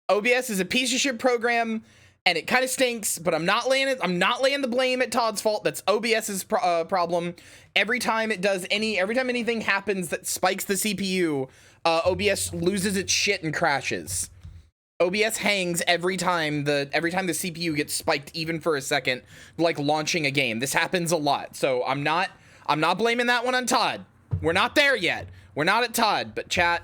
OBS is a piece of shit program, and it kind of stinks. But I'm not laying the blame at Todd's fault. That's OBS's problem. Every time anything happens that spikes the CPU, OBS loses its shit and crashes. OBS hangs every time the CPU gets spiked even for a second, like launching a game. This happens a lot. So I'm not blaming that one on Todd. We're not there yet. We're not at Todd, but chat,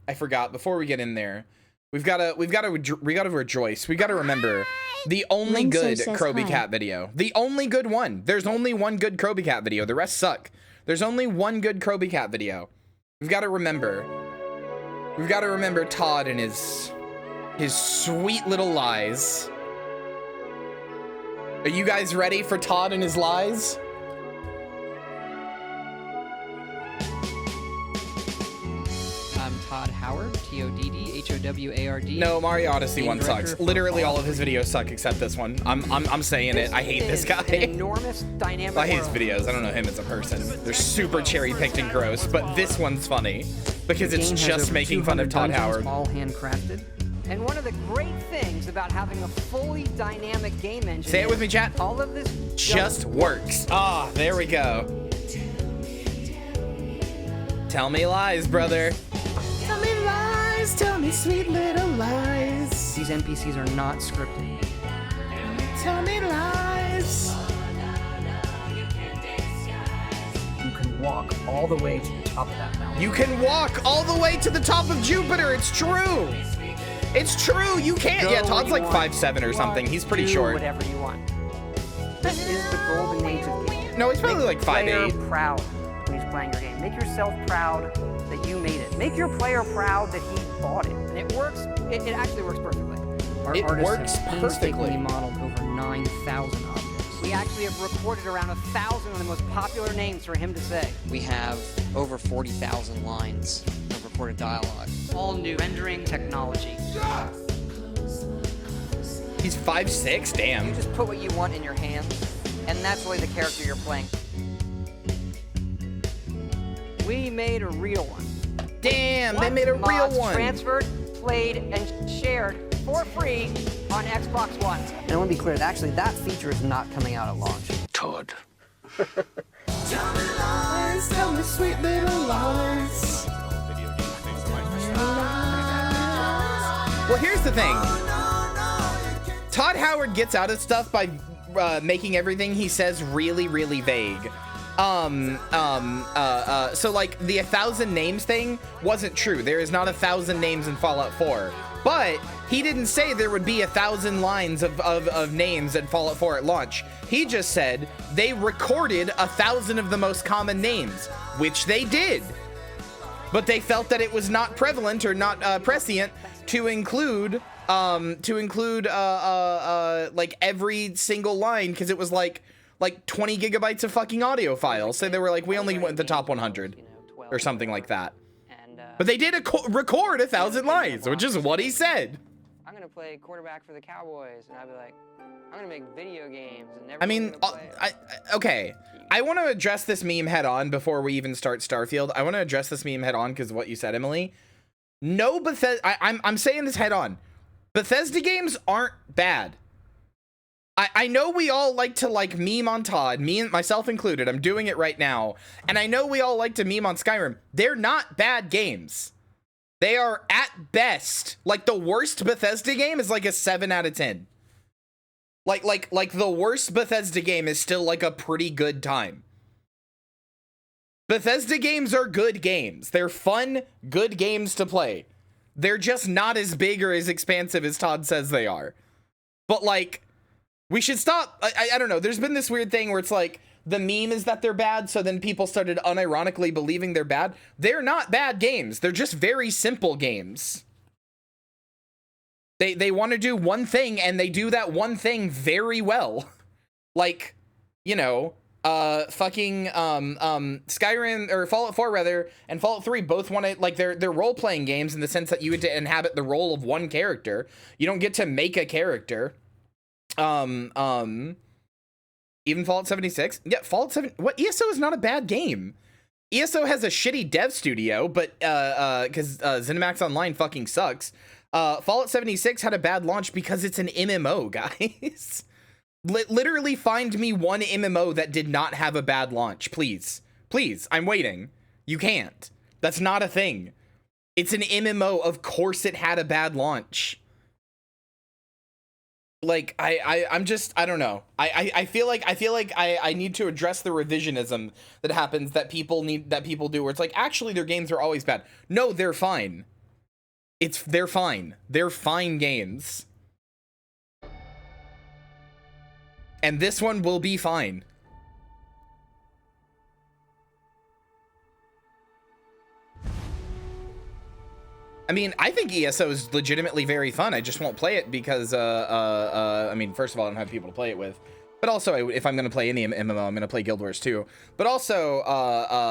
I forgot before we get in there. We've got to rejoice. We got to remember the only good Kroby Cat video. The only good one. There's only one good Kroby Cat video. The rest suck. There's only one good Kroby Cat video. We've got to remember Todd and his sweet little lies. Are you guys ready for Todd and his lies? I'm Todd Howard, TODDHOWARD. No, Mario Odyssey one sucks. Literally all of his videos suck except this one. I'm saying it. I hate this guy. Enormous dynamic I hate his videos. I don't know him as a person. They're super cherry picked and gross, but this one's funny because it's just making fun of Todd Howard. All handcrafted. And one of the great things about having a fully dynamic game engine. Say it with me, chat. All of this just works. Ah, there we go. Tell me lies, brother. Tell me lies, tell me sweet little lies. These NPCs are not scripted. Tell me lies. You can walk all the way to the top of that mountain. You can walk all the way to the top of Jupiter. It's true. It's true. You can't. Yeah, Todd's like 5'7" or something. He's pretty short. Whatever you want. This is the golden age of gaming. No, he's probably like 5'8". Proud when he's playing your game. Make yourself proud that you made it. Make your player proud that he bought it. And it works. It actually works perfectly. It works perfectly. We modeled over 9,000 objects. We actually have recorded around 1,000 of the most popular names for him to say. We have over 40,000 lines of recorded dialogue. All new rendering technology. He's 5'6". Damn. You just put what you want in your hands, and that's really the character you're playing. We made a real one. Damn, they made a real one. Transferred, played, and shared for free on Xbox One. And I want to be clear, actually, that feature is not coming out at launch. Todd. Tell me lies, tell me sweet little lies. Well, here's the thing. Todd Howard gets out of stuff by making everything he says really, really vague. So like the 1,000 names thing wasn't true. There is not 1,000 names in Fallout 4, but he didn't say there would be 1,000 lines of names in Fallout 4 at launch. He just said they recorded 1,000 of the most common names, which they did, but they felt that it was not prevalent or not prescient to include like every single line, because it was like 20 gigabytes of fucking audio files. So they were like, we only went the top 100 or something like that. But they did record 1,000 lines, which is what he said. I'm gonna play quarterback for the Cowboys, and I'd be like, I'm gonna make video games. And I mean, okay. I want to address this meme head on before we even start Starfield. I want to address this meme head on because of what you said, Emily. No Bethesda. I'm saying this head on. Bethesda games aren't bad. I know we all like to meme on Todd, me and myself included. I'm doing it right now. And I know we all like to meme on Skyrim. They're not bad games. They are at best, like the worst Bethesda game is like a 7 out of 10. Like the worst Bethesda game is still like a pretty good time. Bethesda games are good games. They're fun, good games to play. They're just not as big or as expansive as Todd says they are. But like, we should stop. I don't know. There's been this weird thing where it's like the meme is that they're bad, so then people started unironically believing they're bad. They're not bad games. They're just very simple games. They want to do one thing, and they do that one thing very well. Like, you know, Skyrim, or Fallout 4 rather, and Fallout 3 both want to, like, they're role-playing games in the sense that you get to inhabit the role of one character. You don't get to make a character. Even Fallout 76. Yeah, Fallout 7. What? ESO is not a bad game. ESO has a shitty dev studio, but because ZeniMax Online fucking sucks. Fallout 76 had a bad launch because it's an MMO, guys. Literally find me one MMO that did not have a bad launch, please. Please, I'm waiting. You can't. That's not a thing. It's an MMO. Of course it had a bad launch. Like, I'm just, I don't know. I feel like I need to address the revisionism that happens that people do, where it's like, actually their games are always bad. No, they're fine. They're fine. They're fine games. And this one will be fine. I mean, I think ESO is legitimately very fun. I just won't play it because, I mean, first of all, I don't have people to play it with. But also, if I'm going to play any MMO, I'm going to play Guild Wars 2. But also,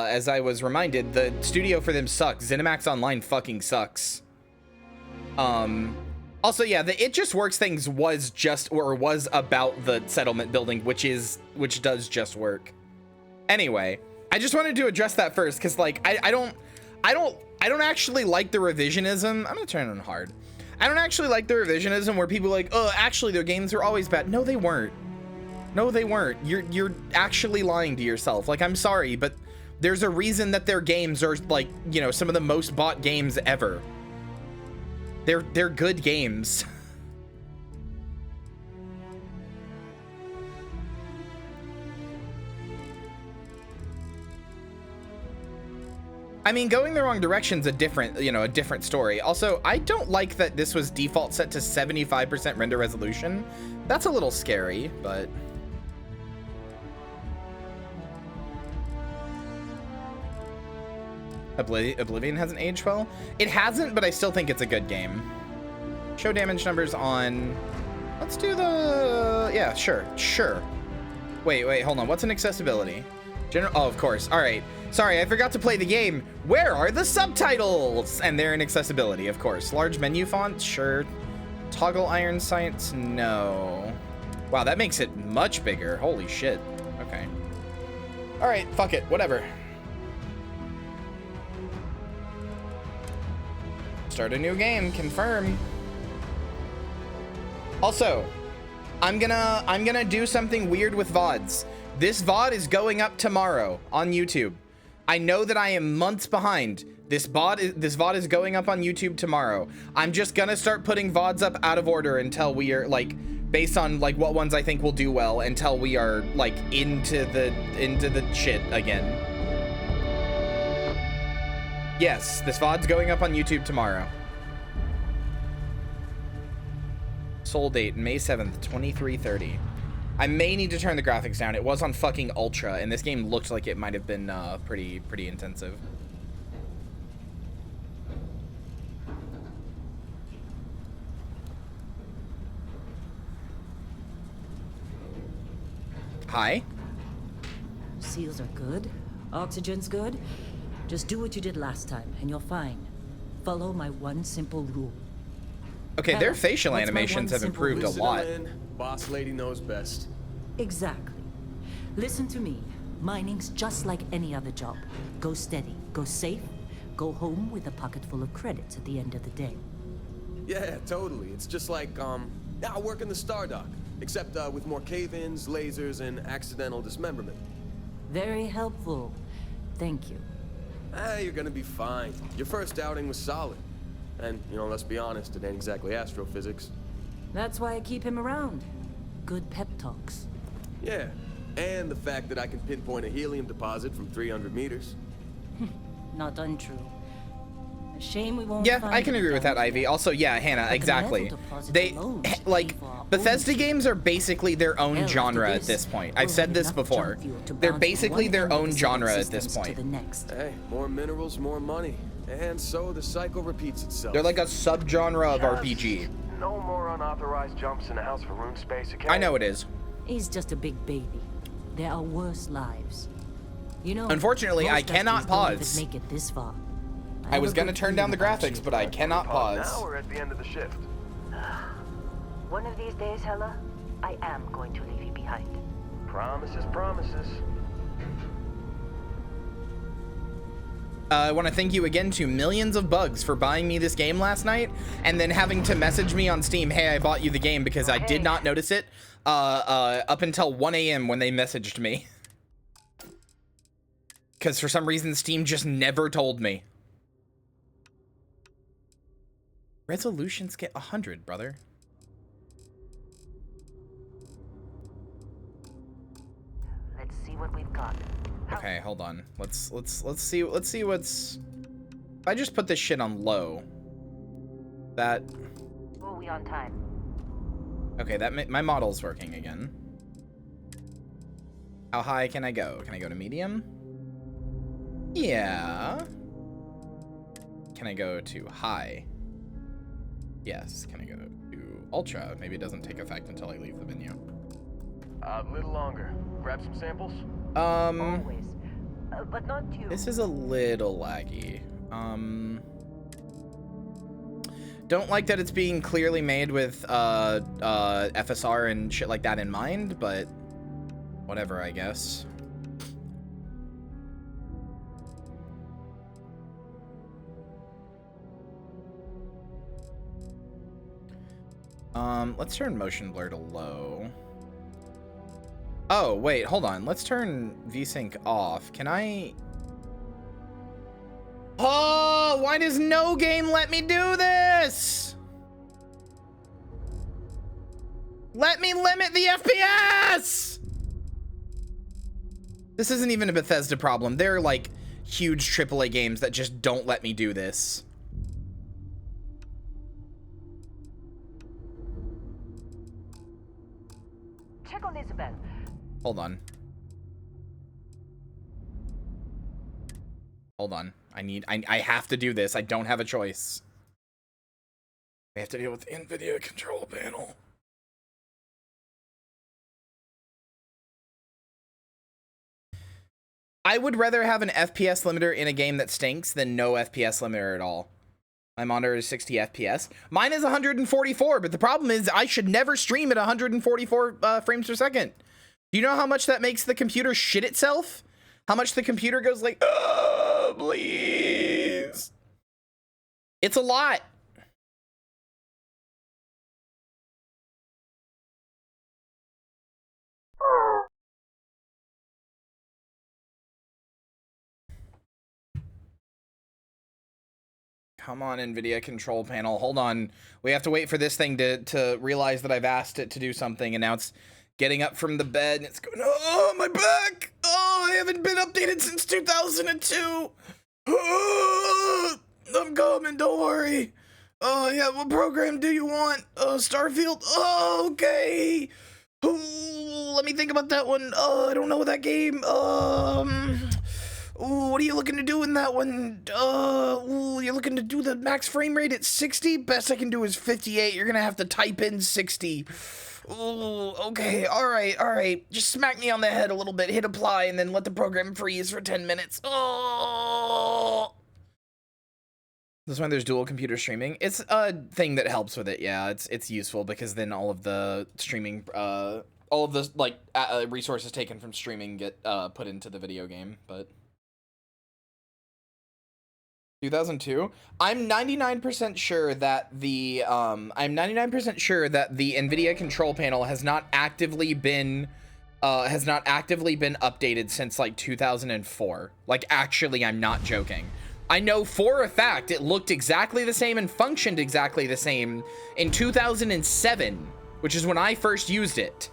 as I was reminded, the studio for them sucks. ZeniMax Online fucking sucks. Also, yeah, the It Just Works things was about the settlement building, which does just work. Anyway, I just wanted to address that first, because, like, I don't actually like the revisionism. I'm gonna turn it on hard. I don't actually like the revisionism where people are like, oh, actually their games were always bad. No, they weren't. No, they weren't. You're actually lying to yourself. Like, I'm sorry, but there's a reason that their games are, like, you know, some of the most bought games ever. They're good games. I mean, going the wrong direction's a different story. Also, I don't like that this was default set to 75% render resolution. That's a little scary, but... Oblivion hasn't aged well? It hasn't, but I still think it's a good game. Show damage numbers on... Let's do the... Yeah, sure. Wait, hold on. What's an accessibility? Oh, of course. All right. Sorry, I forgot to play the game. Where are the subtitles? And they're in accessibility, of course. Large menu font? Sure. Toggle iron sights? No. Wow, that makes it much bigger. Holy shit. Okay. All right, fuck it. Whatever. Start a new game. Confirm. Also, I'm gonna do something weird with VODs. This VOD is going up tomorrow on YouTube. I know that I am months behind. This VOD is going up on YouTube tomorrow. I'm just gonna start putting VODs up out of order until we are, like, based on, like, what ones I think will do well, until we are, like, into the shit again. Yes, this VOD's going up on YouTube tomorrow. Soul date, May 7th, 23:30. I may need to turn the graphics down. It was on fucking ultra, and this game looked like it might have been pretty intensive. Hi. Seals are good. Oxygen's good. Just do what you did last time, and you're fine. Follow my one simple rule. Okay, their facial animations have improved a lot. Boss lady knows best. Exactly. Listen to me. Mining's just like any other job. Go steady, go safe, go home with a pocket full of credits at the end of the day. Yeah, totally. It's just like, I work in the Stardock, except with more cave-ins, lasers, and accidental dismemberment. Very helpful. Thank you. You're gonna be fine. Your first outing was solid. And, you know, let's be honest, it ain't exactly astrophysics. That's why I keep him around. Good pep talks. Yeah, and the fact that I can pinpoint a helium deposit from 300 meters. Not untrue. A shame we won't. Yeah, find I can agree with that, Ivy. Also, yeah, Hannah, exactly. They, like, Bethesda games are basically their own genre at this point. I've said this before. They're basically their own genre at this point. Hey, more minerals, more money. And so the cycle repeats itself. They're like a subgenre of RPG. No more unauthorized jumps in the house for room space, okay? I know it is. He's just a big baby. There are worse lives. You know, unfortunately, I cannot pause. Make it this far. I was gonna turn down the graphics, but I cannot pause. Now we're at the end of the shift. One of these days, Hella, I am going to leave you behind. Promises, promises. I want to thank you again to Millions of Bugs for buying me this game last night and then having to message me on Steam, hey, I bought you the game, because I did not notice it up until 1 a.m. when they messaged me. Because for some reason, Steam just never told me. Resolutions get 100, brother. Let's see what we've got. Okay, hold on. Let's see what's. If I just put this shit on low, that. Are we on time? Okay, that my model's working again. How high can I go? Can I go to medium? Yeah. Can I go to high? Yes. Can I go to ultra? Maybe it doesn't take effect until I leave the menu. A little longer. Grab some samples. Always. But not you. This is a little laggy. Don't like that it's being clearly made with FSR and shit like that in mind, but whatever, I guess. Let's turn motion blur to low. Oh, wait, hold on. Let's turn VSync off. Can I? Oh, why does no game let me do this? Let me limit the FPS! This isn't even a Bethesda problem. They're like huge AAA games that just don't let me do this. Check on Isabel. Hold on. Hold on. I have to do this. I don't have a choice. I have to deal with the NVIDIA control panel. I would rather have an FPS limiter in a game that stinks than no FPS limiter at all. My monitor is 60 FPS. Mine is 144, but the problem is I should never stream at 144 frames per second. Do you know how much that makes the computer shit itself? How much the computer goes like, oh, please. It's a lot. Come on, NVIDIA control panel. Hold on. We have to wait for this thing to realize that I've asked it to do something, and now it's getting up from the bed, and it's going, oh, my back! Oh, I haven't been updated since 2002! Oh, I'm coming, don't worry. Oh, yeah, what program do you want? Starfield? Oh, okay. Ooh, let me think about that one. Oh, I don't know that game. Ooh, what are you looking to do in that one? Ooh, you're looking to do the max frame rate at 60? Best I can do is 58. You're gonna have to type in 60. Ooh, okay, alright. Just smack me on the head a little bit, hit apply, and then let the program freeze for 10 minutes. Oh! This one, there's dual computer streaming. It's a thing that helps with it, yeah. It's useful because then all of the streaming, all of the, like, resources taken from streaming get put into the video game, but... 2002. I'm 99% sure that the NVIDIA control panel has not actively been updated since like 2004. Like, actually, I'm not joking. I know for a fact it looked exactly the same and functioned exactly the same in 2007, which is when I first used it.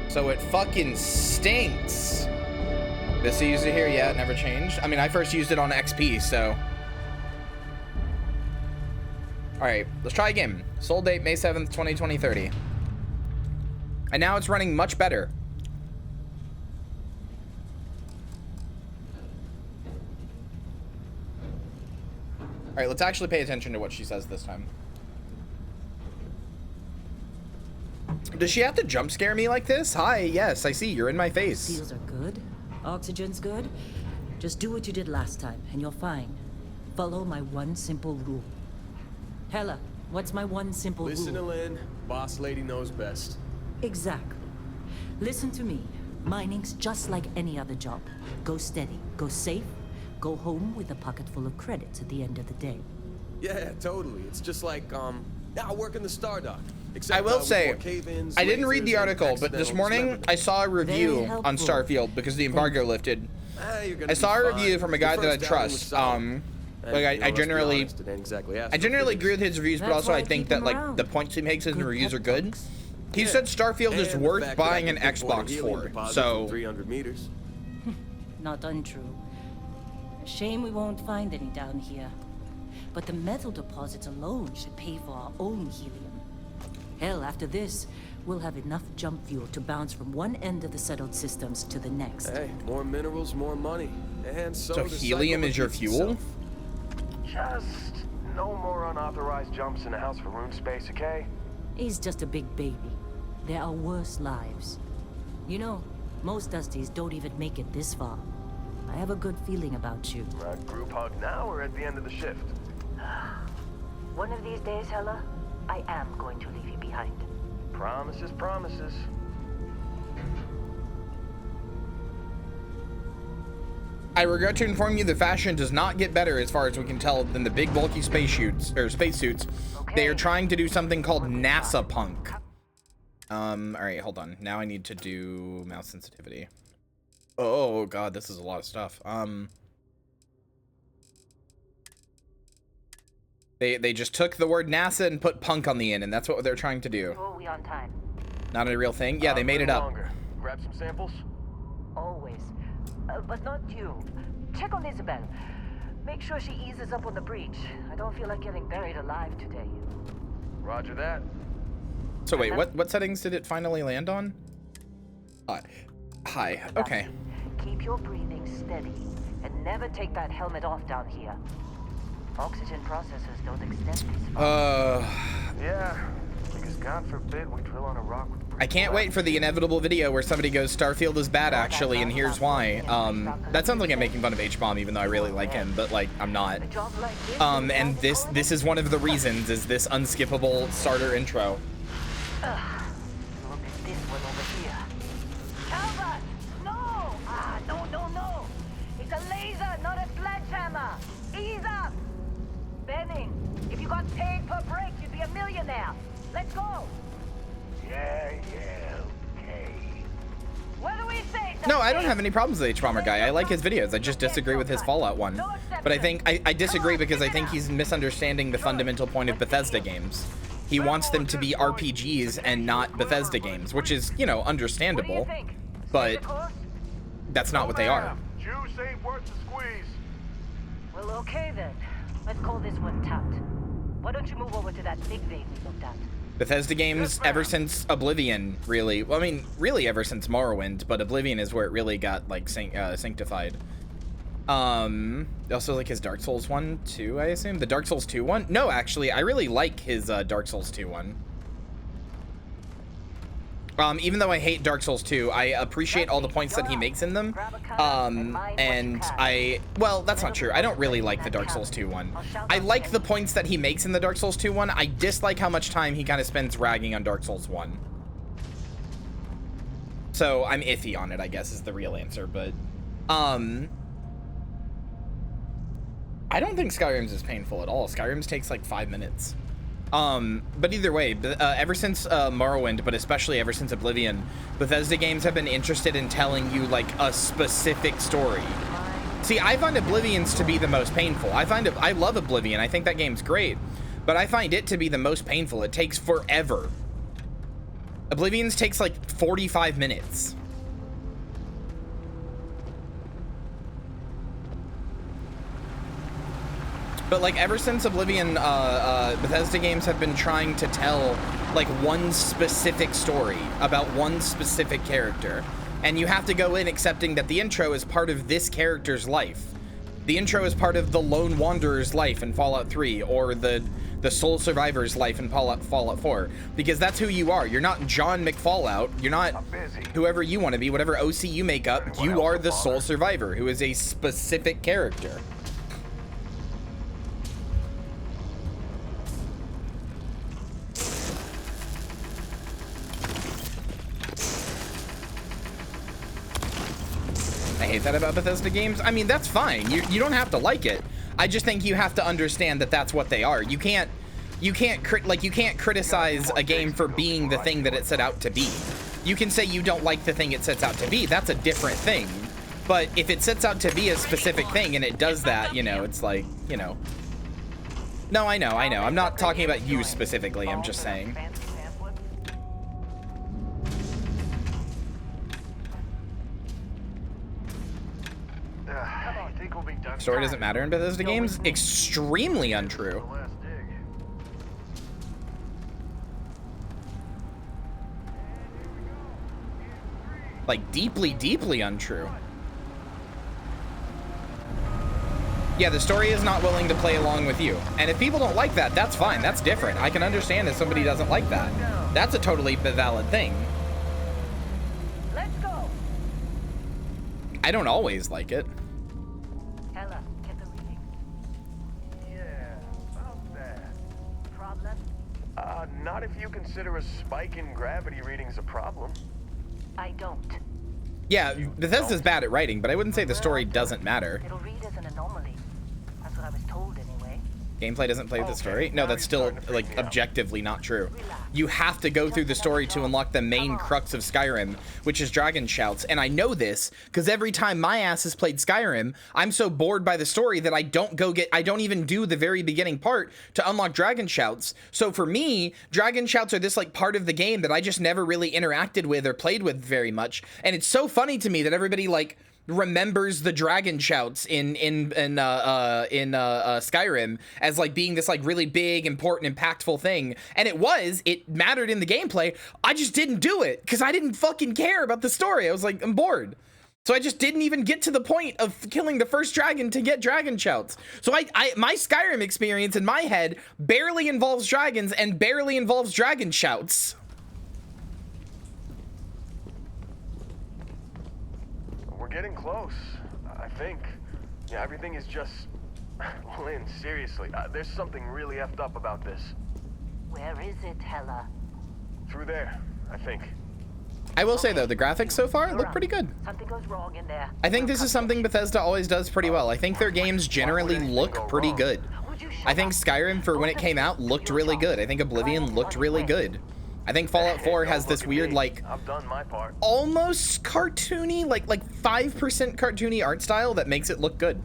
So it fucking stinks. This user here, yeah, it never changed. I mean, I first used it on XP, so. All right, let's try again. Sold date, May 7th, 2020-30. And now it's running much better. All right, let's actually pay attention to what she says this time. Does she have to jump scare me like this? Hi, yes, I see, you're in my face. Seals are good. Oxygen's good? Just do what you did last time, and you're fine. Follow my one simple rule. Hella, what's my one simple Listen to rule? Lynn. Boss lady knows best. Exactly. Listen to me. Mining's just like any other job. Go steady, go safe, go home with a pocket full of credits at the end of the day. Yeah, totally. It's just like, I work in the Stardock. Except, I will with say, more cave-ins, I didn't read lasers, the and article, but this accidental morning dismemberment. I saw a review Very on helpful. Starfield because the embargo lifted. You're gonna I saw a be review fine. from a Your guy that I first outing was trust. solid. And, Like you know, I let's be generally, honest, it ain't exactly I generally agree with his reviews, but That's also why I I think keep that him like around. the points he makes in the Good reviews are pep good. talks. He Yeah. said Starfield is And the worth fact that I buying can an pinpoint a Xbox helium for. deposit So from 300 meters. Not untrue. Shame we won't find any down here. But the metal deposits alone should pay for our own helium. Hell, after this, we'll have enough jump fuel to bounce from one end of the settled systems to the next. Hey, more minerals, more money. And so So the helium cycle is your repeats fuel? itself. Just no more unauthorized jumps in the house for room space, okay? He's just a big baby. There are worse lives. You know, most Dusties don't even make it this far. I have a good feeling about you. Group hug now or at the end of the shift? One of these days, Hella, I am going to leave you behind. Promises, promises. I regret to inform you the fashion does not get better as far as we can tell than the big bulky spacesuits. They are trying to do something called NASA punk. All right, hold on. Now I need to do mouse sensitivity. Oh god, this is a lot of stuff. They just took the word NASA and put punk on the end, and that's what they're trying to do. Are we on time? Not a real thing. Yeah, they made it up. Longer. Grab some samples. Always. But not you. Check on Isabel. Make sure she eases up on the breach. I don't feel like getting buried alive today. Roger that. So wait, what settings did it finally land on? Hi. Okay. Keep your breathing steady and never take that helmet off down here. Oxygen processors don't extend this far. Yeah, because God forbid we drill on a rock with I can't wait for the inevitable video where somebody goes, Starfield is bad actually, and here's why. That sounds like I'm making fun of H-Bomb, even though I really like him, but like, I'm not. A job like this And this is one of the reasons, is this unskippable starter intro. Look at this one over here. Calvert! No! No. It's a laser, not a sledgehammer. Ease up. Benning, if you got paid per break, you'd be a millionaire. Let's go. Yeah, okay. What do we say? No, I don't have any problems with H-Bomber guy. I like his videos. I just disagree with his Fallout one. But I think, I disagree because I think he's misunderstanding the fundamental point of Bethesda games. He wants them to be RPGs and not Bethesda games, which is, you know, understandable. But that's not what they are. Juice ain't worth the squeeze. Well, okay then. Let's call this one tapped. Why don't you move over to that big vein we looked at? Bethesda games ever since Oblivion, really. Well, I mean, really ever since Morrowind, but Oblivion is where it really got, like, sanctified. Also like his Dark Souls 1 too, I assume? The Dark Souls 2 one? No, actually, I really like his Dark Souls 2 one. Even though I hate Dark Souls 2, I appreciate all the points that he makes in them. Well, that's not true. I don't really like the Dark Souls 2 one. I like the points that he makes in the Dark Souls 2 one. I dislike how much time he kind of spends ragging on Dark Souls 1. So I'm iffy on it, I guess, is the real answer, but, I don't think Skyrim's is painful at all. Skyrim's takes like 5 minutes. But either way, ever since Morrowind, but especially ever since Oblivion, Bethesda games have been interested in telling you like a specific story. See, I find Oblivion's to be the most painful. I love Oblivion. I think that game's great, but I find it to be the most painful. It takes forever. Oblivion's takes like 45 minutes. But like ever since Oblivion, Bethesda games have been trying to tell like one specific story about one specific character. And you have to go in accepting that the intro is part of this character's life. The intro is part of the Lone Wanderer's life in Fallout 3, or the sole survivor's life in Fallout 4, because that's who you are. You're not John McFallout. You're not whoever you want to be, whatever OC you make up. You are the sole survivor, who is a specific character. I hate that about Bethesda games. I mean, that's fine. You don't have to like it. I just think you have to understand that that's what they are. You can't criticize a game for being the thing that it set out to be. You can say you don't like the thing it sets out to be. That's a different thing. But if it sets out to be a specific thing and it does that, you know, it's like, you know. No, I know. I'm not talking about you specifically. I'm just saying. Story doesn't matter in Bethesda games? Extremely untrue. Like, deeply, deeply untrue. Yeah, the story is not willing to play along with you. And if people don't like that, that's fine. That's different. I can understand if somebody doesn't like that. That's a totally valid thing. Let's go. I don't always like it. Ella, get the reading. Yeah, about that. Problem? Not if you consider a spike in gravity readings a problem. I don't. Yeah, Bethesda's bad at writing, but I wouldn't say the story doesn't matter. It'll read as an anomaly. That's what I was told anyway. Gameplay doesn't play with the story? No, that's still, like, objectively not true. You have to go through the story to unlock the main crux of Skyrim, which is Dragon Shouts. And I know this, because every time my ass has played Skyrim, I'm so bored by the story that I don't even do the very beginning part to unlock Dragon Shouts. So for me, Dragon Shouts are this, like, part of the game that I just never really interacted with or played with very much. And it's so funny to me that everybody, like, remembers the Dragon Shouts in Skyrim as like being this like really big, important, impactful thing. And it mattered in the gameplay. I just didn't do it because I didn't fucking care about the story. I was like, I'm bored. So I just didn't even get to the point of killing the first dragon to get Dragon Shouts. So my Skyrim experience in my head barely involves dragons and barely involves Dragon Shouts. We're getting close, I think. Yeah, everything is just... Lynn, seriously, there's something really effed up about this. Where is it, Hella? Through there, I think. I will say though, the graphics so far look pretty good. Something goes wrong in there. I think this is something Bethesda always does pretty well. I think their games generally look pretty good. I think Skyrim, for when it came out, looked really good. I think Oblivion looked really good. I think Fallout 4 has this weird, like, I've done my part. almost cartoony, like 5% cartoony art style that makes it look good.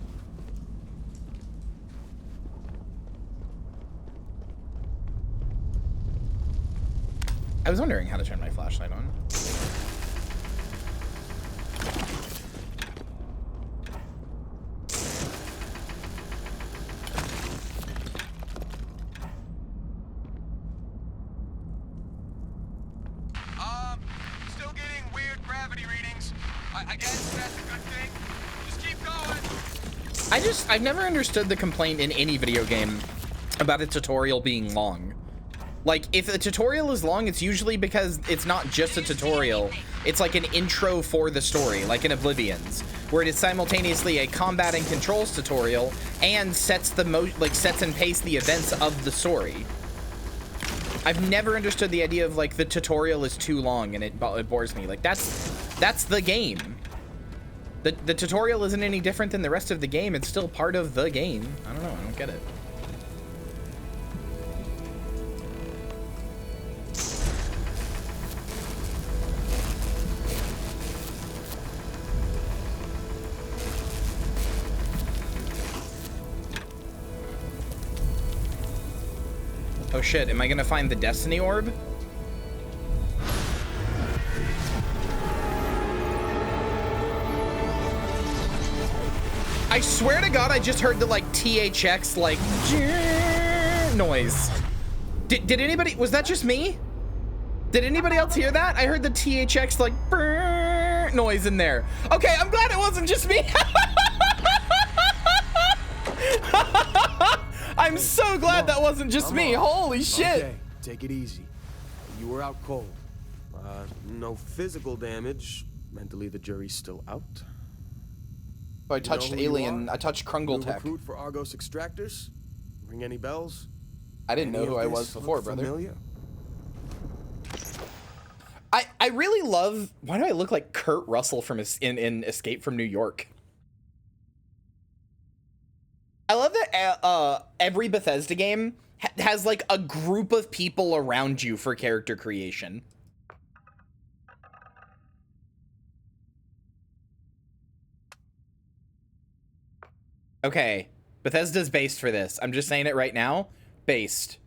I was wondering how to turn my flashlight on. Still getting weird gravity readings. I guess that's a good thing. Just keep going. I've never understood the complaint in any video game about a tutorial being long. Like, if a tutorial is long, it's usually because it's not just a tutorial. It's like an intro for the story, like in Oblivion's, where it is simultaneously a combat and controls tutorial and sets and pace the events of the story. I've never understood the idea of like the tutorial is too long and it bores me. Like that's the game. The tutorial isn't any different than the rest of the game. It's still part of the game. I don't know. I don't get it. Oh shit, am I gonna find the Destiny Orb? I swear to God, I just heard the like THX like noise. Did anybody, was that just me? Did anybody else hear that? I heard the THX like noise in there. Okay, I'm glad it wasn't just me. I'm so glad that wasn't just me. Holy shit. Okay, take it easy. You were out cold. No physical damage. Mentally, the jury's still out. I touched alien. I touched Krungle New Tech. recruit for Argos Extractors? Ring any bells? I didn't know Any who of I this was before, look brother. familiar? I really love. Why do I look like Kurt Russell from in Escape from New York? I love that every Bethesda game has like a group of people around you for character creation. Okay, Bethesda's based for this. I'm just saying it right now. Based.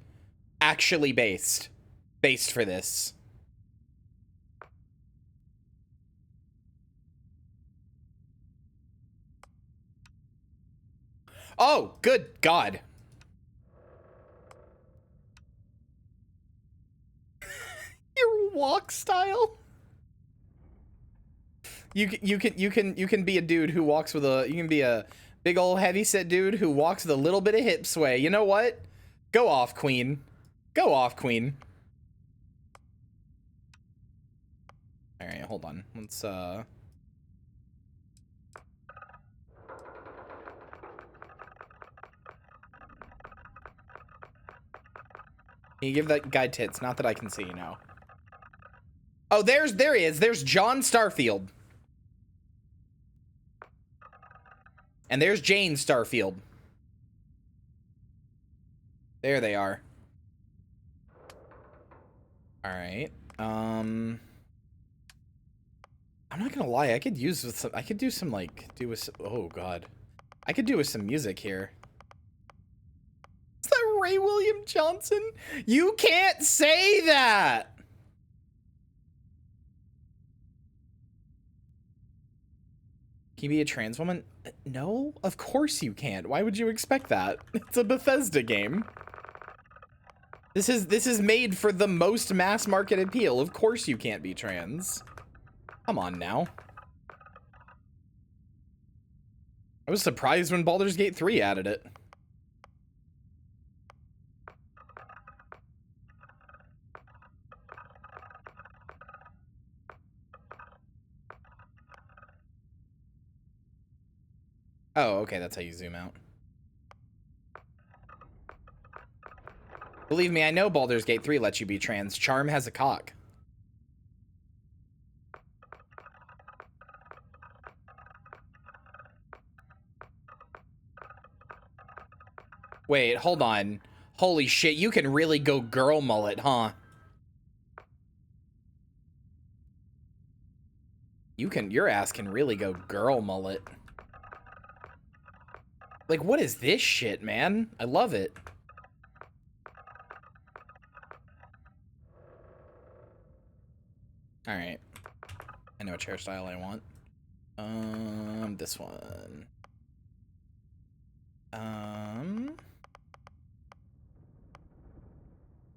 Actually based. Based for this. Oh, good God. Your walk style? You can be a dude who walks with a, you can be a big old heavyset dude who walks with a little bit of hip sway. You know what? Go off, queen. Go off, queen. All right, hold on. Let's Can you give that guy tits? Not that I can see, no. Oh, there he is. There's John Starfield. And there's Jane Starfield. There they are. All right. I'm not gonna lie. I could use with some. I could do some like oh God. I could do with some music here. Is that Ray William Johnson? You can't say that. Can you be a trans woman? No, of course you can't. Why would you expect that? It's a Bethesda game. This is made for the most mass market appeal. Of course you can't be trans. Come on now. I was surprised when Baldur's Gate 3 added it. Oh, okay, that's how you zoom out. Believe me, I know Baldur's Gate 3 lets you be trans. Charm has a cock. Wait, hold on. Holy shit, you can really go girl mullet, huh? Your ass can really go girl mullet. Like, what is this shit, man? I love it. All right. I know which hairstyle I want. This one.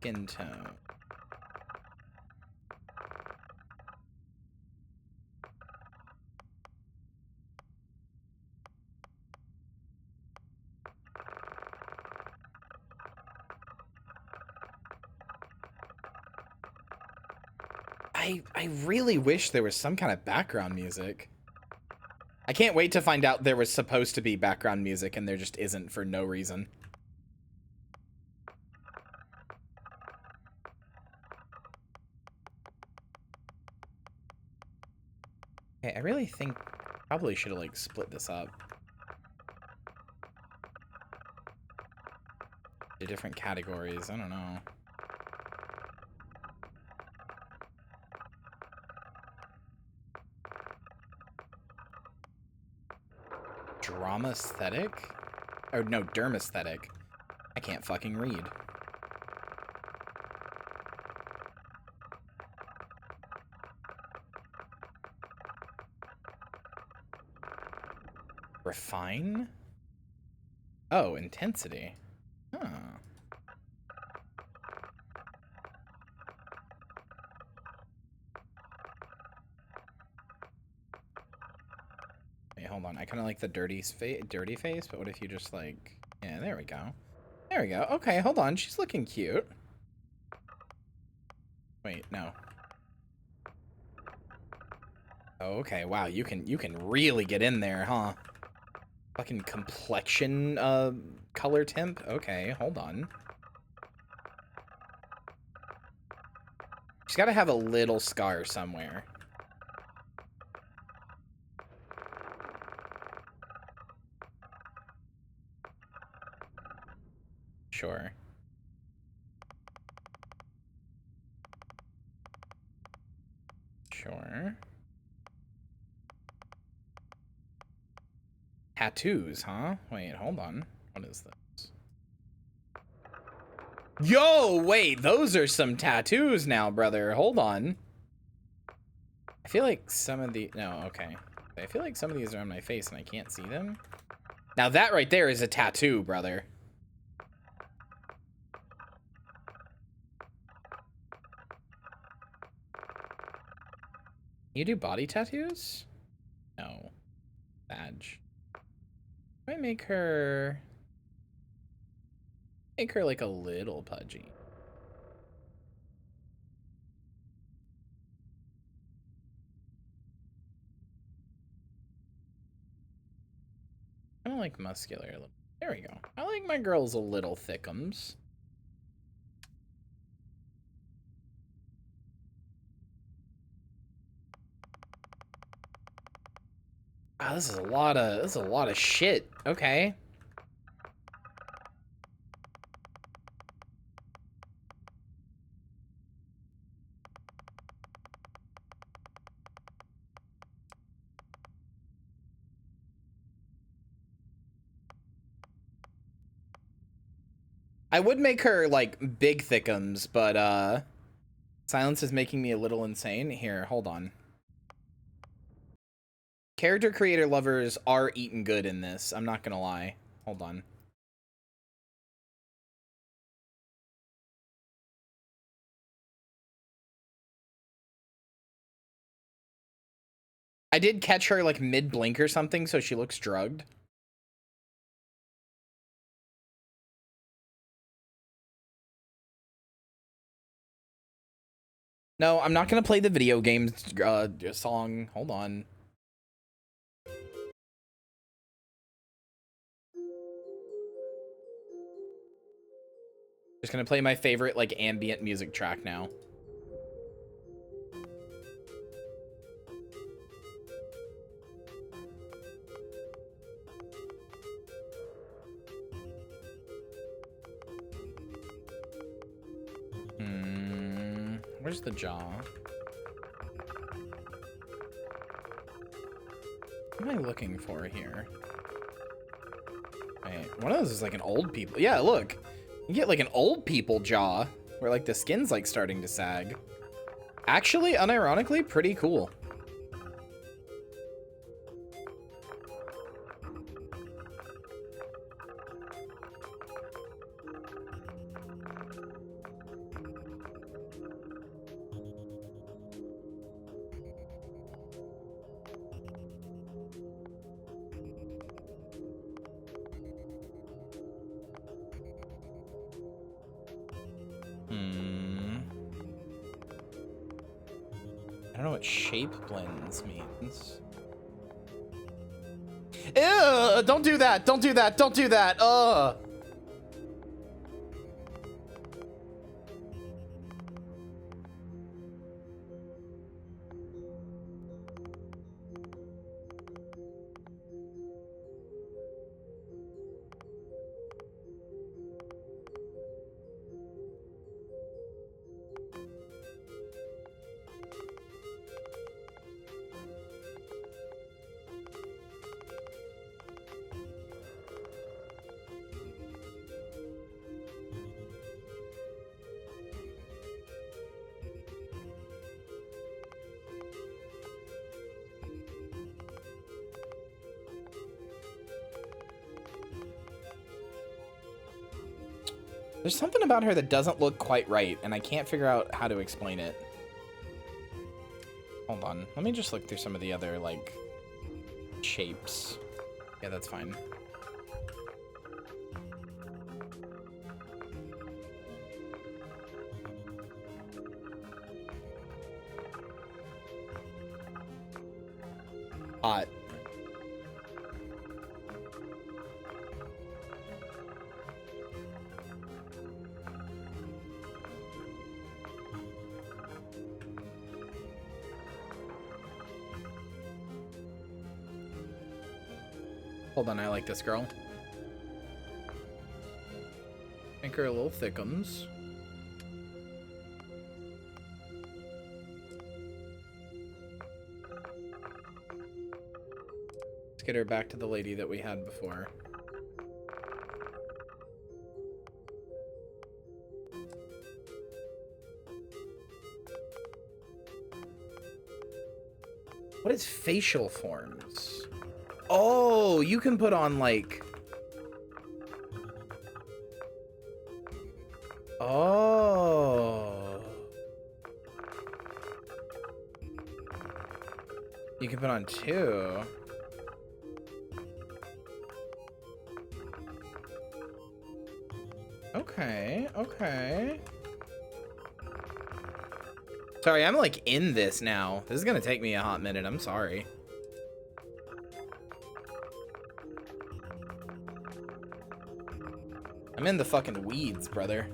Skin tone. I really wish there was some kind of background music. I can't wait to find out there was supposed to be background music and there just isn't for no reason. Okay, I really think probably should have like split this up. The different categories, I don't know. Drama aesthetic? Oh no, derm aesthetic. I can't fucking read. Refine? Oh, intensity. Huh. Wait, hold on. I kind of like the dirty face, but what if you just like Yeah, there we go. There we go. Okay, hold on. She's looking cute. Wait, no. Oh, okay, wow, you can really get in there, huh? Fucking complexion color temp? Okay, hold on. She's gotta have a little scar somewhere. Sure. Sure. Tattoos, huh? Wait, hold on. What is this? Yo, wait, those are some tattoos now, brother. Hold on. I feel like some of the... No, okay. I feel like some of these are on my face and I can't see them. Now that right there is a tattoo, brother. You do body tattoos? No. Badge. I might make her like a little pudgy. I don't like muscular a little. There we go. I like my girls a little thickums. Wow, this is a lot of shit. Okay. I would make her like big thickums, but silence is making me a little insane. Here, hold on. Character creator lovers are eating good in this. I'm not gonna lie. Hold on. I did catch her like mid-blink or something, so she looks drugged. No, I'm not gonna play the video game song. Hold on. Just gonna play my favorite like ambient music track now. Where's the jaw? What am I looking for here? Wait, one of those is like an old people. Yeah, look. You get like an old people jaw where like the skin's like starting to sag. Actually, unironically, pretty cool. I don't know what shape blends means. Ew, don't do that. Don't do that. Don't do that. Ugh. There's something about her that doesn't look quite right, and I can't figure out how to explain it. Hold on. Let me just look through some of the other, like, shapes. Yeah, that's fine. Hot. Hold on, I like this girl. Make her a little thickums. Let's get her back to the lady that we had before. What is facial forms? Oh, you can put on like... Oh. You can put on 2. Okay, okay. Sorry, I'm like in this now. This is gonna take me a hot minute. I'm sorry. I'm in the fucking weeds, brother.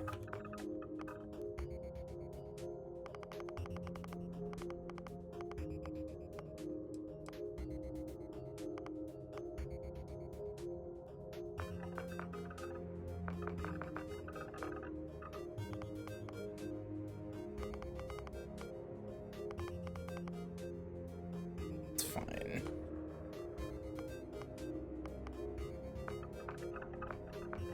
It's fine.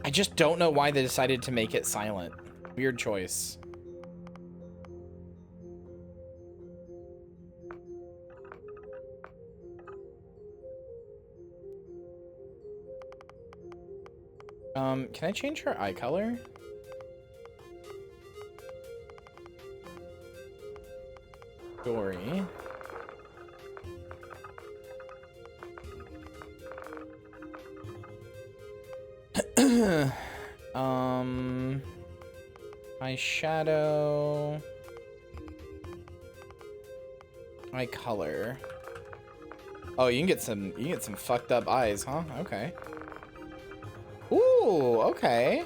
I just don't know why they decided to make it silent. Weird choice. Can I change her eye color? Dory. Eyeshadow. Eye color. Oh, you can get some fucked up eyes, huh? Okay. Ooh, okay.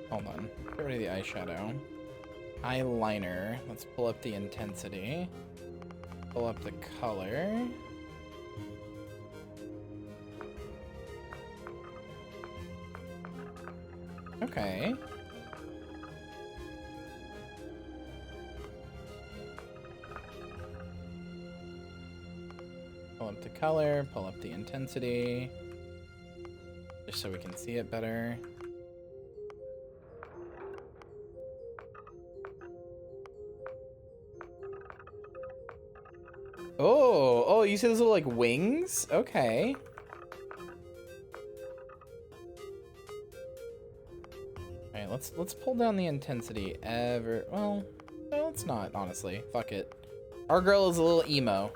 Hold on. Get rid of the eyeshadow. Eyeliner. Let's pull up the intensity. Pull up the color. Okay. Pull up the color, pull up the intensity. Just so we can see it better. Oh, you see those little like wings? Okay. Alright, let's pull down the intensity ever. Well, no, it's not, honestly. Fuck it. Our girl is a little emo.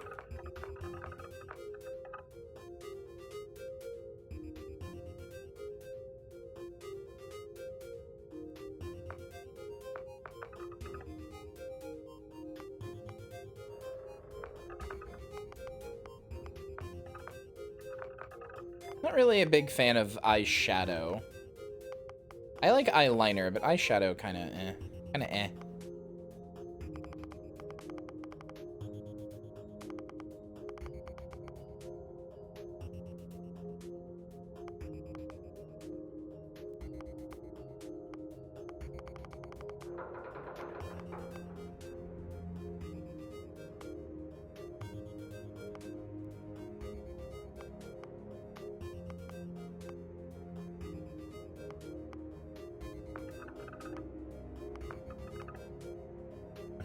Not really a big fan of eyeshadow. I like eyeliner, but eyeshadow kind of eh. Kind of eh.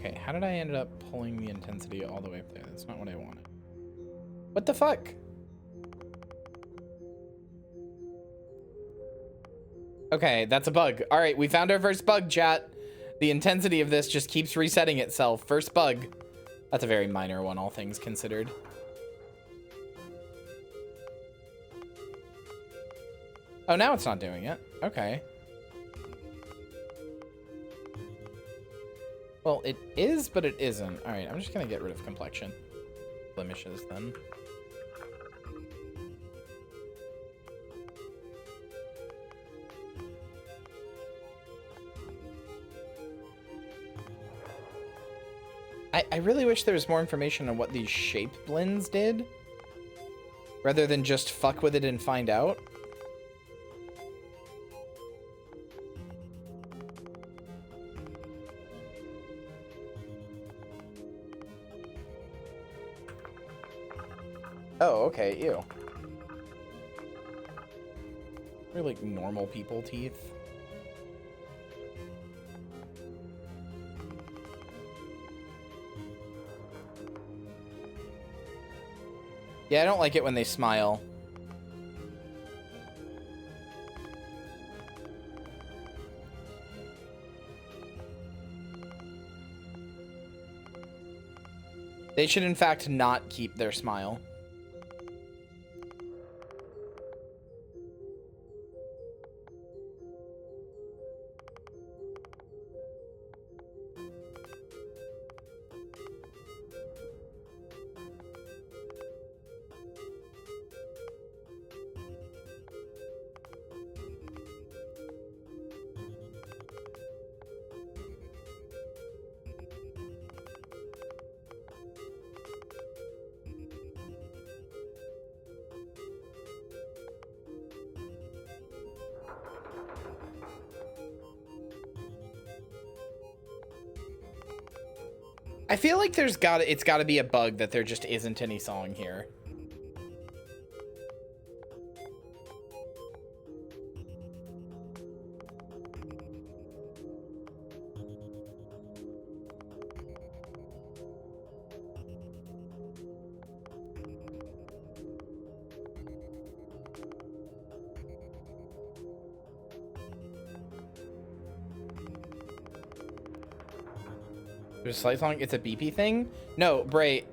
Okay, how did I end up pulling the intensity all the way up there? That's not what I wanted. What the fuck? Okay, that's a bug. All right, we found our first bug, chat. The intensity of this just keeps resetting itself. First bug. That's a very minor one, all things considered. Oh, now it's not doing it. Okay. Well, it is, but it isn't. All right, I'm just gonna get rid of complexion blemishes then. I really wish there was more information on what these shape blends did, rather than just fuck with it and find out. Oh, okay, ew. They're like normal people teeth. Yeah, I don't like it when they smile. They should, in fact, not keep their smile. I feel like it's got to be a bug that there just isn't any song here. There's a slight song. It's a beepy thing. No, Bray,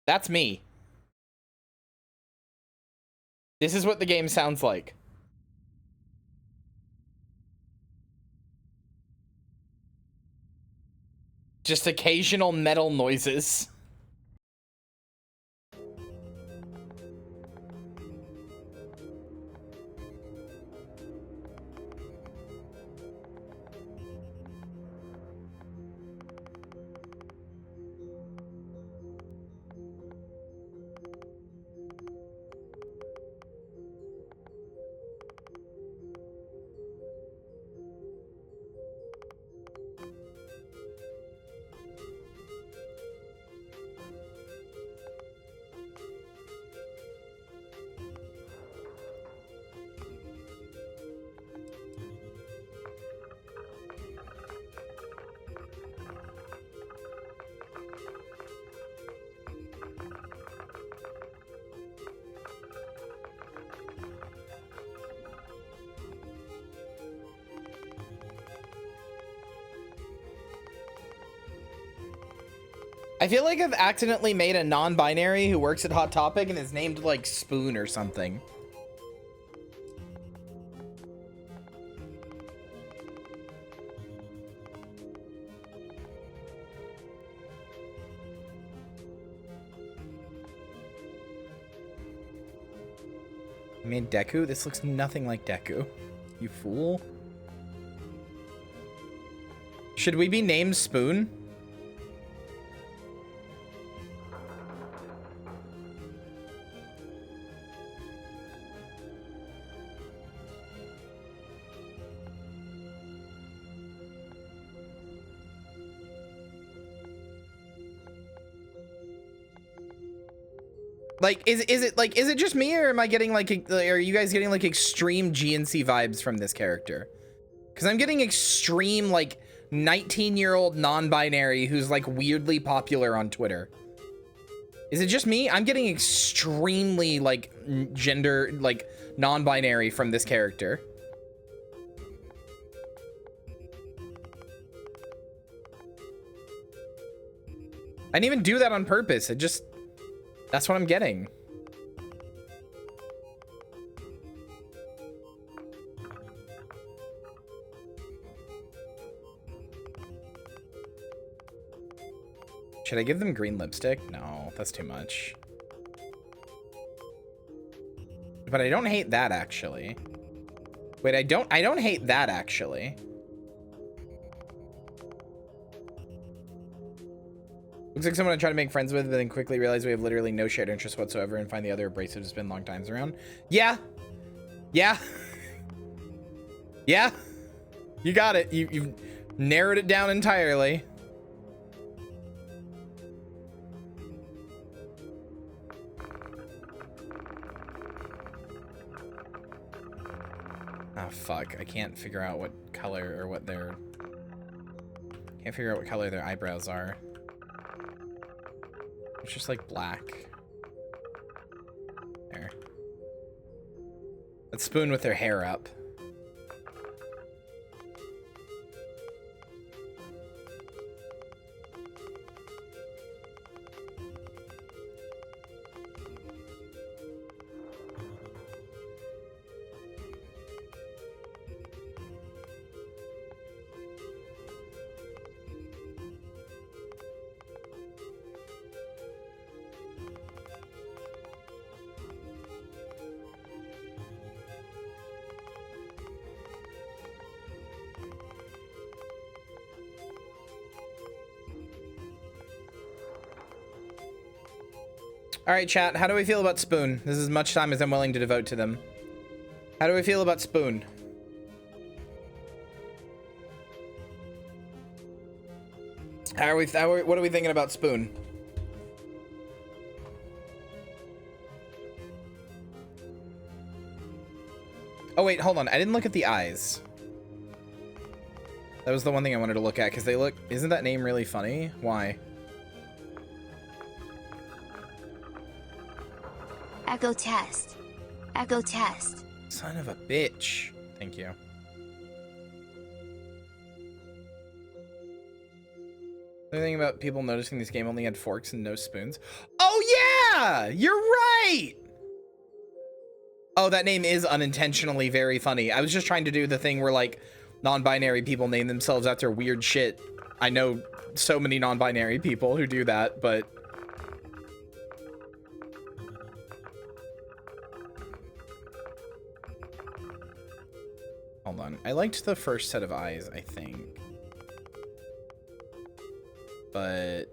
that's me. This is what the game sounds like. Just occasional metal noises. I feel like I've accidentally made a non-binary who works at Hot Topic and is named like Spoon or something. I made Deku? This looks nothing like Deku. You fool. Should we be named Spoon? Like, is it just me, or am I getting like, are you guys getting like extreme GNC vibes from this character? Because I'm getting extreme like 19-year-old non-binary who's like weirdly popular on Twitter. Is it just me? I'm getting extremely like gender, like non-binary from this character. I didn't even do that on purpose. It just, that's what I'm getting. Should I give them green lipstick? No, that's too much. But I don't hate that actually. Wait, I don't hate that actually. Looks like someone I try to make friends with, but then quickly realize we have literally no shared interest whatsoever and find the other abrasive to spend long times around. Yeah. Yeah. Yeah. You got it. You've narrowed it down entirely. Oh, fuck. I can't figure out what color or what their... Can't figure out what color their eyebrows are. It's just like black. There. Let's Spoon with their hair up. All right, chat, how do we feel about Spoon? This is as much time as I'm willing to devote to them. How do we feel about Spoon? What are we thinking about Spoon? Oh, wait, hold on. I didn't look at the eyes. That was the one thing I wanted to look at, because they look... Isn't that name really funny? Why? Echo test. Echo test. Son of a bitch. Thank you. Anything about people noticing this game only had forks and no spoons? Oh yeah! You're right! Oh, that name is unintentionally very funny. I was just trying to do the thing where like non-binary people name themselves after weird shit. I know so many non-binary people who do that, but... Hold on. I liked the first set of eyes, I think. But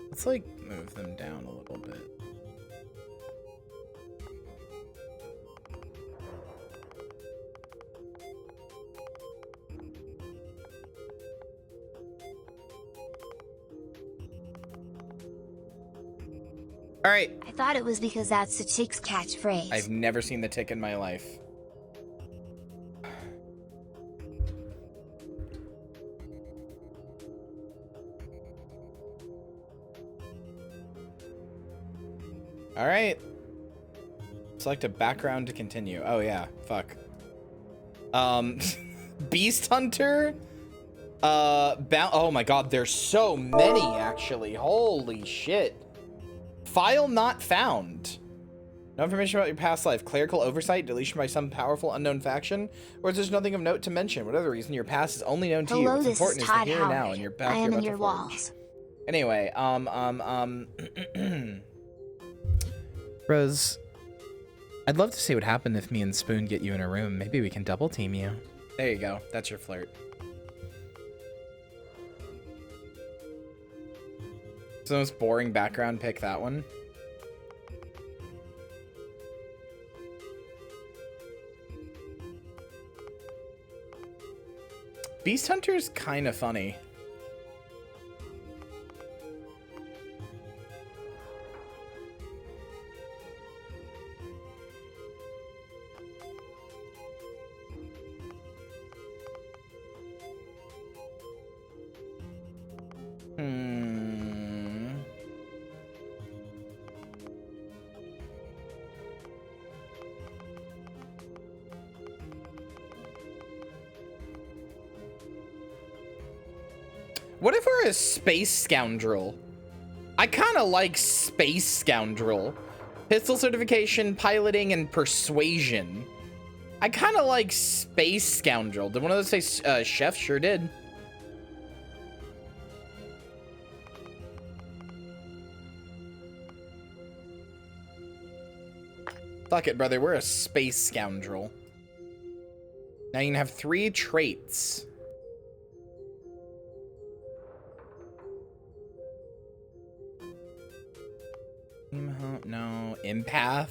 let's like move them down a little bit. All right. I thought it was because that's the chick's catchphrase. I've never seen the tick in my life. All right. Select a background to continue. Oh yeah, fuck. Beast Hunter. Oh my god, there's so many actually. Holy shit. File not found. No information about your past life. Clerical oversight, deletion by some powerful unknown faction, or is there nothing of note to mention? Whatever the reason, your past is only known to you. Hello, What's this important is is the Todd here and now Howard. and your path I am you're in about your to forge. walls. Anyway, Rose, I'd love to see what happened if me and Spoon get you in a room. Maybe we can double team you. There you go. That's your flirt. It's the most boring background pick, that one. Beast Hunter's kind of funny. What if we're a space scoundrel? I kind of like space scoundrel. Pistol certification, piloting, and persuasion. I kind of like space scoundrel. Did one of those say chef? Sure did. Fuck it, brother. We're a space scoundrel. Now you can have 3 traits. No. Empath.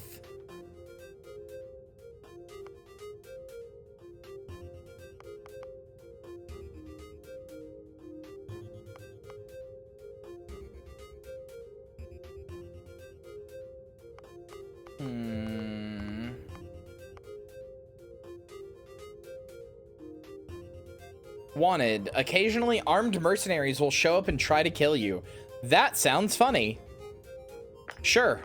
Wanted. Occasionally, armed mercenaries will show up and try to kill you. That sounds funny. Sure.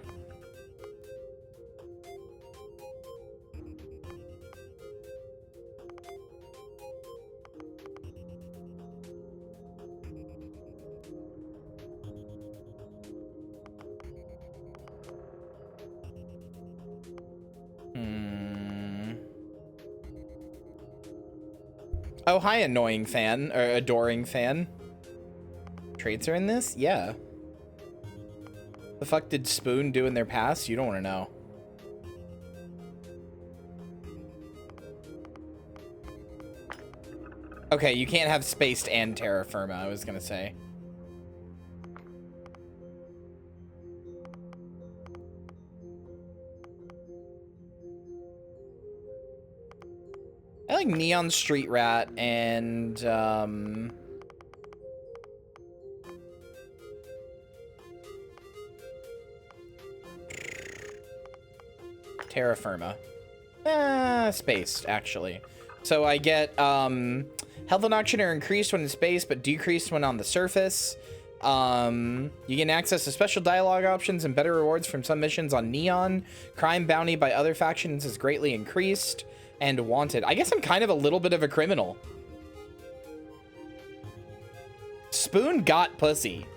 Oh, hi, annoying fan, or adoring fan. Traits are in this? Yeah. The fuck did Spoon do in their past? You don't want to know. Okay, you can't have spaced and terra firma, I was gonna say. I like Neon Street Rat and terra firma. Spaced, actually. So I get health and oxygen are increased when in space, but decreased when on the surface. You can access to special dialogue options and better rewards from some missions on Neon. Crime bounty by other factions is greatly increased. And wanted. I guess I'm kind of a little bit of a criminal. Spoon got pussy.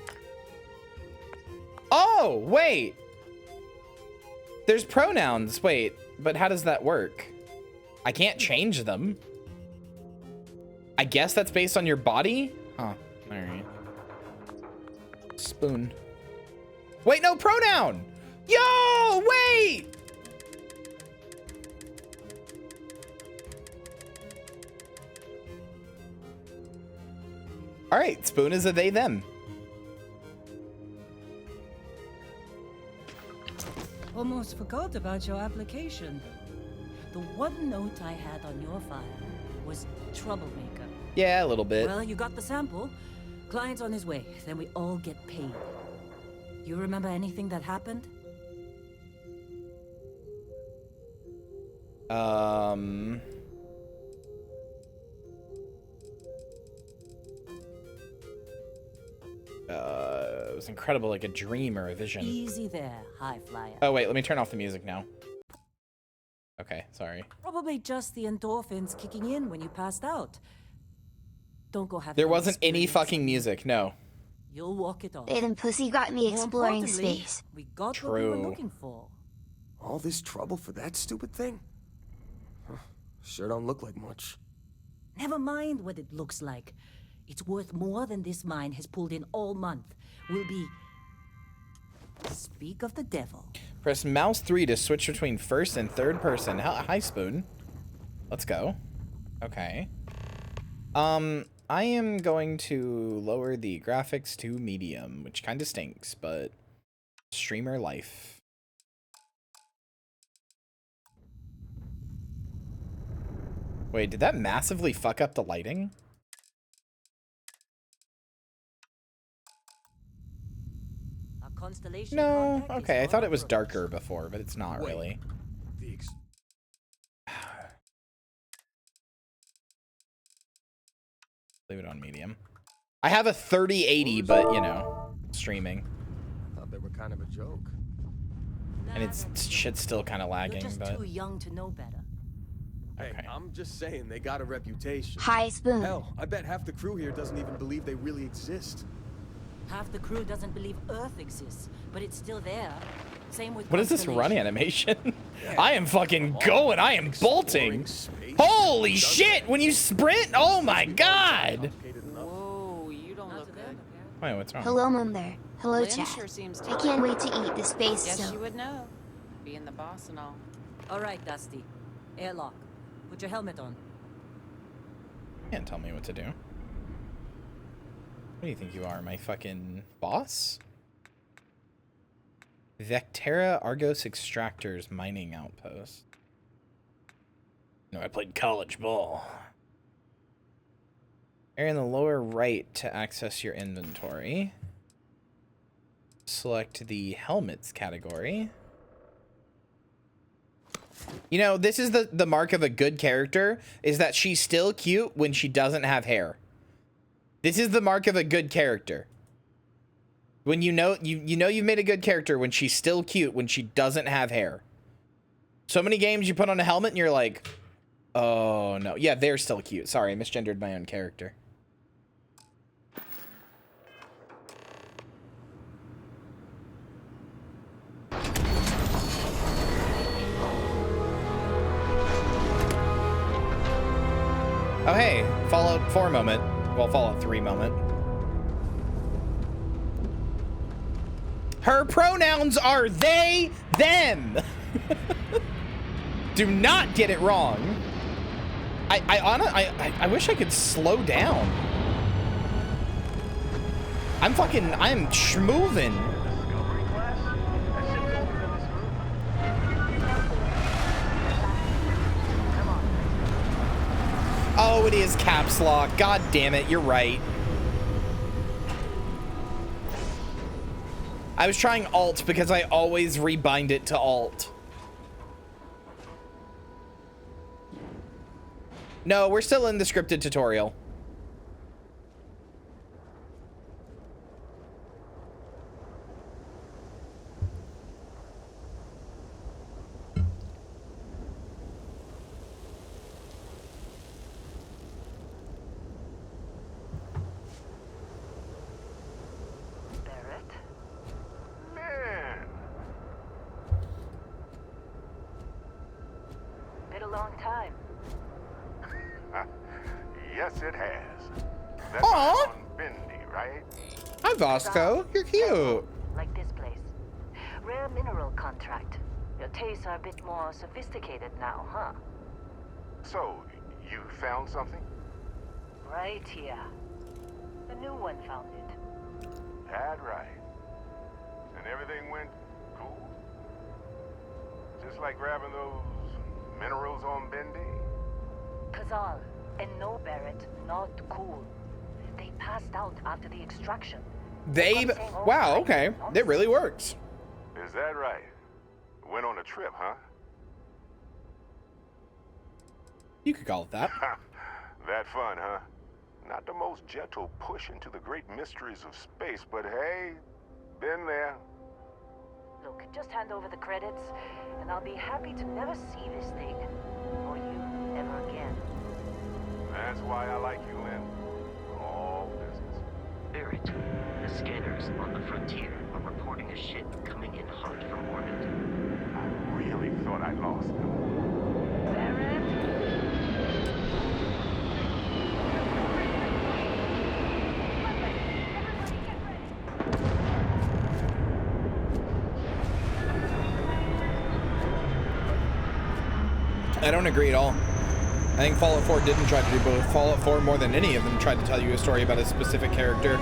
Oh, wait. There's pronouns. Wait, but how does that work? I can't change them. I guess that's based on your body? Huh. All right. Spoon. Wait, no, pronoun. Yo, wait. All right, Spoon is a they, them. Almost forgot about your application. The one note I had on your file was troublemaker. Yeah, a little bit. Well, you got the sample. Client's on his way. Then we all get paid. You remember anything that happened? It was incredible, like a dream or a vision. Easy there, high flyer. Oh, wait, let me turn off the music now. Okay, sorry. Probably just the endorphins kicking in when you passed out. Don't go have There that wasn't any experience. fucking music, no. You'll walk it off. Then pussy got me More exploring importantly, space. We got what we were True. looking for. All this trouble for that stupid thing? Huh, sure don't look like much. Never mind what it looks like. It's worth more than this mine has pulled in all month. Will be... Speak of the devil. Press mouse 3 to switch between first and third person. Hi, Spoon. Let's go. Okay. I am going to lower the graphics to medium, which kind of stinks, but streamer life. Wait, did that massively fuck up the lighting? Our constellation No. contact is Okay, I on thought it was approach. darker before, but it's not Wait. really. Leave it on medium. I have a 3080, but you know, streaming, Thought they were kind of a joke. and it's shit's still kind of You're lagging. just But too young to know better. Hey, Okay. I'm just saying they got a reputation. Hi, Spoon. Hell, I bet half the crew here doesn't even believe they really exist. Half the crew doesn't believe Earth exists, but it's still there. Same with What is this run Constellation. animation? I am fucking going. I am bolting. Holy shit! When you sprint, oh my god! Whoa, you don't look good. Wait, what's wrong? Hello, Mother. Hello, Lynn chat. sure seems I can't wait to eat the space Guess you stone. would know. Being the boss and all. All right, Dusty. Airlock. Put your helmet on. You can't tell me what to do. What do you think you are, my fucking boss? Vectera Argos Extractors Mining Outpost. No, I played college ball. Area in the lower right to access your inventory. Select the helmets category. You know, this is the mark of a good character, is that she's still cute when she doesn't have hair. This is the mark of a good character. When you know you've made a good character when she's still cute when she doesn't have hair. So many games you put on a helmet and you're like, oh no. Yeah, they're still cute. Sorry, I misgendered my own character. Oh hey, Fallout 4 moment. Well, Fallout 3 moment. Her pronouns are they, them. Do not get it wrong. I wish I could slow down. I'm schmoovin'. Discovery class? That ship's older than this room. Come on. Oh, it is caps lock. God damn it, you're right. I was trying Alt because I always rebind it to Alt. No, we're still in the scripted tutorial. Barrett? Man, Been a long time. yes it has. That's Aw. on Bendy, right? Hi, Vasco. You're cute. Like this place. Rare mineral contract. Your tastes are a bit more sophisticated now, huh? So, you found something? Right here. The new one found it. That right. And everything went cool? Just like grabbing those minerals on Bendy? Kazal and no Barrett, not cool. They passed out after the extraction. Wow, okay. It really works. Is that right? Went on a trip, huh? You could call it that. That fun, huh? Not the most gentle push into the great mysteries of space, but hey, been there. Look, just hand over the credits, and I'll be happy to never see this thing, or you, ever again. That's why I like you, Lynn. All business. Barrett, the scanners on the frontier are reporting a ship coming in hot from orbit. I really thought I lost them. Barrett? I don't agree at all. I think Fallout 4 didn't try to do both. Fallout 4, more than any of them, tried to tell you a story about a specific character.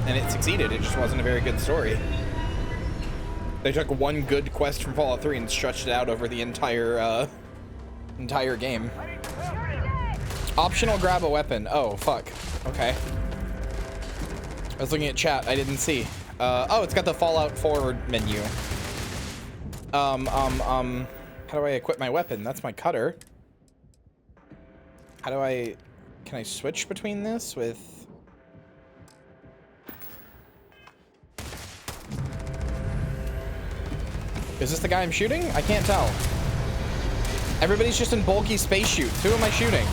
And it succeeded. It just wasn't a very good story. They took one good quest from Fallout 3 and stretched it out over the entire game. Optional grab a weapon. Oh, fuck. Okay. I was looking at chat. I didn't see. Oh, it's got the Fallout 4 menu. How do I equip my weapon? That's my cutter. How do I... Can I switch between this with... Is this the guy I'm shooting? I can't tell. Everybody's just in bulky space shoots. Who am I shooting?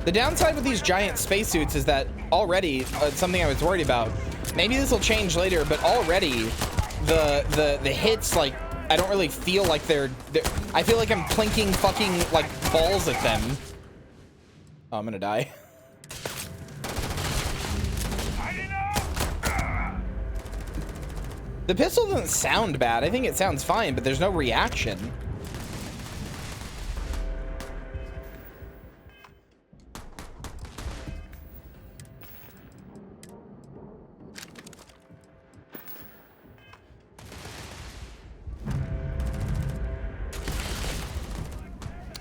The downside with these giant spacesuits is that already, something I was worried about, maybe this will change later, but already the hits, like, I don't really feel like they're I feel like I'm plinking fucking, like, balls at them. Oh, I'm gonna die. The pistol doesn't sound bad. I think it sounds fine, but there's no reaction.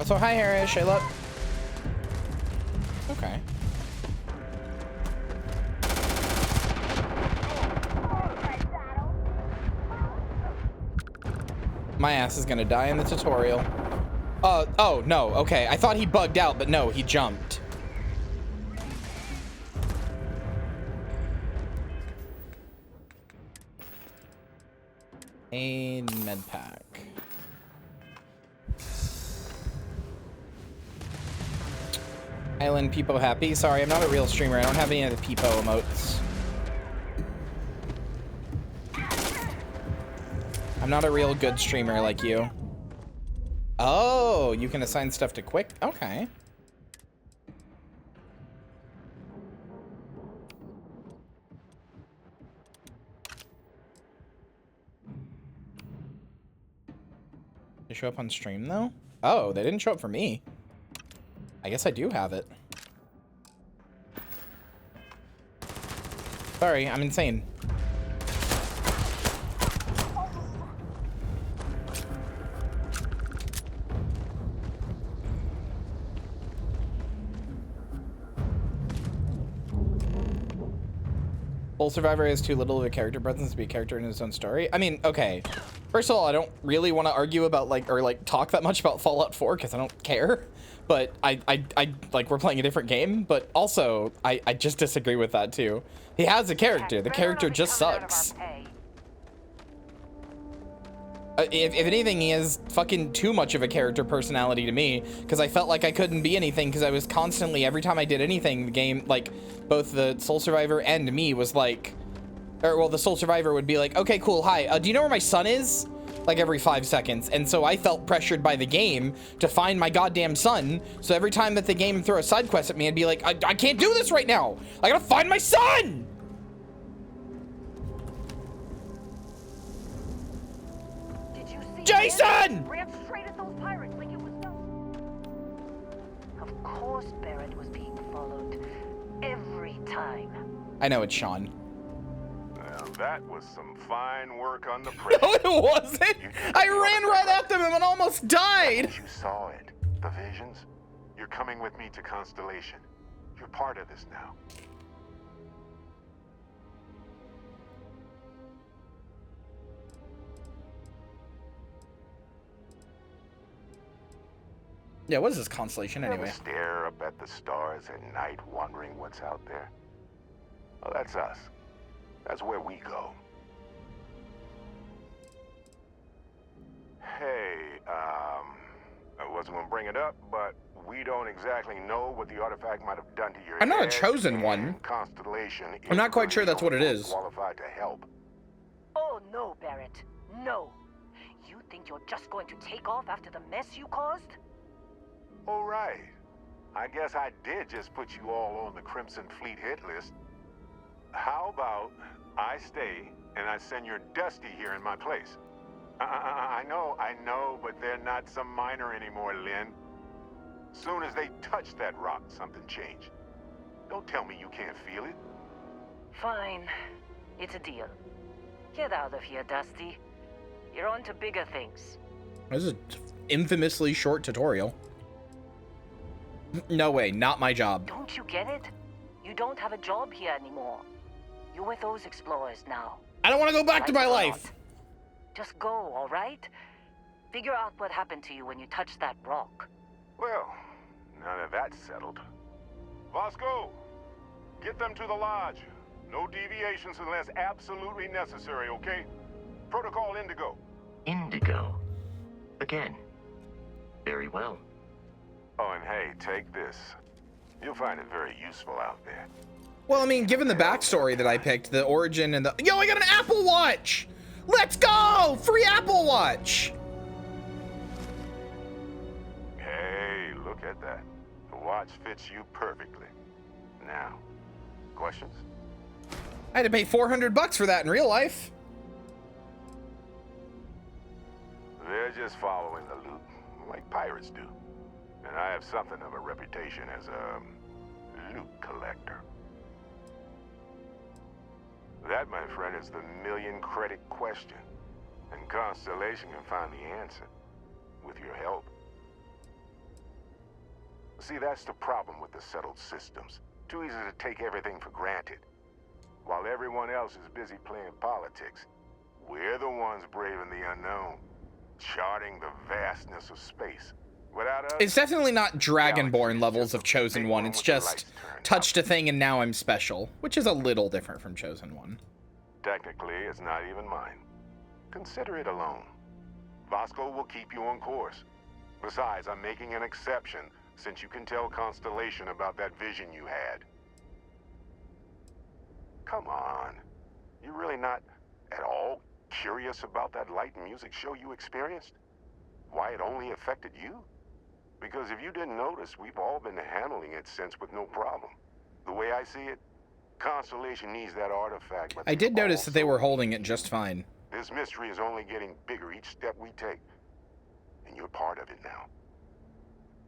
So hi, Harish. I love. Okay. My ass is gonna die in the tutorial. Oh no. Okay, I thought he bugged out, but no, he jumped. A med pack. Island Peepo happy. Sorry, I'm not a real streamer. I don't have any of the Peepo emotes. I'm not a real good streamer like you. Oh, you can assign stuff to quick. Okay. They show up on stream though? Oh, they didn't show up for me. I guess I do have it. Sorry, I'm insane. Full Survivor has too little of a character presence to be a character in his own story. I mean, okay. First of all, I don't really want to argue about or talk that much about Fallout 4 because I don't care. But I like we're playing a different game. But also, I just disagree with that too. He has a character. The character just sucks. If anything, he has fucking too much of a character personality to me because I felt like I couldn't be anything because I was constantly, every time I did anything, the game, like, both the Soul Survivor and me was like, or well, the Soul Survivor would be like, okay, cool, hi, do you know where my son is? Like every 5 seconds. And so I felt pressured by the game to find my goddamn son. So every time that the game threw a side quest at me, I'd be like, I can't do this right now. I gotta find my son. Jason! Ran straight at those pirates like it was no. Of course Barrett was being followed. Every time. I know it's Sean. Well, that was some fine work on the press. No, it wasn't. I ran right after him and almost died. You saw it. The visions. You're coming with me to Constellation. You're part of this now. Yeah, what is this Constellation anyway? Ever stare up at the stars at night, wondering what's out there? Well, that's us. That's where we go. Hey, I wasn't gonna bring it up, but we don't exactly know what the artifact might have done to your I'm not a head, chosen and one. Constellation. I'm not quite sure that's what it is. Qualified to help. Oh no, Barrett. No. You think you're just going to take off after the mess you caused? All right. I guess I did just put you all on the Crimson Fleet hit list. How about I stay and I send your Dusty here in my place? I know, but they're not some miner anymore, Lynn. Soon as they touch that rock, something changed. Don't tell me you can't feel it. Fine. It's a deal. Get out of here, Dusty. You're on to bigger things. This is an infamously short tutorial. No way, not my job. Don't you get it? You don't have a job here anymore. You're with those explorers now. I don't want to go back to my life. Just go, all right? Figure out what happened to you when you touched that rock. Well, now that that's settled, Vasco, get them to the lodge. No deviations unless absolutely necessary, okay? Protocol Indigo. Indigo. Again. Very well. Oh, and hey, take this. You'll find it very useful out there. Well, I mean, given the backstory that I picked, the origin and the... Yo, I got an Apple Watch! Let's go! Free Apple Watch! Hey, look at that. The watch fits you perfectly. Now, questions? I had to pay $400 for that in real life. They're just following the loot, like pirates do. And I have something of a reputation as a loot collector. That, my friend, is the million-credit question. And Constellation can find the answer, with your help. See, that's the problem with the settled systems. Too easy to take everything for granted. While everyone else is busy playing politics, we're the ones braving the unknown, charting the vastness of space. Without us, It's definitely not Dragonborn levels of Chosen One. It's just touched a thing and now I'm special, which is a little different from Chosen One. technically, it's not even mine. Consider it alone. Vasco will keep you on course. Besides, I'm making an exception since you can tell Constellation about that vision you had. Come on. You're really not at all curious about that light and music show you experienced? Why it only affected you? Because if you didn't notice, we've all been handling it since with no problem. The way I see it, Constellation needs that artifact. But I did notice that they were holding it just fine. this mystery is only getting bigger each step we take. And you're part of it now.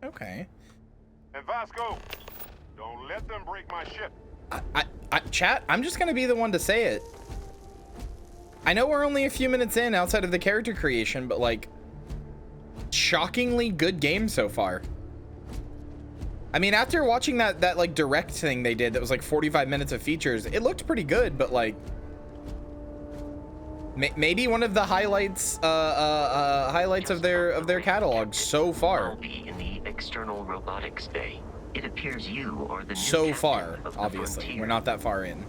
Okay. And Vasco, don't let them break my ship. Chat, I'm just gonna be the one to say it. I know we're only a few minutes in outside of the character creation, but like, shockingly good game so far. I mean, after watching that like direct thing they did that was like 45 minutes of features, it looked pretty good, but like maybe one of the highlights of their catalog so far. I'll be in the external robotics bay. It appears you are the new So captain far, of the obviously. frontier. We're not that far in.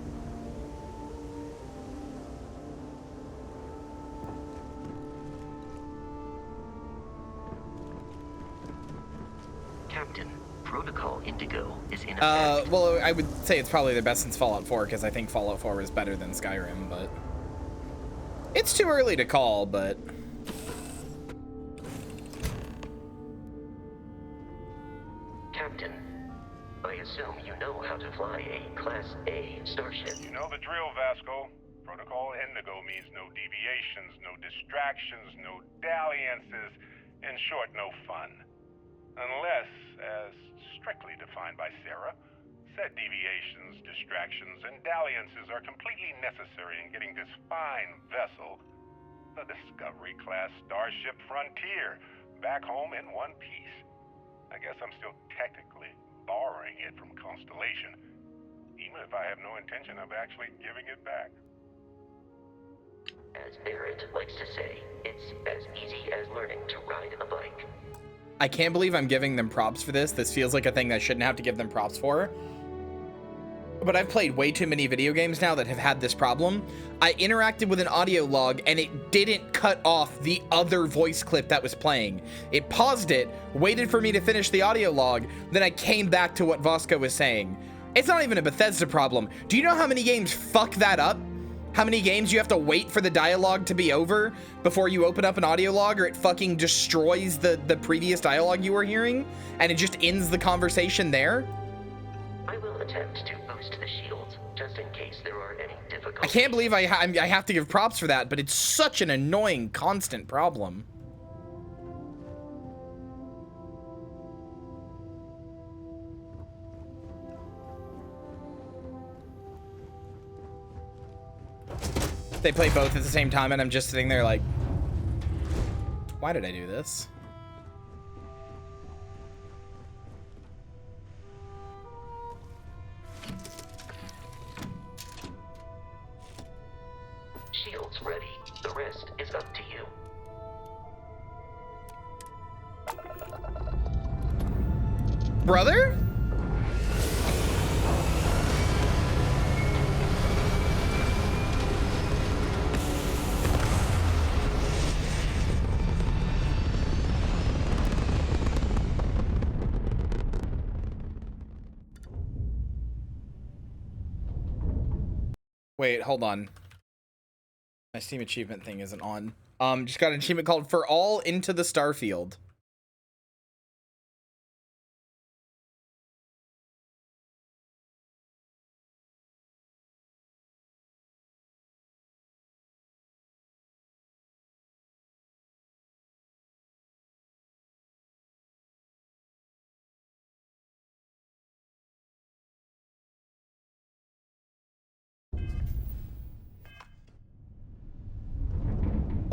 Captain, Protocol Indigo is in effect. Well, I would say it's probably the best since Fallout 4, because I think Fallout 4 was better than Skyrim, but... It's too early to call, but... Captain, I assume you know how to fly a Class A starship. You know the drill, Vasco. Protocol Indigo means no deviations, no distractions, no dalliances. In short, no fun. Unless, as strictly defined by Sarah, said deviations, distractions, and dalliances are completely necessary in getting this fine vessel, the Discovery-class Starship Frontier, back home in one piece. I guess I'm still technically borrowing it from Constellation, even if I have no intention of actually giving it back. As Barrett likes to say, it's as easy as learning to ride a bike. I can't believe I'm giving them props for this. This feels like a thing I shouldn't have to give them props for. But I've played way too many video games now that have had this problem. I interacted with an audio log and it didn't cut off the other voice clip that was playing. It paused it, waited for me to finish the audio log, then I came back to what Vasco was saying. It's not even a Bethesda problem. Do you know how many games fuck that up? How many games you have to wait for the dialogue to be over before you open up an audio log, or it fucking destroys the previous dialogue you were hearing and it just ends the conversation there? I will attempt to boost the shields, just in case there are any difficulties. I can't believe I have to give props for that, but it's such an annoying, constant problem. They play both at the same time and I'm just sitting there like, why did I do this? Shields ready. The rest is up to you. Brother? Wait, hold on. My Steam achievement thing isn't on. Just got an achievement called For All Into the Starfield.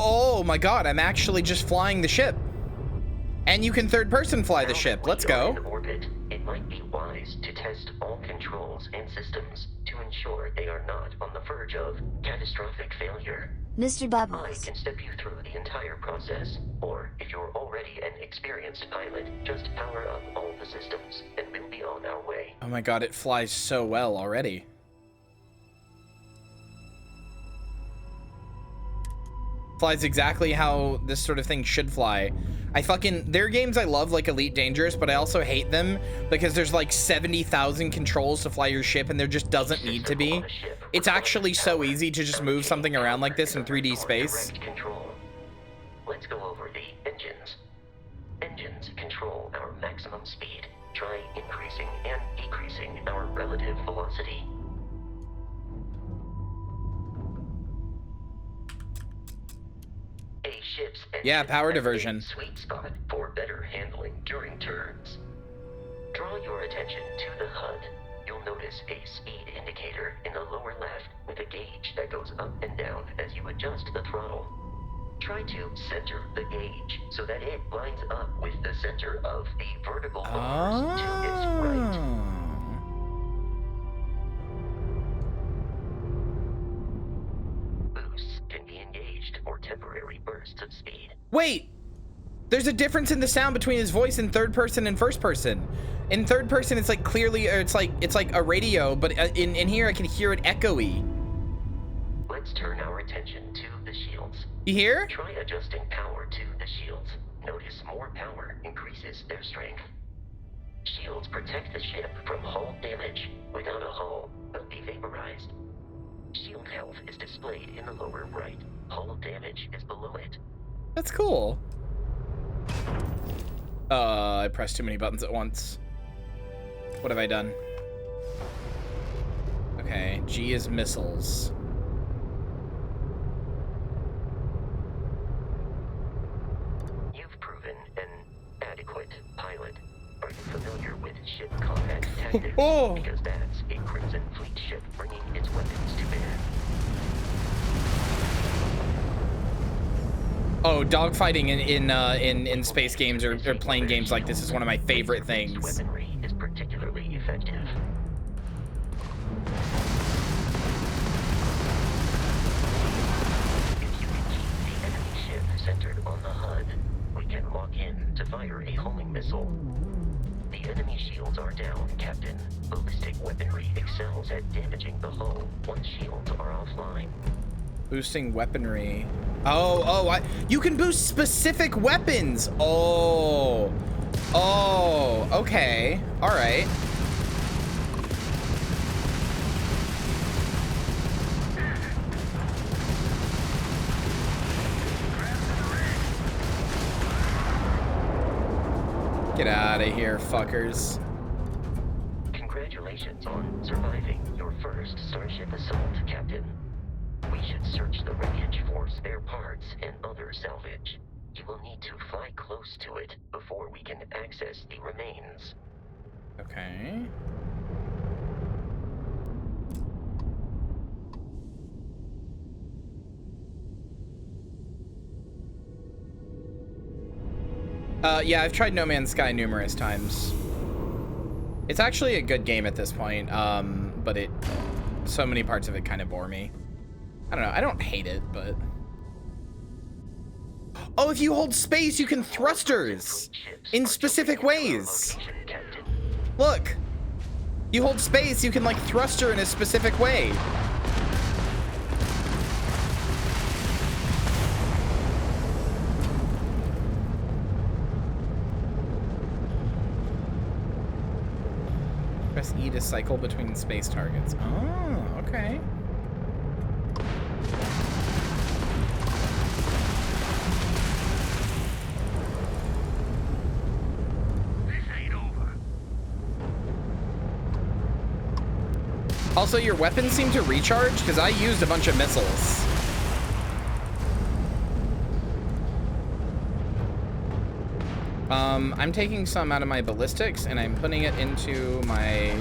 Oh my god, I'm actually just flying the ship. And you can third person fly the ship. Let's go. In orbit, it might be wise to test all controls and systems to ensure they are not on the verge of catastrophic failure. Mr. I Bubbles. can step you through the entire process, or if you're already an experienced pilot, just power up all the systems and we'll be on our way. Oh my god, it flies so well already. Flies exactly how this sort of thing should fly. There are games I love like Elite Dangerous, but I also hate them because there's like 70,000 controls to fly your ship and there just doesn't need to be. It's actually so easy to just move something around like this in 3D space. Let's go over the engines. Engines control our maximum speed. Try increasing and decreasing our relative velocity. A ship's Yeah, power engine has a diversion. sweet spot for better handling during turns. Draw your attention to the HUD. You'll notice a speed indicator in the lower left with a gauge that goes up and down as you adjust the throttle. Try to center the gauge so that it lines up with the center of the vertical bars to its right. Boosts can be engaged for temporary bursts of speed. Wait! There's a difference in the sound between his voice in third person and first person. In third person, it's like clearly, or it's like a radio, but in here I can hear it echoey. Let's turn our attention to the shields. You hear? Try adjusting power to the shields. Notice more power increases their strength. Shields protect the ship from hull damage. Without a hull, they'll be vaporized. Shield health is displayed in the lower right. Hull damage is below it. That's cool. I pressed too many buttons at once. What have I done? Okay, G is missiles. You've proven an adequate pilot. Are you familiar with ship combat tactics? Oh. Because that's a Crimson Fleet ship bringing its weapons to bear. Oh, dogfighting in space games or playing games like this is one of my favorite things. Weaponry is particularly effective. If you can keep the enemy ship centered on the HUD, we can lock in to fire a homing missile. The enemy shields are down, Captain. Ballistic weaponry excels at damaging the hull once shields are offline. Boosting weaponry. You can boost specific weapons. Oh, okay. All right. Get out of here, fuckers. Congratulations on surviving your first Starship assault, Captain. We should search the wreckage for spare parts and other salvage. You will need to fly close to it before we can access the remains. Okay. Yeah, I've tried No Man's Sky numerous times. It's actually a good game at this point, but so many parts of it kind of bore me. I don't know, I don't hate it, but... Oh, if you hold space, you can thrusters in specific ways. Look, you hold space, you can like thruster in a specific way. Press E to cycle between space targets. Oh, okay. Also, your weapons seem to recharge because I used a bunch of missiles. I'm taking some out of my ballistics and I'm putting it into my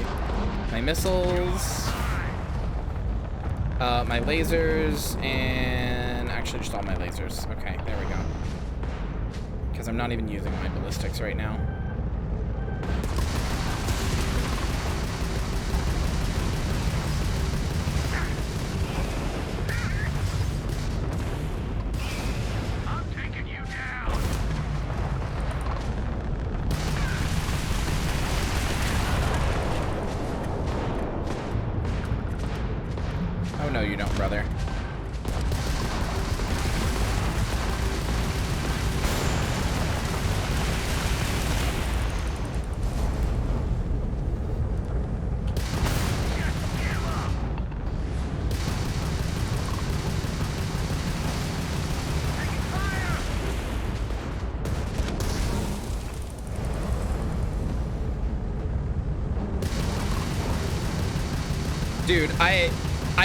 missiles, my lasers, and actually just all my lasers. Okay, there we go. Because I'm not even using my ballistics right now. No, you don't, brother. Dude, I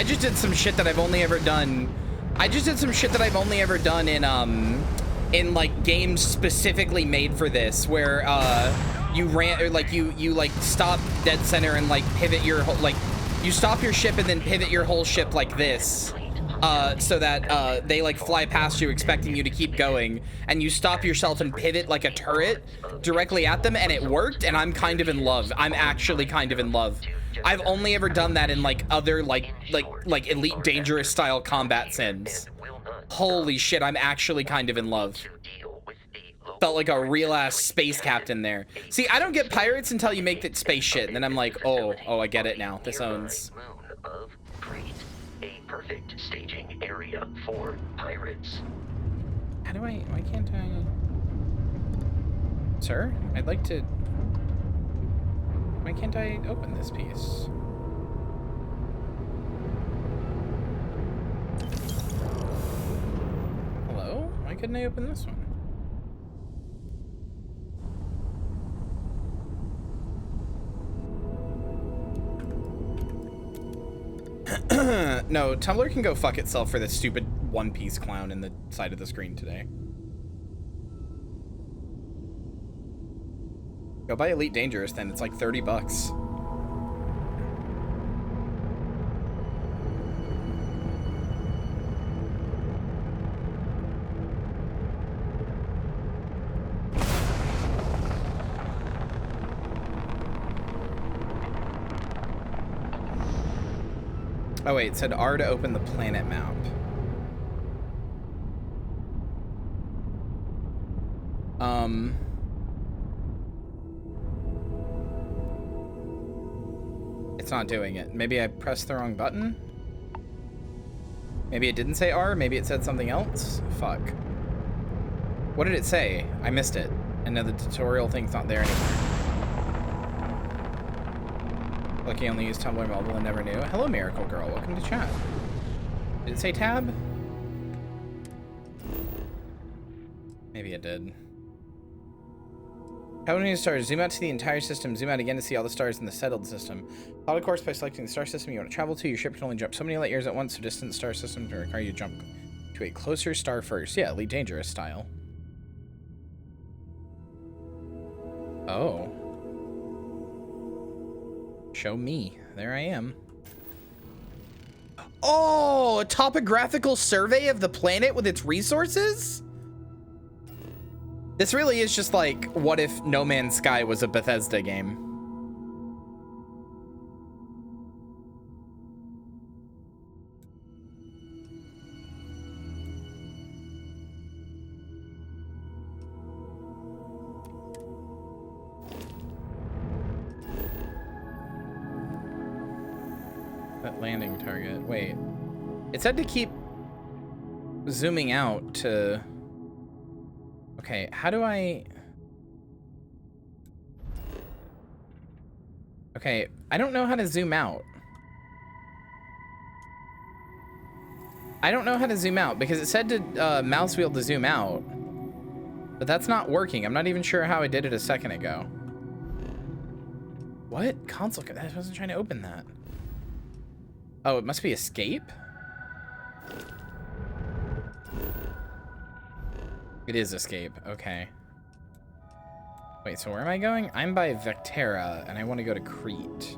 just did some shit that I've only ever done. I just did some shit that I've only ever done in like games specifically made for this, where you ran, or like you like stop dead center and like pivot your whole, like you stop your ship and then pivot your whole ship like this, so that they like fly past you expecting you to keep going, and you stop yourself and pivot like a turret directly at them, and it worked, and I'm kind of in love. I'm actually kind of in love. I've only ever done that in like other like Elite Dangerous style combat sims. Holy shit, I'm actually kind of in love. Felt like a real ass space captain there. See, I don't get pirates until you make that space shit, and then I'm like, oh, I get it now. This owns. A perfect staging area for pirates. How do I? Why can't I? Sir, I'd like to. Why can't I open this piece? Hello? Why couldn't I open this one? No, Tumblr can go fuck itself for this stupid One Piece clown in the side of the screen today. Go buy Elite Dangerous then, it's like 30 bucks. Oh wait, it said R to open the planet map. It's not doing it. Maybe I pressed the wrong button? Maybe it didn't say R, maybe it said something else? Fuck. What did it say? I missed it. And now the tutorial thing's not there anymore. Lucky I only used Tumblr Mobile and never knew. Hello, Miracle Girl. Welcome to chat. Did it say tab? Maybe it did. How many stars? Zoom out to the entire system. Zoom out again to see all the stars in the settled system. Plot a course by selecting the star system you want to travel to. Your ship can only jump so many light years at once, so distant star systems require you to jump to a closer star first. Yeah, Elite Dangerous style. Oh. Show me. There I am. Oh, a topographical survey of the planet with its resources? This really is just like, what if No Man's Sky was a Bethesda game? That landing target. Wait. It said to keep zooming out to... Okay, how do I... Okay, I don't know how to zoom out. I don't know how to zoom out because it said to mouse wheel to zoom out. But that's not working. I'm not even sure how I did it a second ago. What? Console? I wasn't trying to open that. Oh, it must be escape? It is escape. Okay. Wait, so where am I going? I'm by Vectera, and I want to go to Crete.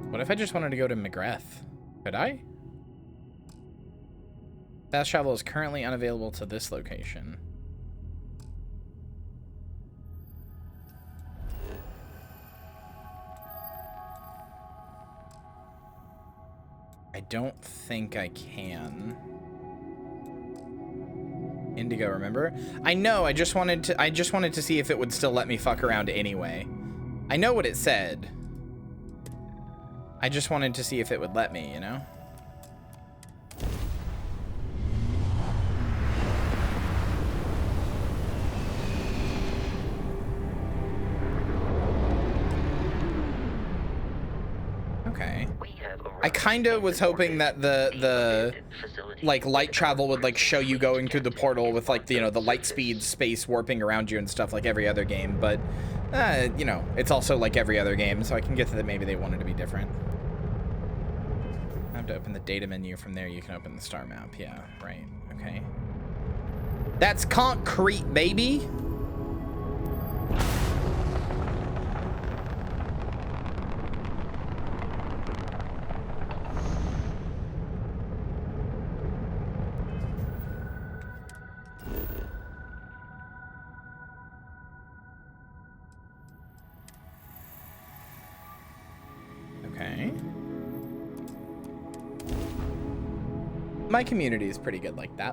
What if I just wanted to go to McGrath? Could I? Fast travel is currently unavailable to this location. I don't think I can. Indigo, remember? I know, I just wanted to see if it would still let me fuck around anyway. I know what it said. I just wanted to see if it would let me, you know? Okay. I kinda was hoping that the like light travel would like show you going through the portal with like the, you know, the light speed space warping around you and stuff like every other game, but you know, it's also like every other game, so I can get that maybe they wanted to be different. I have to open the data menu. From there you can open the star map. Yeah, right. Okay. That's concrete, baby. Okay. My community is pretty good like that.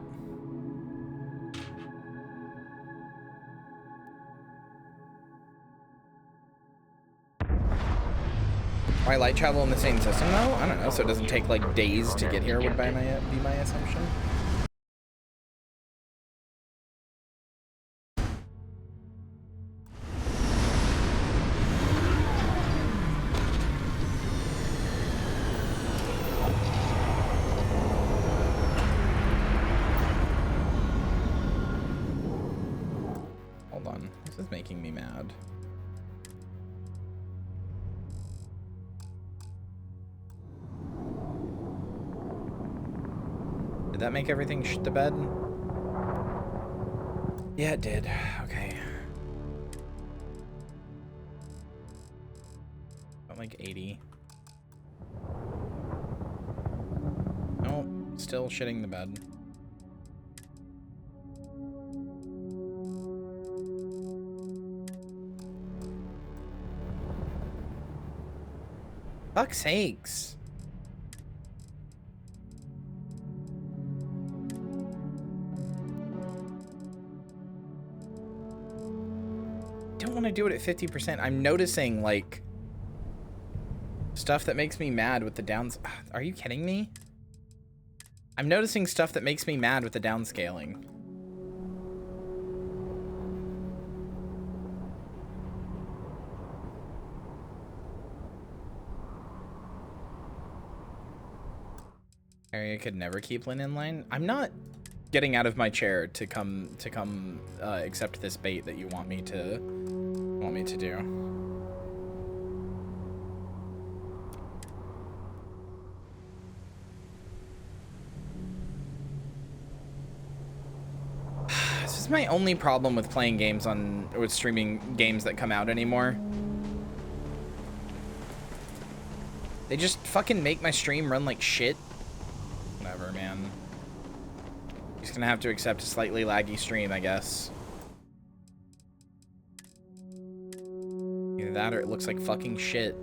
Why light travel in the same system though? I don't know, so it doesn't take like days to get here would be my assumption. Hold on, this is making me mad. Did that make everything shit to bed? Yeah, it did. Okay. About like 80. Nope, still shitting the bed. Fuck's sakes. Don't want to do it at 50%. I'm noticing like stuff that makes me mad with the downs. Are you kidding me? I'm noticing stuff that makes me mad with the downscaling. Area could never keep Lynn in line. I'm not getting out of my chair to come accept this bait that you want me to do. This is my only problem with playing games with streaming games that come out anymore. They just fucking make my stream run like shit. Whatever, man. Just gonna have to accept a slightly laggy stream, I guess. Either that or it looks like fucking shit.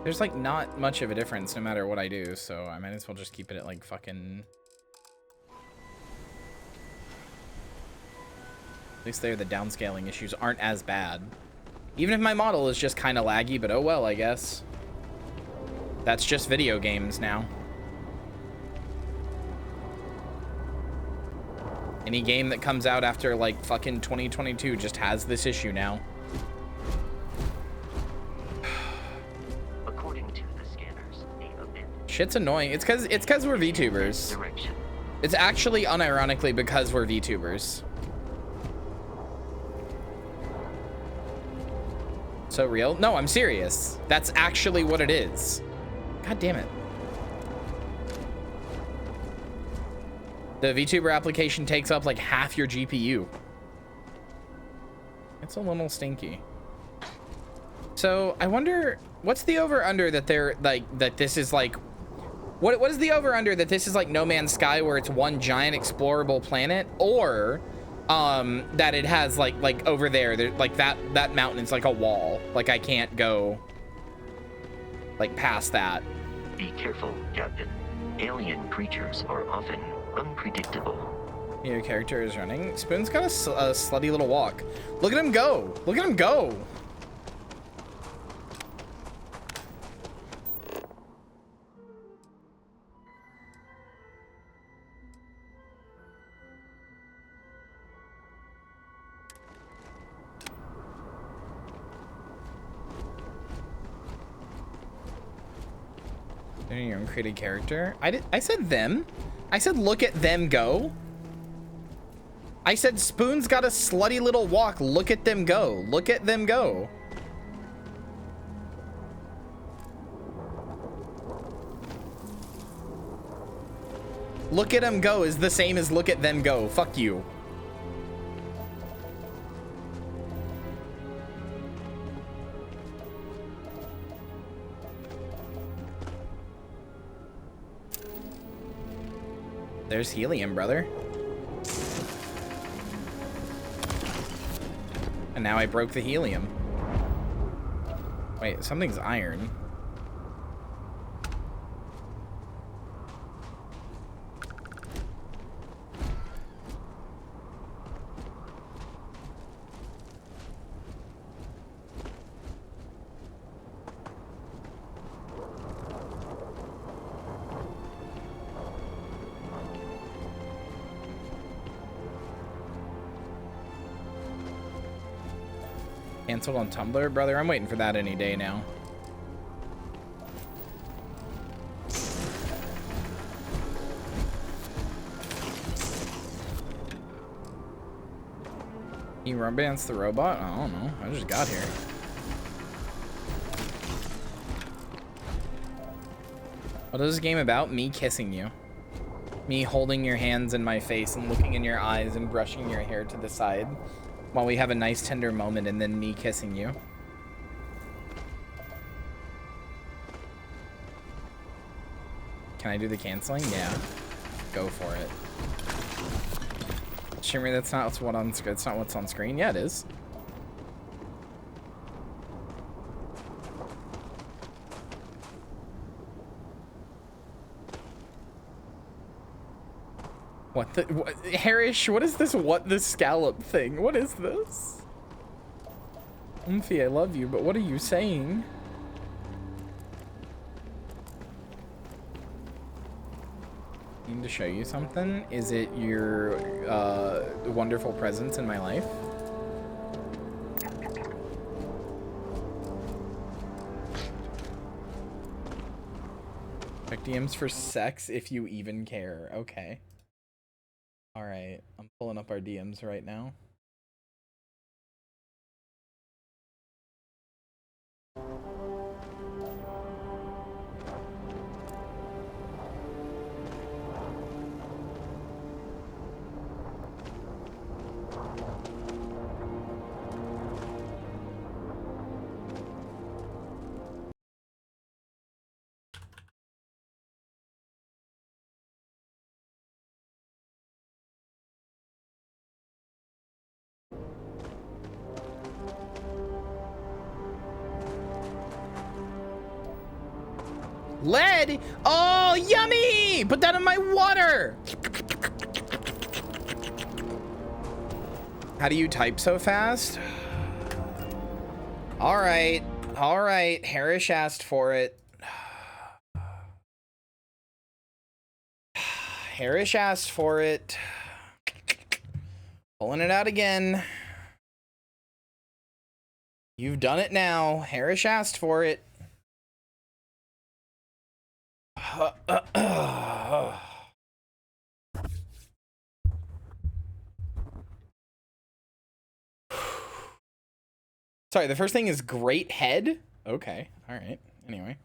There's like not much of a difference no matter what I do, so I might as well just keep it at like fucking... At least there the downscaling issues aren't as bad. Even if my model is just kind of laggy, but oh well, I guess. That's just video games now. Any game that comes out after like fucking 2022 just has this issue now. According to the scanners, the event. Shit's annoying. It's cause we're VTubers. Direction. It's actually unironically because we're VTubers. So real? No, I'm serious. That's actually what it is. God damn it. The VTuber application takes up like half your GPU. It's a little stinky. So I wonder what's the over under that they're like that this is like what is the over under that this is like No Man's Sky where it's one giant explorable planet, or that it has like over there like that mountain is like a wall, like I can't go like past that. Be careful, Captain. Alien creatures are often unpredictable. Your character is running. Spoon's got a slutty little walk. Look at him go. Look at him go. Your own created character. I said them. I said look at them go. I said Spoon's got a slutty little walk. Look at them go. Look at them go. Look at them go is the same as look at them go. Fuck you. There's helium, brother. And now I broke the helium. Wait, something's iron. Canceled on Tumblr? Brother, I'm waiting for that any day now. You run against the robot? I don't know. I just got here. What is this game about? Me kissing you. Me holding your hands in my face and looking in your eyes and brushing your hair to the side. While we have a nice tender moment and then me kissing you. Can I do the canceling? Yeah. Go for it. Shimmer, that's not what's on screen. Yeah, it is. What the Harish, what is this scallop thing? What is this? Umphy, I love you, but what are you saying? Need to show you something? Is it your wonderful presence in my life? Check DMs for sex if you even care. Okay. All right, I'm pulling up our DMs right now. Lead? Oh, yummy! Put that in my water! How do you type so fast? All right. Harish asked for it. Harish asked for it. Pulling it out again. You've done it now. Harris asked for it. Sorry, the first thing is great head? Okay, alright. Anyway.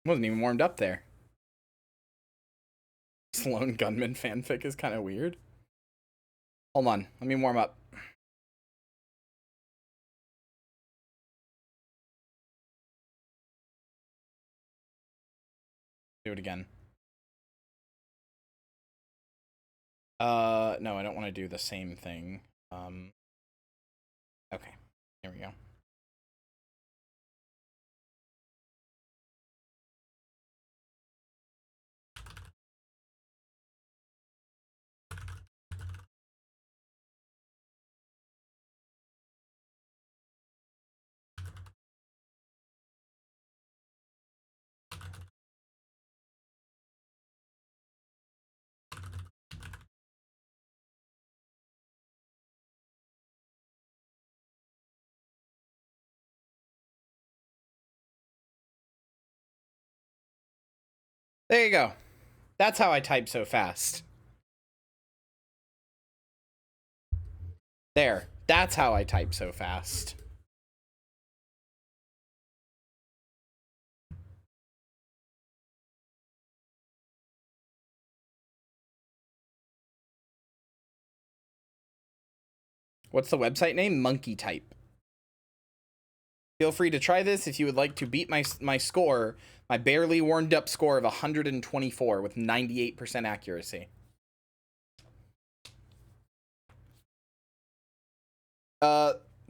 Wasn't even warmed up there. Sloan Gunman fanfic is kind of weird. Hold on, let me warm up. Do it again. No, I don't want to do the same thing. Okay, here we go. There you go. That's how I type so fast. There. That's how I type so fast. What's the website name? Monkey Type. Feel free to try this if you would like to beat my score, my barely warmed up score of 124 with 98% accuracy.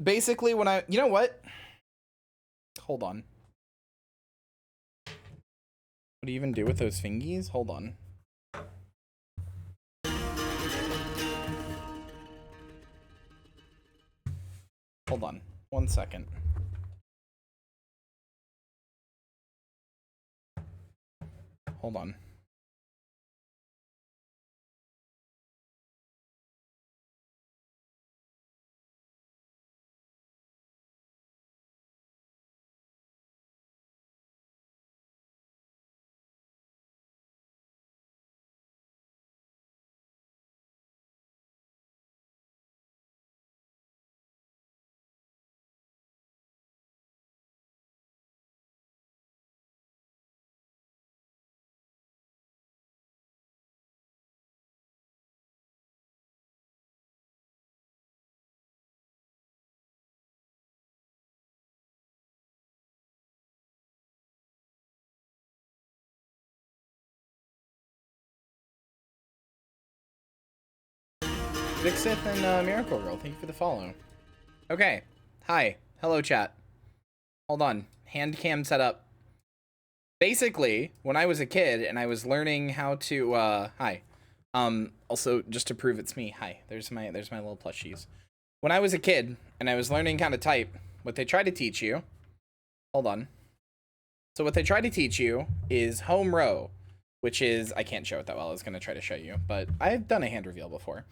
Basically when you know what? Hold on. What do you even do with those fingies? Hold on. Hold on. 1 second. Hold on. Big Sith and Miracle Girl, thank you for the follow. Okay, hi, hello chat. Hold on, hand cam set up. Basically, when I was a kid and I was learning how to, hi. Also, just to prove it's me, hi, there's my little plushies. When I was a kid and I was learning how to type, what they try to teach you, hold on. So what they try to teach you is home row, which is, I can't show it that well, I was gonna try to show you, but I've done a hand reveal before.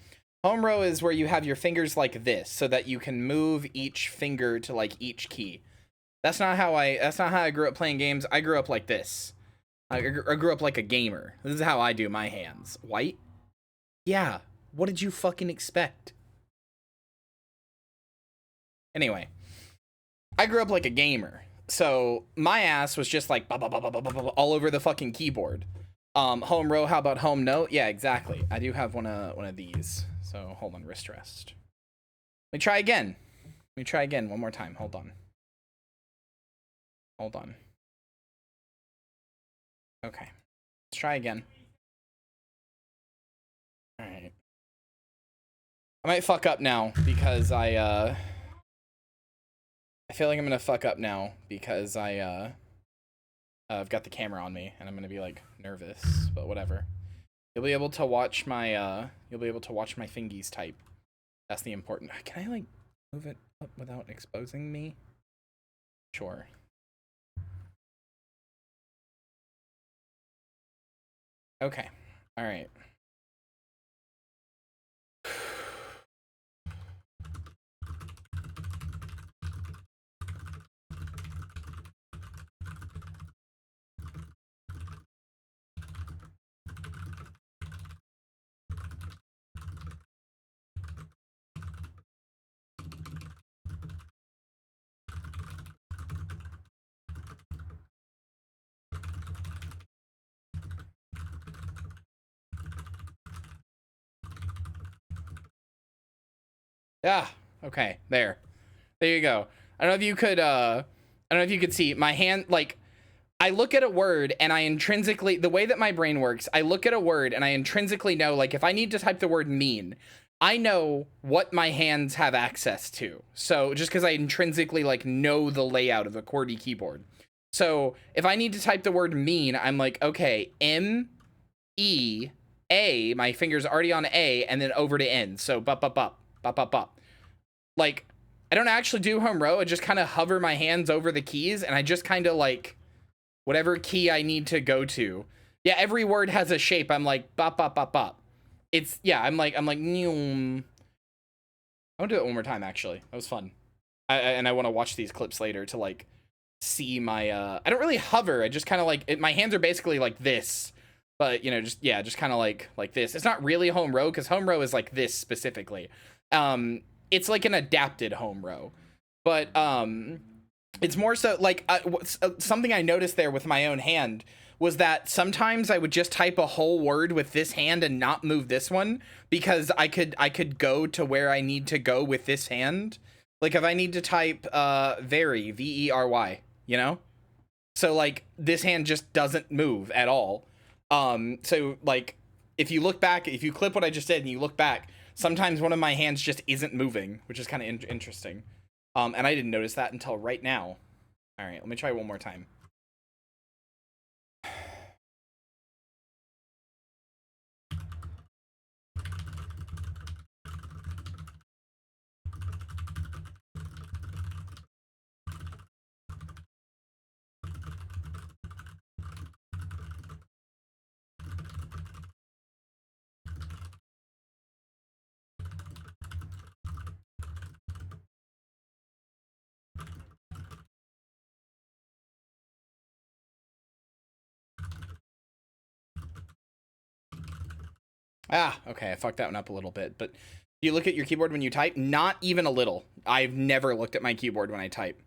Home row is where you have your fingers like this so that you can move each finger to like each key. That's not how I grew up playing games. I grew up like this. I grew up like a gamer. This is how I do my hands. White? Yeah. What did you fucking expect? Anyway, I grew up like a gamer. So my ass was just like all over the fucking keyboard. Home row, how about home note? Yeah, exactly. I do have one of these. So hold on, wrist rest. Let me try again. Let me try again one more time. Hold on. Hold on. Okay. Let's try again. Alright. I might fuck up now because I feel like I'm gonna fuck up now because I've got the camera on me and I'm gonna be like nervous, but whatever. You'll be able to watch my fingies type. That's the important. Can I like move it up without exposing me? Sure. Okay. All right. Yeah. Okay. There you go. I don't know if you could see my hand. Like, I look at a word and I intrinsically, the way that my brain works, I look at a word and I intrinsically know, like, if I need to type the word mean, I know what my hands have access to. So just because I intrinsically like know the layout of a QWERTY keyboard. So if I need to type the word mean, I'm like, okay, M, E, A, my finger's already on A, and then over to N. So bup. Like, I don't actually do home row. I just kind of hover my hands over the keys and I just kind of like whatever key I need to go to. Yeah, every word has a shape. I'm like bop. It's, yeah, I'm like Nyum. I want to do it one more time actually. That was fun. And I want to watch these clips later to like see my I don't really hover. I just kind of like my hands are basically like this. But, you know, just kind of like this. It's not really home row because home row is like this specifically. It's like an adapted home row, but it's more so like something I noticed there with my own hand was that sometimes I would just type a whole word with this hand and not move this one because I could go to where I need to go with this hand. Like if I need to type very, V-E-R-Y, you know? So like this hand just doesn't move at all. So like if you look back, if you clip what I just did and you look back, sometimes one of my hands just isn't moving, which is kind of interesting. And I didn't notice that until right now. All right, let me try one more time. Ah, okay, I fucked that one up a little bit, but you look at your keyboard when you type? Not even a little. I've never looked at my keyboard when I type.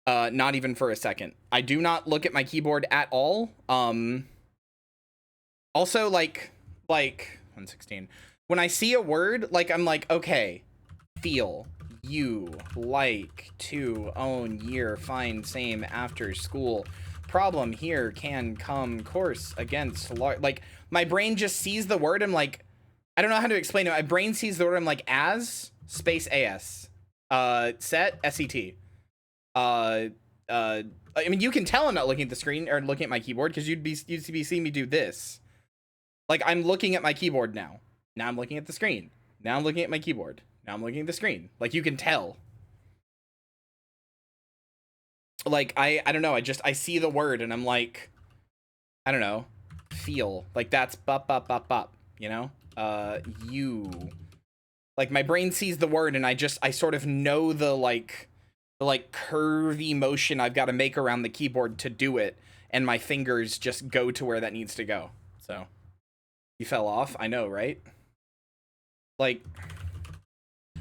Not even for a second. I do not look at my keyboard at all. Also, like 116. When I see a word, like, I'm like, okay, feel, you, like, to, own, year, find, same, after, school. Problem here can come course against like my brain just sees the word. I'm like, I don't know how to explain it. My brain sees the word. I'm like as space as set set. I mean, you can tell I'm not looking at the screen or looking at my keyboard because you'd be seeing me do this. Like I'm looking at my keyboard now. Now I'm looking at the screen. Now I'm looking at my keyboard. Now I'm looking at the screen. Like you can tell. Like I don't know, I see the word and I'm like, I don't know, feel like that's bop, you know? You, like my brain sees the word and I sort of know the curvy motion I've got to make around the keyboard to do it, and my fingers just go to where that needs to go. So you fell off, I know, right? Like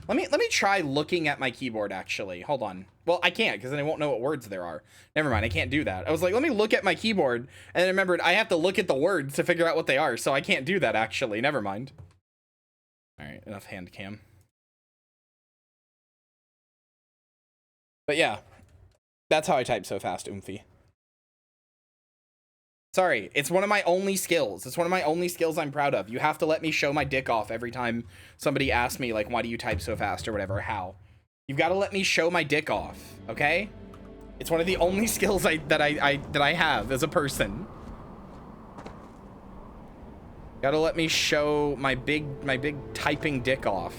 let me try looking at my keyboard actually. Hold on. Well, I can't because then I won't know what words there are. Never mind, I can't do that. I was like, let me look at my keyboard, and then I remembered I have to look at the words to figure out what they are, so I can't do that actually. Never mind. All right, enough hand cam. But yeah, that's how I type so fast, Oomphy. Sorry, it's one of my only skills. It's one of my only skills I'm proud of. You have to let me show my dick off every time somebody asks me, like, why do you type so fast or whatever, how. You've got to let me show my dick off, okay? It's one of the only skills that I have as a person. Gotta let me show my big typing dick off.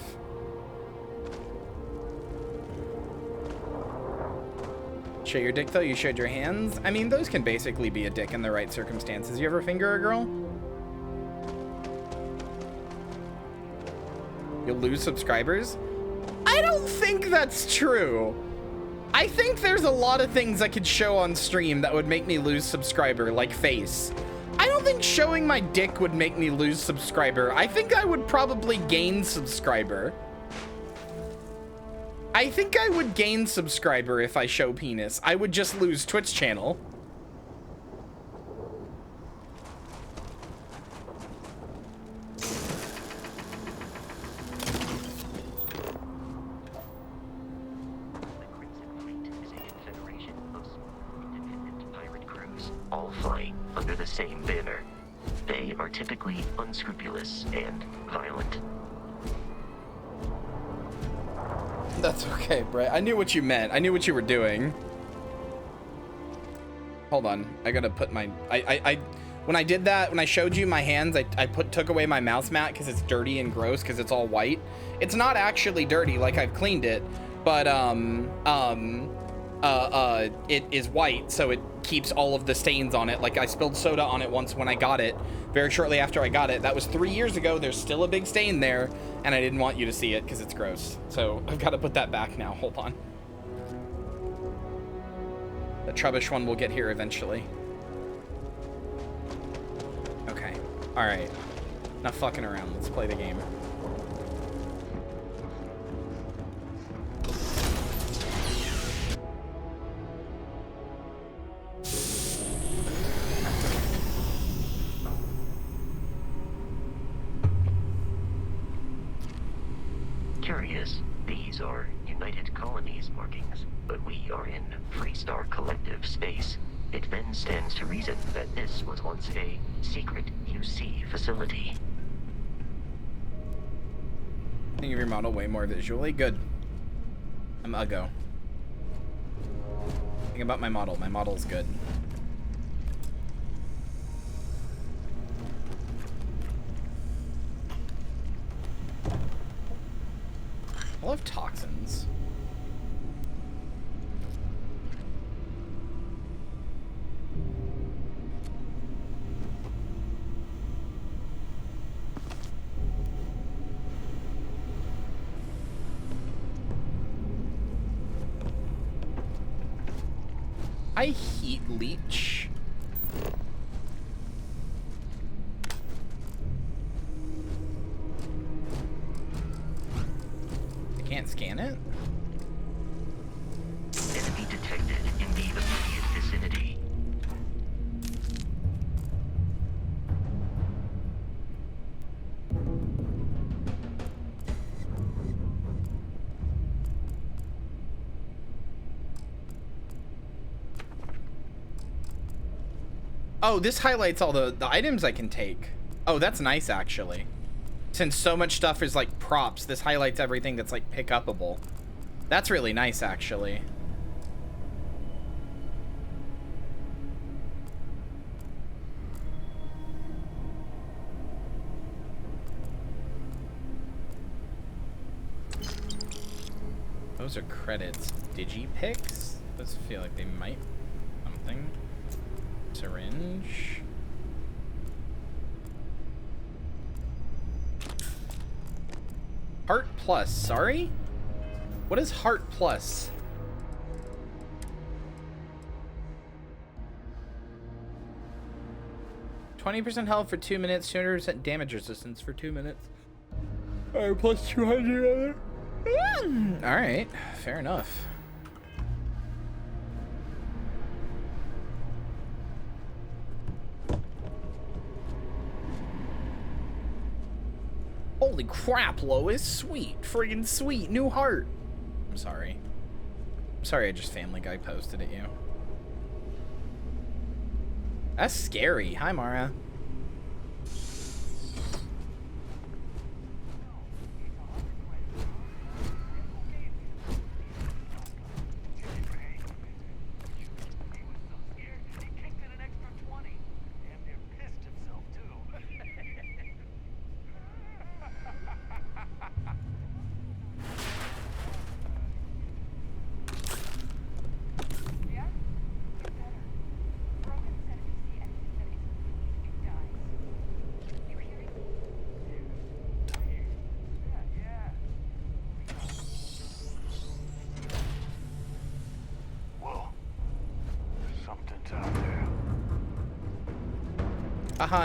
Show your dick though, you showed your hands. I mean, those can basically be a dick in the right circumstances. You ever finger a girl? You'll lose subscribers? I don't think that's true. I think there's a lot of things I could show on stream that would make me lose subscriber, like face. I don't think showing my dick would make me lose subscriber. I think I would probably gain subscriber. I think I would gain subscriber if I show penis. I would just lose Twitch channel. All flying under the same banner. They are typically unscrupulous and violent. That's okay, Brett. I knew what you meant. I knew what you were doing. Hold on. I gotta put my... when I did that, when I showed you my hands, I took away my mouse mat because it's dirty and gross because it's all white. It's not actually dirty, like I've cleaned it, but it is white, so it keeps all of the stains on it. Like I spilled soda on it once when I got it, very shortly after I got it. That was 3 years ago. There's still a big stain there, and I didn't want you to see it because it's gross. So I've got to put that back now. Hold on. The Trubbish one will get here eventually. Okay. All right. Not fucking around. Let's play the game. Curious, these are United Colonies markings, but we are in Freestar Collective space. It then stands to reason that this was once a secret UC facility. Think of your model way more visually. Good. I'm a go. Think about my model. My model's good. I love toxins. I heat leech. Can't scan it? Enemy detected in the immediate vicinity. Oh, this highlights all the items I can take. Oh, that's nice actually. Since so much stuff is like props, this highlights everything that's like pick upable. That's really nice actually. Those are credits. Digipicks? Those feel like they might something. Syringe. Heart Plus, sorry? What is Heart Plus? %20 health for 2 minutes, 200% damage resistance for 2 minutes. Alright, plus 200 other. Alright, fair enough. Holy crap, Lois. Sweet. Friggin' sweet. New heart. I'm sorry. I'm sorry I just Family Guy posted at you. That's scary. Hi, Mara.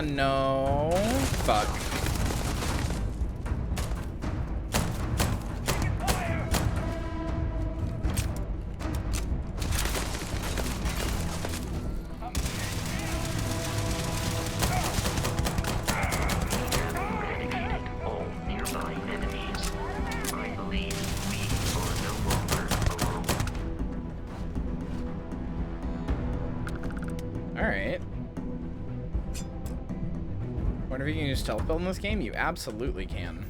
No. Fuck. All nearby enemies. I believe we are no longer alone. Alright. Wonder if you can use stealth build in this game? You absolutely can.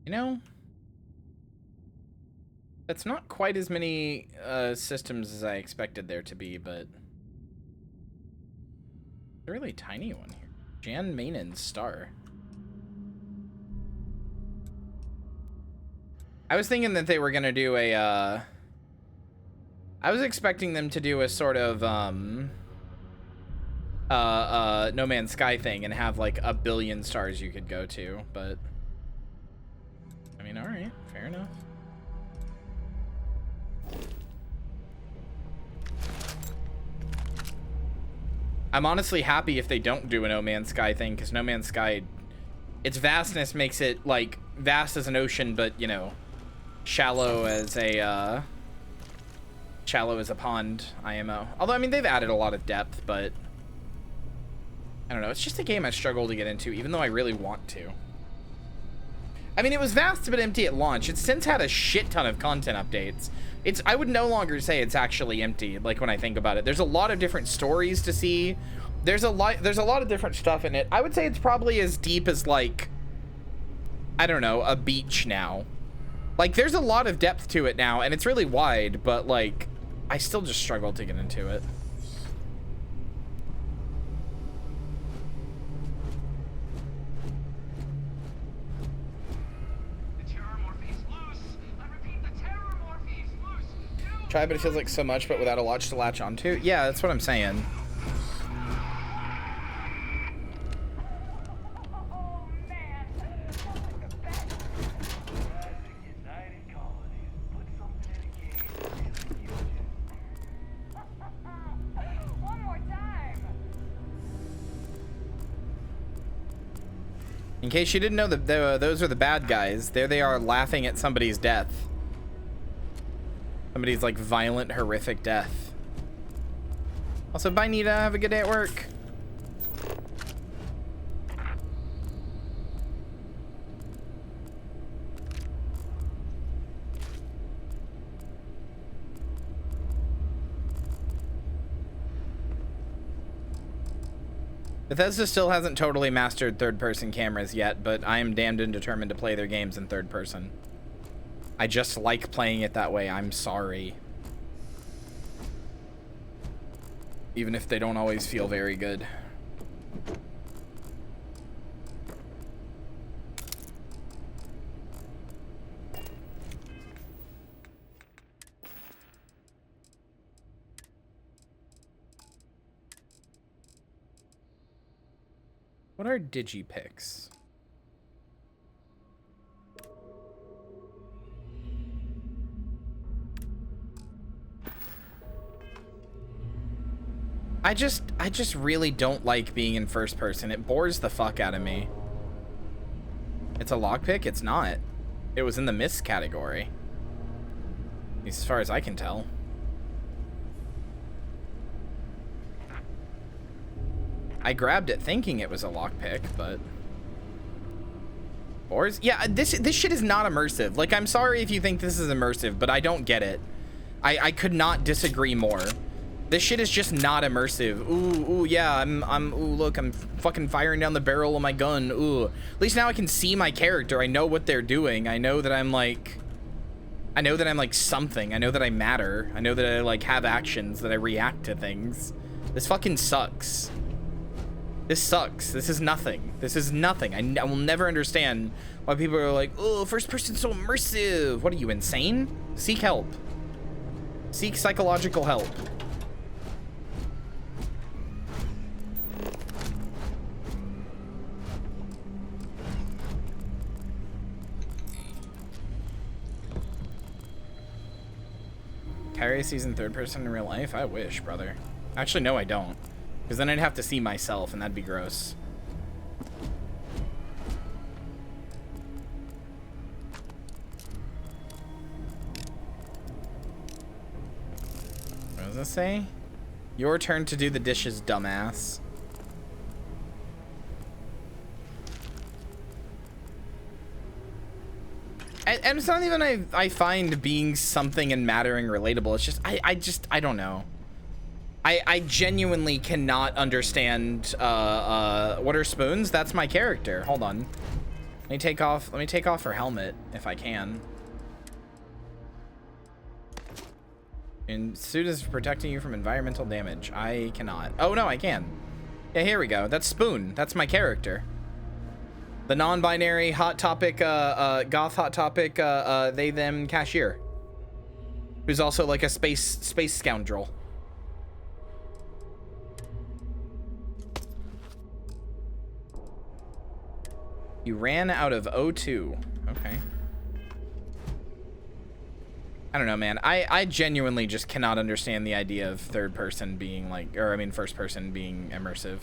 You know, that's not quite as many systems as I expected there to be, but it's a really tiny one here. Jan Mainen's Star. I was thinking that they were gonna do a, I was expecting them to do a sort of, No Man's Sky thing and have like 1 billion stars you could go to, but, I mean, alright, fair enough. I'm honestly happy if they don't do a No Man's Sky thing, because No Man's Sky, its vastness makes it, like, vast as an ocean, but, you know, shallow as a pond IMO. Although, I mean, they've added a lot of depth, but I don't know. It's just a game I struggle to get into, even though I really want to. I mean, it was vast but empty at launch. It's since had a shit ton of content updates. I would no longer say it's actually empty, like, when I think about it. There's a lot of different stories to see. There's a lot of different stuff in it. I would say it's probably as deep as, like, I don't know, a beach now. Like, there's a lot of depth to it now, and it's really wide, but, like, I still just struggle to get into it. Try, but it feels like so much, but without a lot to latch onto. Yeah, that's what I'm saying. In case you didn't know, those are the bad guys. There they are laughing at somebody's death. Somebody's, like, violent, horrific death. Also, bye, Nita. Have a good day at work. Bethesda still hasn't totally mastered third-person cameras yet, but I am damned and determined to play their games in third person. I just like playing it that way. I'm sorry. Even if they don't always feel very good. What are digipics? I just really don't like being in first person. It bores the fuck out of me. It's a lockpick? It's not. It was in the miss category. At least as far as I can tell. I grabbed it thinking it was a lockpick, but Yeah, this shit is not immersive. Like, I'm sorry if you think this is immersive, but I don't get it. I could not disagree more. This shit is just not immersive. Ooh, yeah, ooh, look, I'm fucking firing down the barrel of my gun. Ooh. At least now I can see my character. I know what they're doing. I know that I'm like something. I know that I matter. I know that I like have actions, that I react to things. This fucking sucks. This sucks. This is nothing. This is nothing. I will never understand why people are like, oh, first person's so immersive. What are you, insane? Seek help. Seek psychological help. Kyria sees in third person in real life? I wish, brother. Actually, no, I don't. Because then I'd have to see myself, and that'd be gross. What does it say? Your turn to do the dishes, dumbass. And it's not even I find being something and mattering relatable. It's just I don't know. I genuinely cannot understand what are spoons? That's my character. Hold on. Let me take off her helmet if I can. And suit is protecting you from environmental damage. I cannot. Oh no, I can. Yeah, here we go. That's Spoon. That's my character. The non-binary hot topic, goth hot topic, they them cashier, who's also like a space scoundrel. You ran out of O2. Okay. I don't know, man. I genuinely just cannot understand the idea of third person being like, or I mean first person being immersive.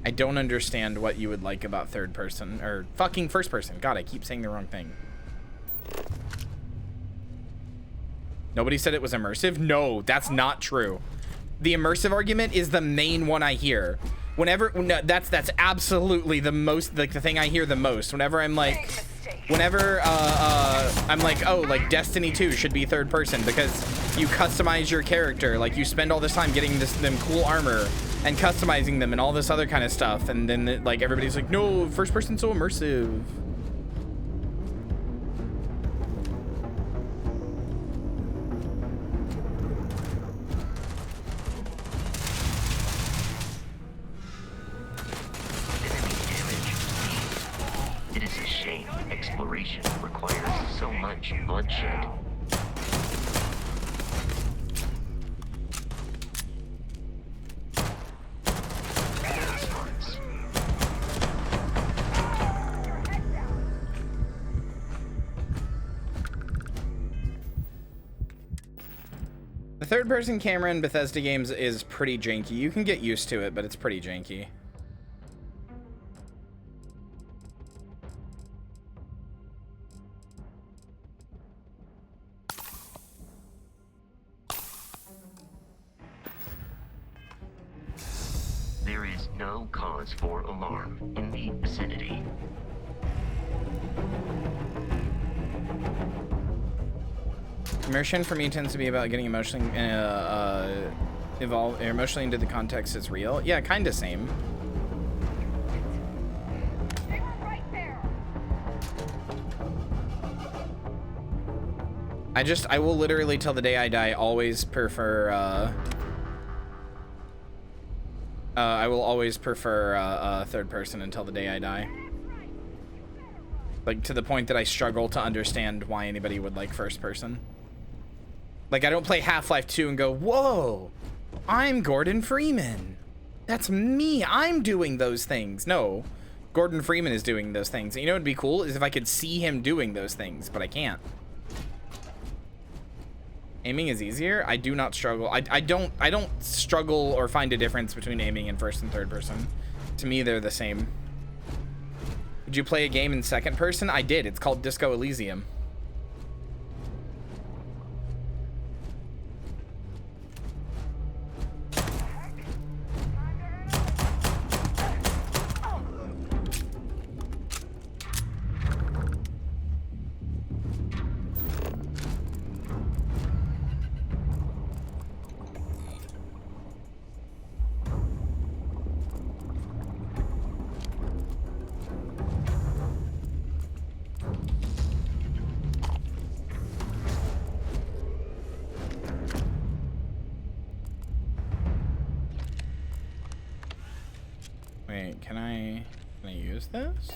I don't understand what you would like about third person or fucking first person. God, I keep saying the wrong thing. Nobody said it was immersive? No, that's not true. The immersive argument is the main one I hear. Whenever, no, that's absolutely the most, like the thing I hear the most. Whenever I'm like, I'm like, oh, like Destiny 2 should be third person because you customize your character. Like you spend all this time getting them cool armor and customizing them and all this other kind of stuff. And then like everybody's like, no, first person's so immersive. It is a shame exploration requires so much bloodshed. The third-person camera in Bethesda games is pretty janky. You can get used to it, but it's pretty janky. There is no cause for alarm in the vicinity. Immersion for me tends to be about getting emotionally emotionally into the context is real. Yeah, kind of same. They were right there. I will literally till the day I die always prefer I will always prefer third person until the day I die. Like to the point that I struggle to understand why anybody would like first person. Like I don't play Half-Life 2 and go, whoa, I'm Gordon Freeman. That's me. I'm doing those things. No, Gordon Freeman is doing those things. And you know what would be cool is if I could see him doing those things, but I can't. Aiming is easier. I do not struggle. I don't struggle or find a difference between aiming in first and third person. To me, they're the same. Did you play a game in second person? I did. It's called Disco Elysium. Wait, can I use this?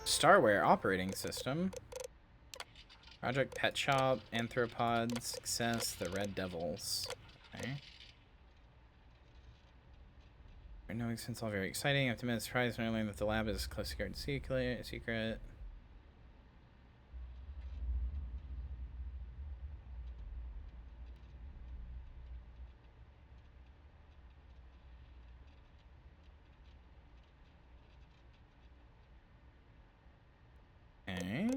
Starware operating system. Project Pet Shop, Anthropods, Success, the Red Devils. Okay. Right now, it's all very exciting. I have to admit, surprised when I learned that the lab is close to guard secret. Okay.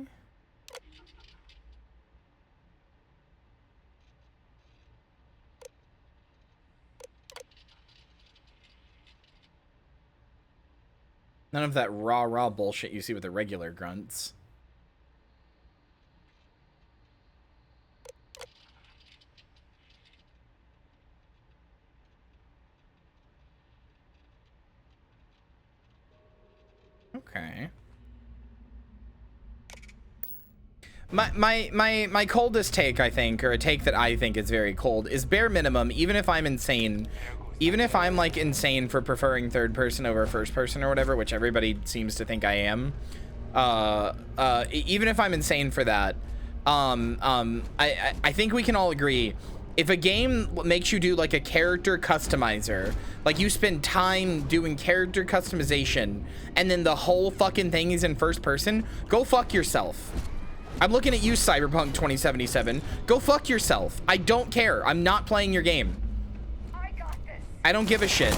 None of that raw bullshit you see with the regular grunts. Okay. My coldest take, I think, or a take that I think is very cold, is bare minimum, even if I'm insane, even if I'm like insane for preferring third person over first person or whatever, which everybody seems to think I am, even if I'm insane for that, I think we can all agree, if a game makes you do like a character customizer, like you spend time doing character customization and then the whole fucking thing is in first person, go fuck yourself. I'm looking at you, Cyberpunk 2077. Go fuck yourself. I don't care. I'm not playing your game. I don't give a shit.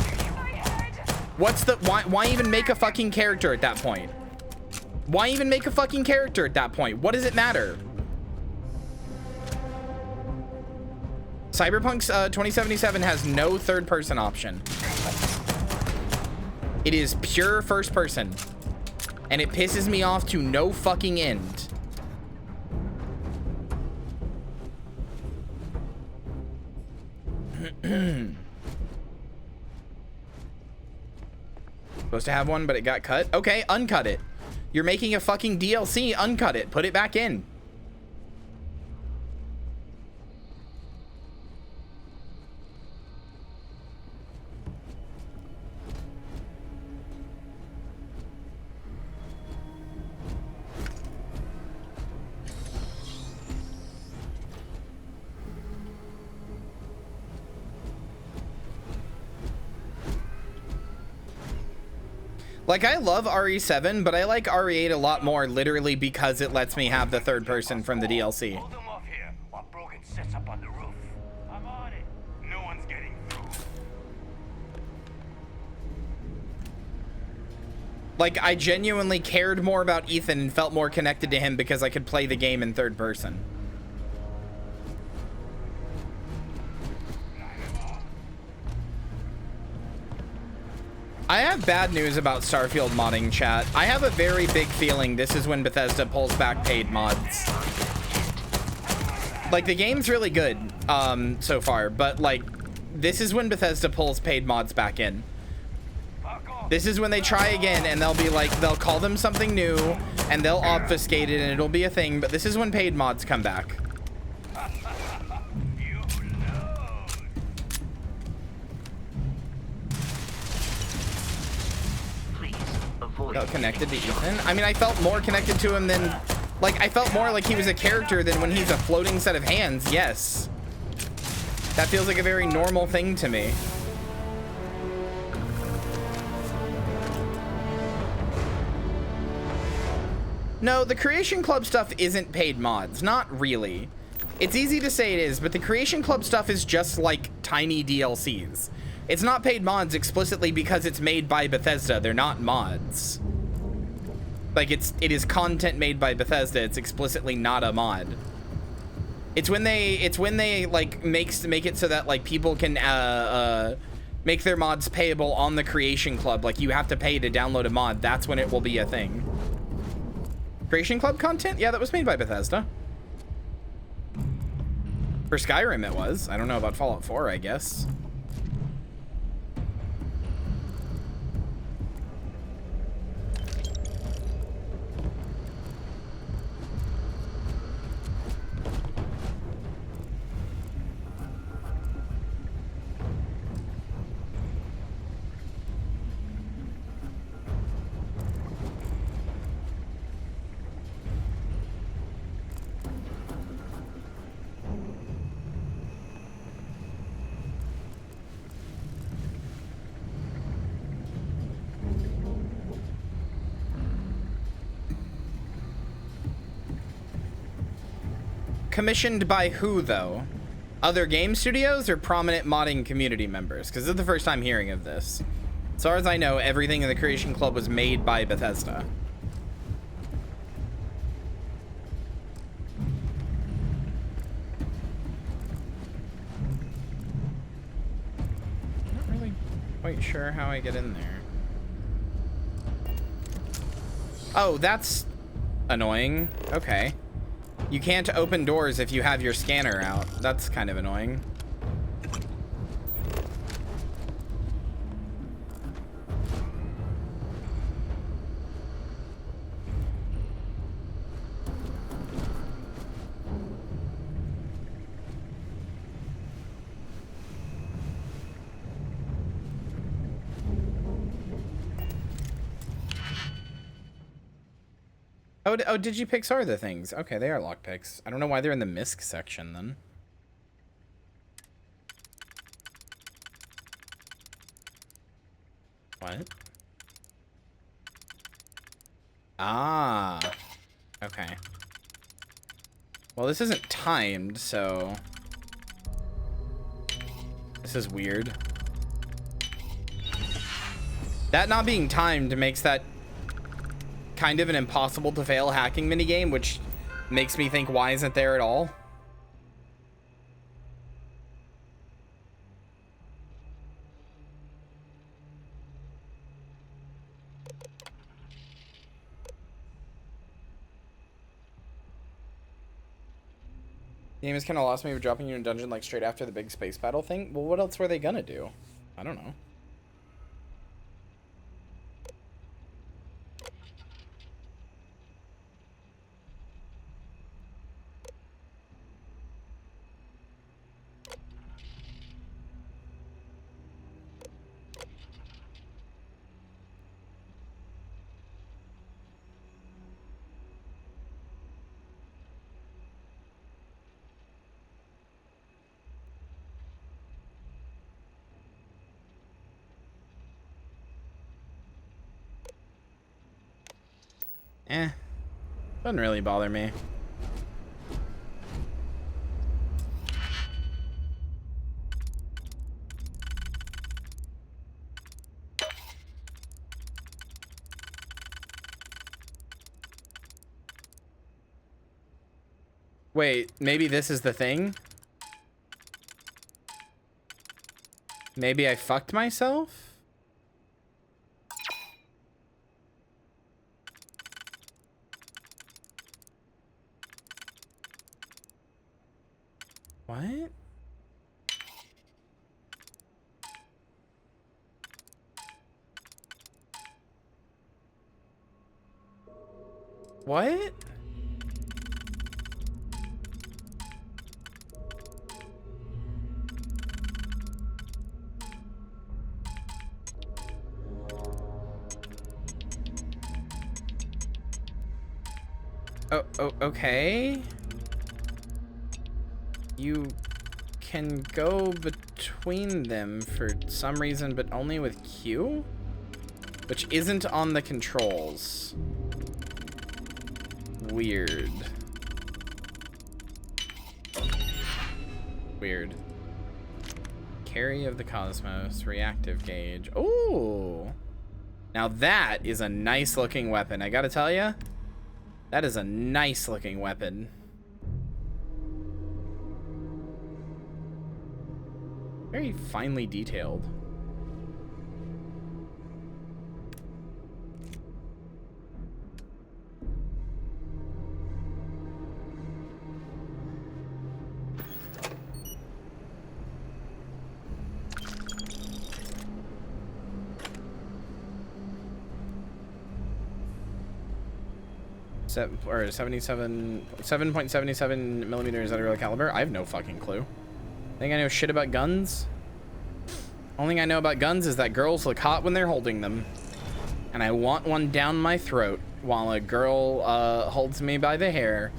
What's the why even make a fucking character at that point? Why even make a fucking character at that point? What does it matter? Cyberpunk 2077 has no third person option. It is pure first person. And it pisses me off to no fucking end. Supposed to have one, but it got cut. Okay, uncut it. You're making a fucking DLC, uncut it. Put it back in. Like, I love RE7, but I like RE8 a lot more literally because it lets me have the third person from the DLC. Hold them off here while Brogan sets up on the roof. I'm on it. No one's getting through. Like, I genuinely cared more about Ethan and felt more connected to him because I could play the game in third person. I have bad news about Starfield modding, chat. I have a very big feeling this is when Bethesda pulls back paid mods. Like, the game's really good so far, but like, this is when Bethesda pulls paid mods back in. This is when they try again and they'll be like, they'll call them something new and they'll obfuscate it and it'll be a thing, but this is when paid mods come back. Felt connected to Ethan. I mean, I felt more connected to him than, like, I felt more like he was a character than when he's a floating set of hands. Yes. That feels like a very normal thing to me. No, the Creation Club stuff isn't paid mods. Not really. It's easy to say it is, but the Creation Club stuff is just like tiny DLCs. It's not paid mods explicitly because it's made by Bethesda. They're not mods. Like, it is content made by Bethesda. It's explicitly not a mod. It's when they like make it so that like people can make their mods payable on the Creation Club. Like, you have to pay to download a mod. That's when it will be a thing. Creation Club content? Yeah, that was made by Bethesda. For Skyrim it was. I don't know about Fallout 4, I guess. Commissioned by who, though? Other game studios or prominent modding community members? Because this is the first time hearing of this. As far as I know, everything in the Creation Club was made by Bethesda. I'm not really quite sure how I get in there. Oh, that's annoying. Okay. You can't open doors if you have your scanner out. That's kind of annoying. Oh, Digipicks are the things. Okay, they are lockpicks. I don't know why they're in the MISC section then. What? Ah. Okay. Well, this isn't timed, so... This is weird. That not being timed makes that kind of an impossible to fail hacking minigame, which makes me think, why isn't there at all? The game has kind of lost me for dropping you in a dungeon like straight after the big space battle thing. Well, what else were they gonna do? I don't know. Doesn't really bother me. Wait, maybe this is the thing? Maybe I fucked myself? What? What? Oh, okay. You can go between them for some reason, but only with Q? Which isn't on the controls. Weird. Weird. Carry of the Cosmos, reactive gauge. Ooh! Now that is a nice looking weapon, I gotta tell ya. That is a nice looking weapon. Very finely detailed. Or 7.77 millimeters at a real caliber. I have no fucking clue. Think I know shit about guns? Only thing I know about guns is that girls look hot when they're holding them. And I want one down my throat while a girl holds me by the hair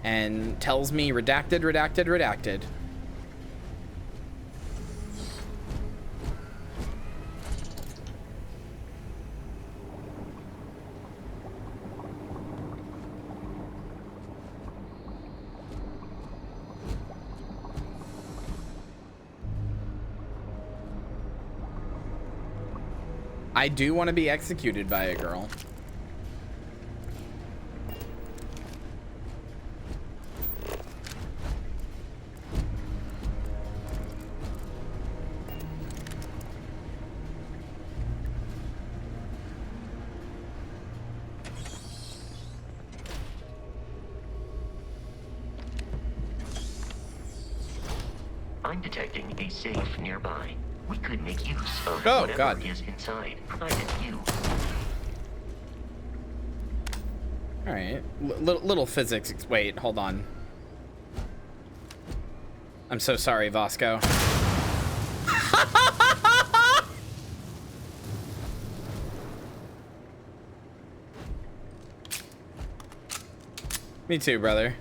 and tells me redacted, redacted, redacted. I do want to be executed by a girl. I'm detecting a safe nearby. We could make use of Oh, whatever God. is inside, provided you. All right, little physics. Wait, hold on. I'm so sorry, Vasco. Me too, brother.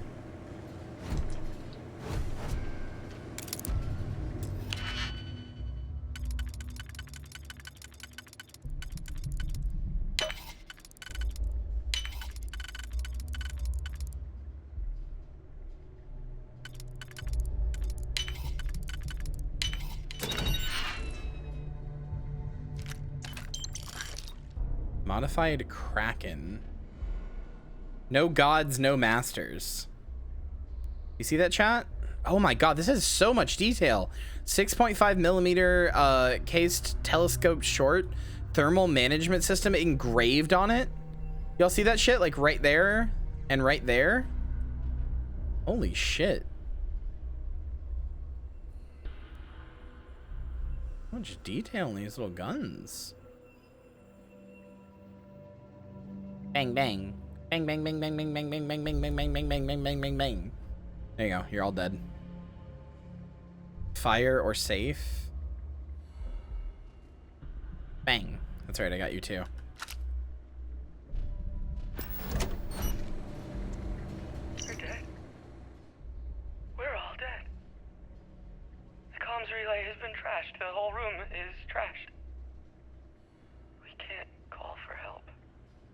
Modified Kraken. No gods, no masters. You see that, chat? Oh my god, this has so much detail. 6.5 millimeter cased telescope short, thermal management system engraved on it. Y'all see that shit? Like right there and right there. Holy shit. How much detail in these little guns. Bang bang. Bang bang bang bang bang bang bang bang bang bang bang bang bang bang bang bang bang. There you go, you're all dead. Fire or safe? Bang. That's right, I got you too. We're dead. We're all dead. The comms relay has been trashed. The whole room is trashed. We can't call for help.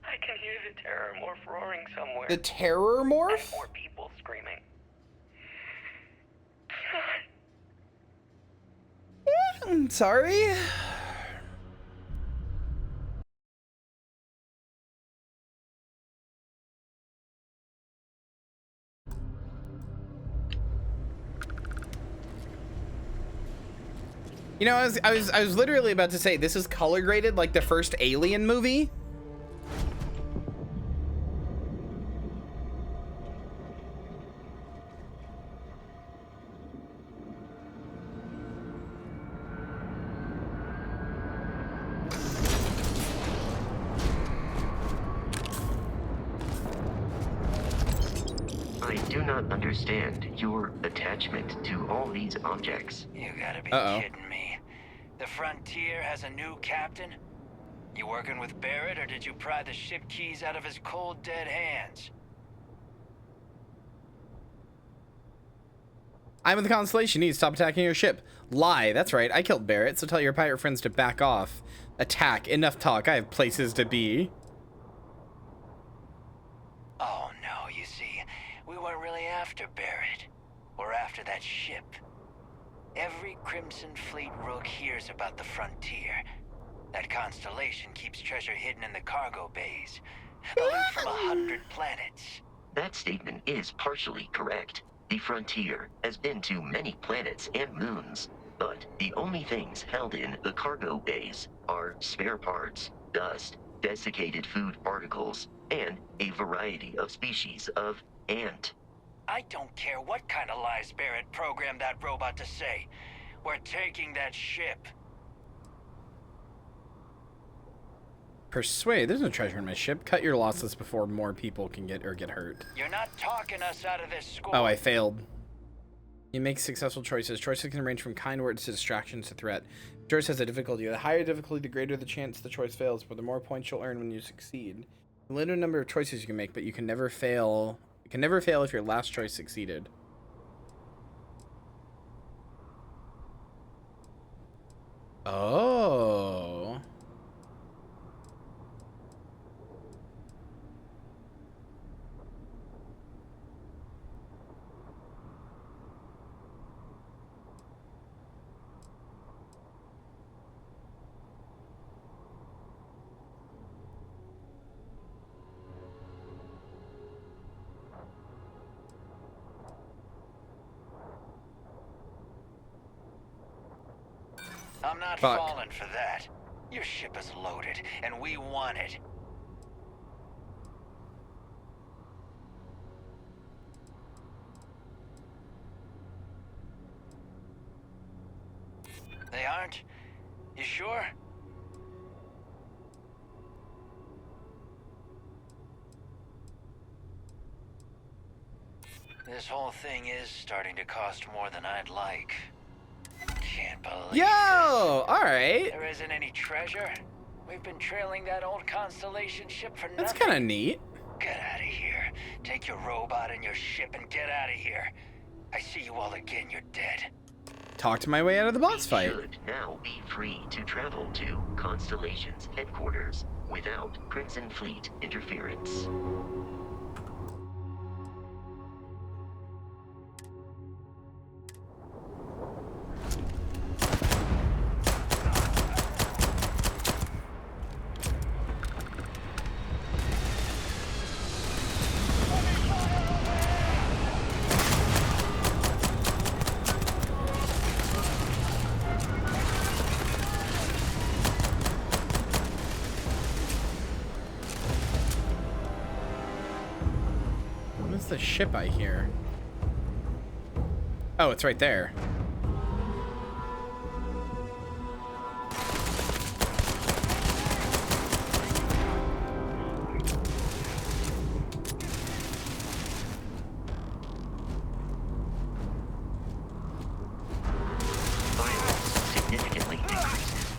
I can hear the terror morph roaring somewhere. The terror morph? And more people screaming. I'm sorry. You know, I was literally about to say this is color graded like the first Alien movie. I do not understand your attachment to all these objects. You gotta be Uh-oh. kidding me. The Frontier has a new captain? You working with Barrett, or did you pry the ship keys out of his cold, dead hands? I'm in the Constellation. You need to stop attacking your ship. Lie. That's right. I killed Barrett, so tell your pirate friends to back off. Attack. Enough talk. I have places to be. Oh no, you see, we weren't really after Barrett. We're after that ship. Every Crimson Fleet rook hears about the Frontier. That constellation keeps treasure hidden in the cargo bays. Loot from 100 planets. That statement is partially correct. The Frontier has been to many planets and moons, but the only things held in the cargo bays are spare parts, dust, desiccated food particles, and a variety of species of ant. I don't care what kind of lies Barrett programmed that robot to say. We're taking that ship. Persuade. There's no treasure in my ship. Cut your losses before more people can get hurt. You're not talking us out of this score. Oh, I failed. You make successful choices. Choices can range from kind words to distractions to threat. Choice has a difficulty. The higher difficulty, the greater the chance the choice fails, but the more points you'll earn when you succeed. A limited number of choices you can make, but you can never fail. You can never fail if your last choice succeeded. Oh. I'm not Fuck. falling for that. Your ship is loaded, and we want it. They aren't? You sure? This whole thing is starting to cost more than I'd like. Can't believe Yo, this. all right. There isn't any treasure. We've been trailing that old Constellation ship for nothing. That's kind of neat. Get out of here. Take your robot and your ship and get out of here. I see you all again, you're dead. Talked my way out of the boss fight. You should now be free to travel to Constellation's headquarters without Crimson Fleet interference. What's the ship I hear? Oh, it's right there. Significantly decreases.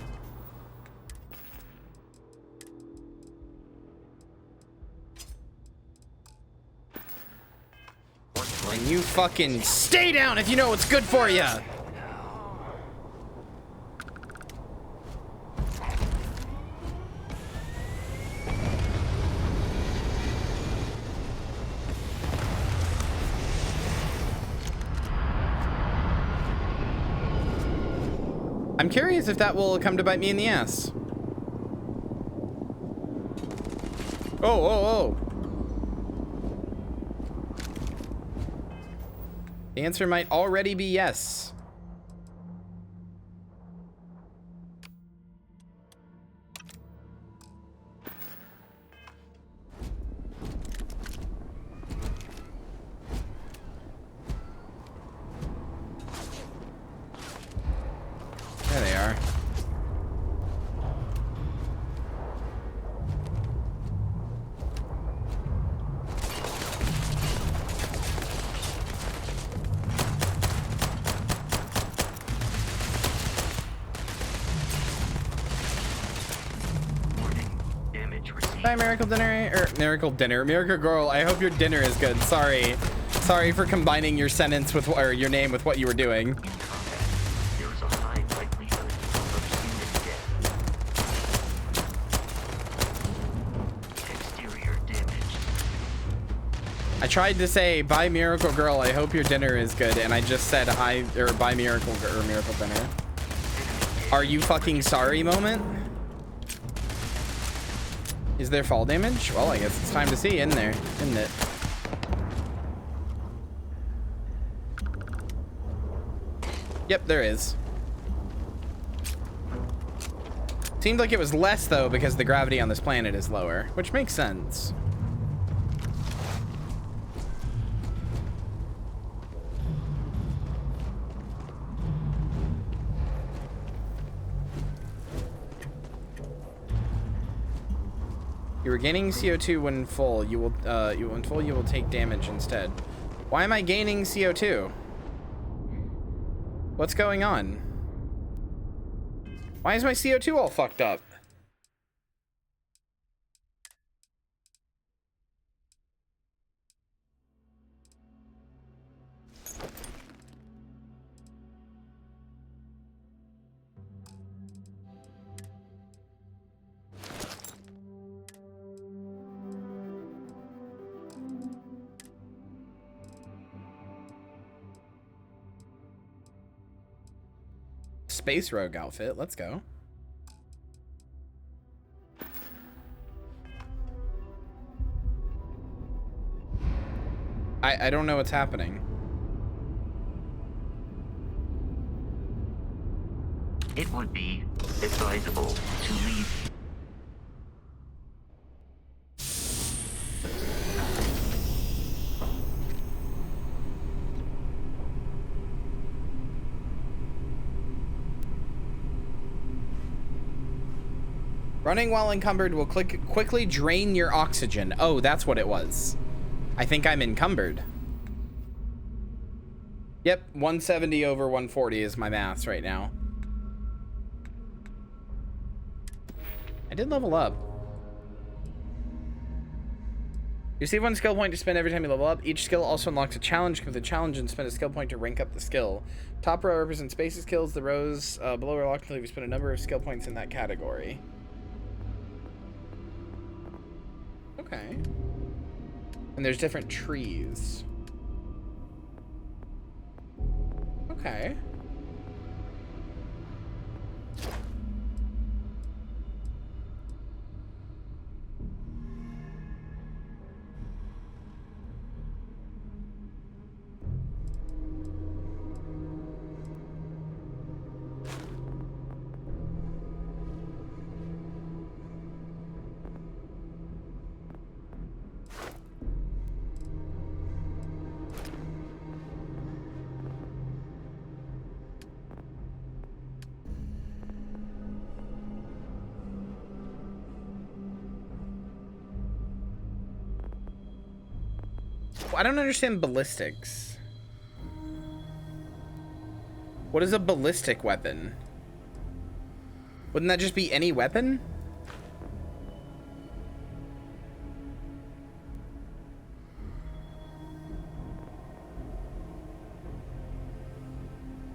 And you fucking stay down if you know what's good for you. I'm curious if that will come to bite me in the ass. Oh. The answer might already be yes. There they are. Bye, Miracle Dinner, or Miracle Dinner, Miracle Girl. I hope your dinner is good. Sorry for combining your sentence with, or your name with what you were doing. There is a high likelihood of human death. Exterior damage. I tried to say, bye, Miracle Girl. I hope your dinner is good, and I just said hi, or bye, Miracle Girl, or Miracle Dinner. Are you fucking sorry moment? Is there fall damage? Well, I guess it's time to see in there, isn't it? Yep, there is. Seemed like it was less, though, because the gravity on this planet is lower, which makes sense. You are gaining CO2 when full. You will take damage instead. Why am I gaining CO2? What's going on? Why is my CO2 all fucked up? Space Rogue outfit. Let's go. I don't know what's happening. it would be advisable to leave. Running while encumbered will quickly drain your oxygen. Oh, that's what it was. I think I'm encumbered. Yep, 170 over 140 is my maths right now. I did level up. You receive 1 skill point to spend every time you level up. Each skill also unlocks a challenge. Complete the challenge and spend a skill point to rank up the skill. Top row represents basic skills. The rows below are locked until you spend a number of skill points in that category. Okay. And there's different trees. Okay. I don't understand ballistics. What is a ballistic weapon? Wouldn't that just be any weapon?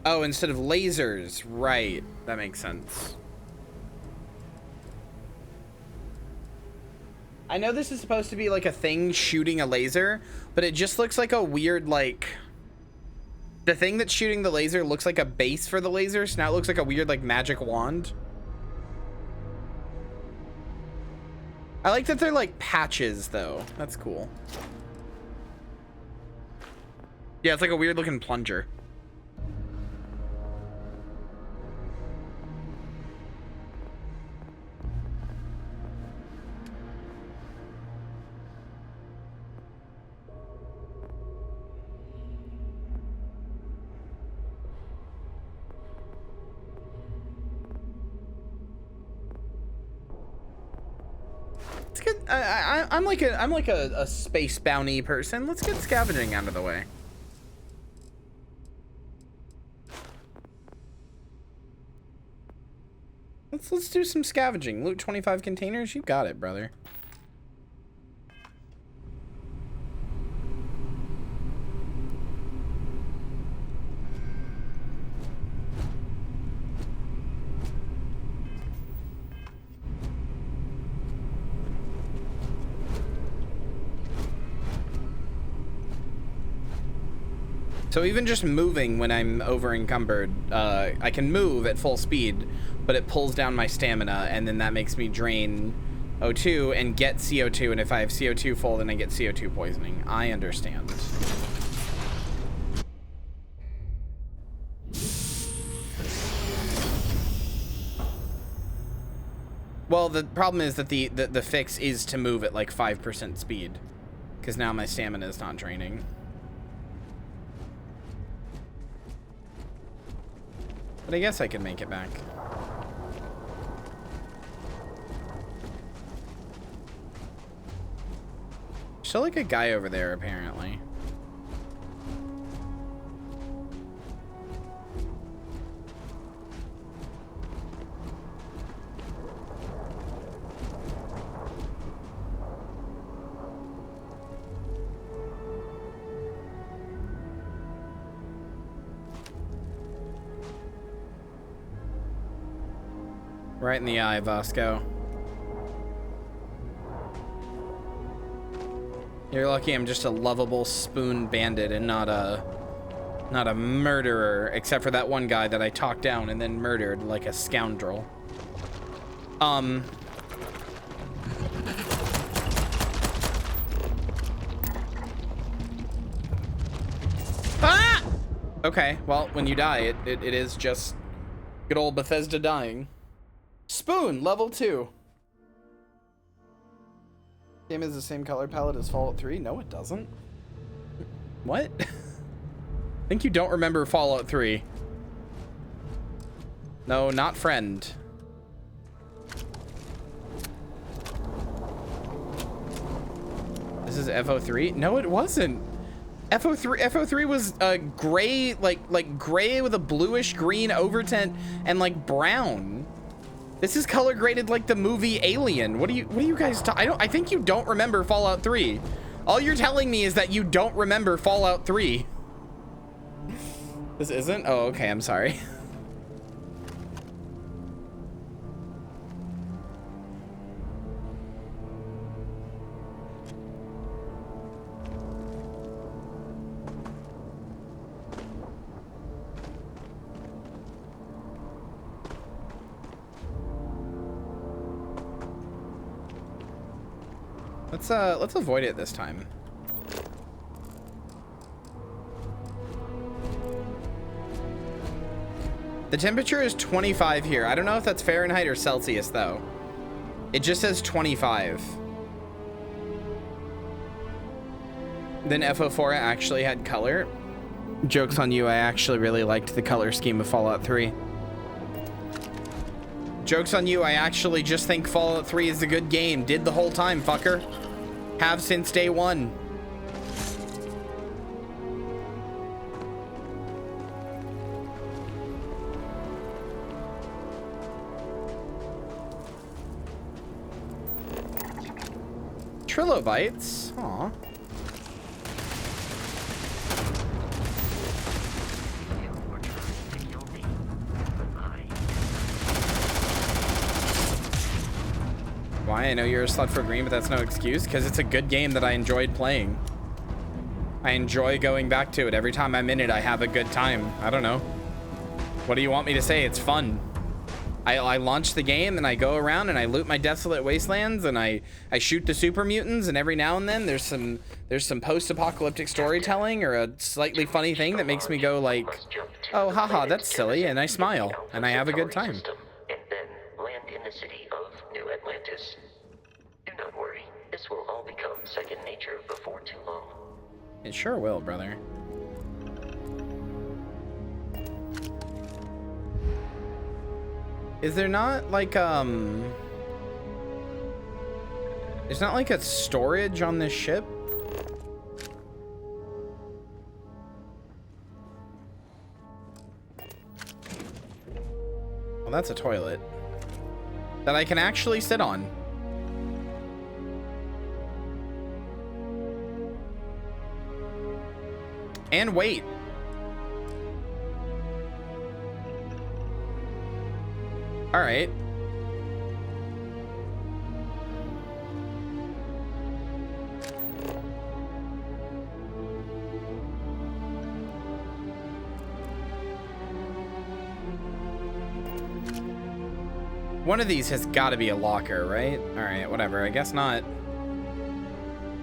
Oh, instead of lasers. Right. That makes sense. I know this is supposed to be like a thing shooting a laser, but it just looks like a weird, like, the thing that's shooting the laser looks like a base for the laser, so now it looks like a weird, like, magic wand. I like that they're like patches though. That's cool. Yeah, it's like a weird looking plunger. I'm like a space bounty person. Let's get scavenging out of the way. Let's do some scavenging. Loot 25 containers. You got it, brother. So even just moving when I'm over encumbered, I can move at full speed, but it pulls down my stamina, and then that makes me drain O2 and get CO2, and if I have CO2 full, then I get CO2 poisoning. I understand. Well, the problem is that the fix is to move at like 5% speed, because now my stamina is not draining. But I guess I could make it back. Still like a guy over there, apparently. Right in the eye, Vasco. You're lucky I'm just a lovable spoon bandit and not a murderer, except for that one guy that I talked down and then murdered like a scoundrel. Ah! Okay, well, when you die, it is just Good old Bethesda dying. Spoon, level 2. Game is the same color palette as Fallout 3? No, it doesn't. What? I think you don't remember Fallout 3. No, not friend. This is FO3? No, it wasn't. FO3 was gray, like gray with a bluish green overtint and like brown. This is color graded like the movie Alien. What do you guys I think you don't remember Fallout 3. All you're telling me is that you don't remember Fallout 3. This isn't? Oh, okay, I'm sorry. Let's avoid it this time. The temperature is 25 here. I don't know if that's Fahrenheit or Celsius though. It just says 25. Then FO4 actually had color. Joke's on you, I actually really liked the color scheme of Fallout 3. Joke's on you, I actually just think Fallout 3 is a good game. Did the whole time, fucker. Have since day one. Trilobites? Aw. Why? I know you're a slut for green, but that's no excuse, because it's a good game that I enjoyed playing. I enjoy going back to it. Every time I'm in it, I have a good time. I don't know. What do you want me to say? It's fun. I launch the game and I go around and I loot my desolate wastelands and I shoot the super mutants, and every now and then there's some post-apocalyptic storytelling or a slightly funny thing that makes me go like, oh haha, that's silly, and I smile and I have a good time. And then land in the city of New Atlantis. Do not worry, this will all become second nature before too long. It sure will, brother. Is there not like there's not like a storage on this ship? Well, that's a toilet that I can actually sit on. And wait. All right. One of these has got to be a locker, right? All right, whatever. I guess not.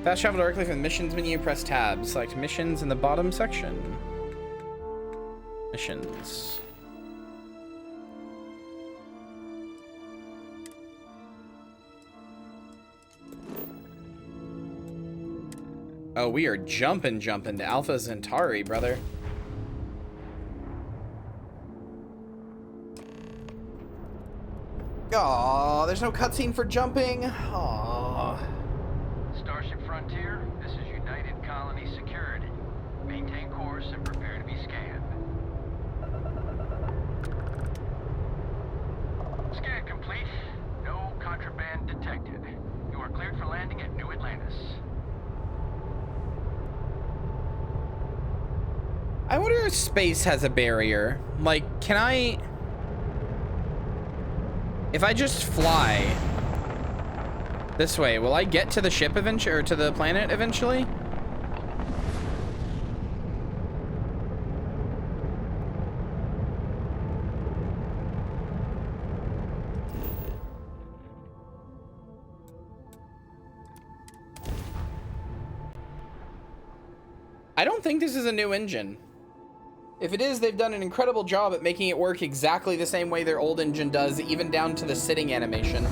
Fast travel directly from the missions menu. Press tab. Select missions in the bottom section. Missions. Oh, we are jumping to Alpha Centauri, brother. Aw, there's no cutscene for jumping. Aw. Starship Frontier, this is United Colony Security. Maintain course and prepare to be scanned. Scan complete. No contraband detected. You are cleared for landing at New Atlantis. I wonder if space has a barrier. Like, can I... If I just fly this way, will I get to the ship eventually, or to the planet eventually? I don't think this is a new engine. If it is, they've done an incredible job at making it work exactly the same way their old engine does, even down to the sitting animation.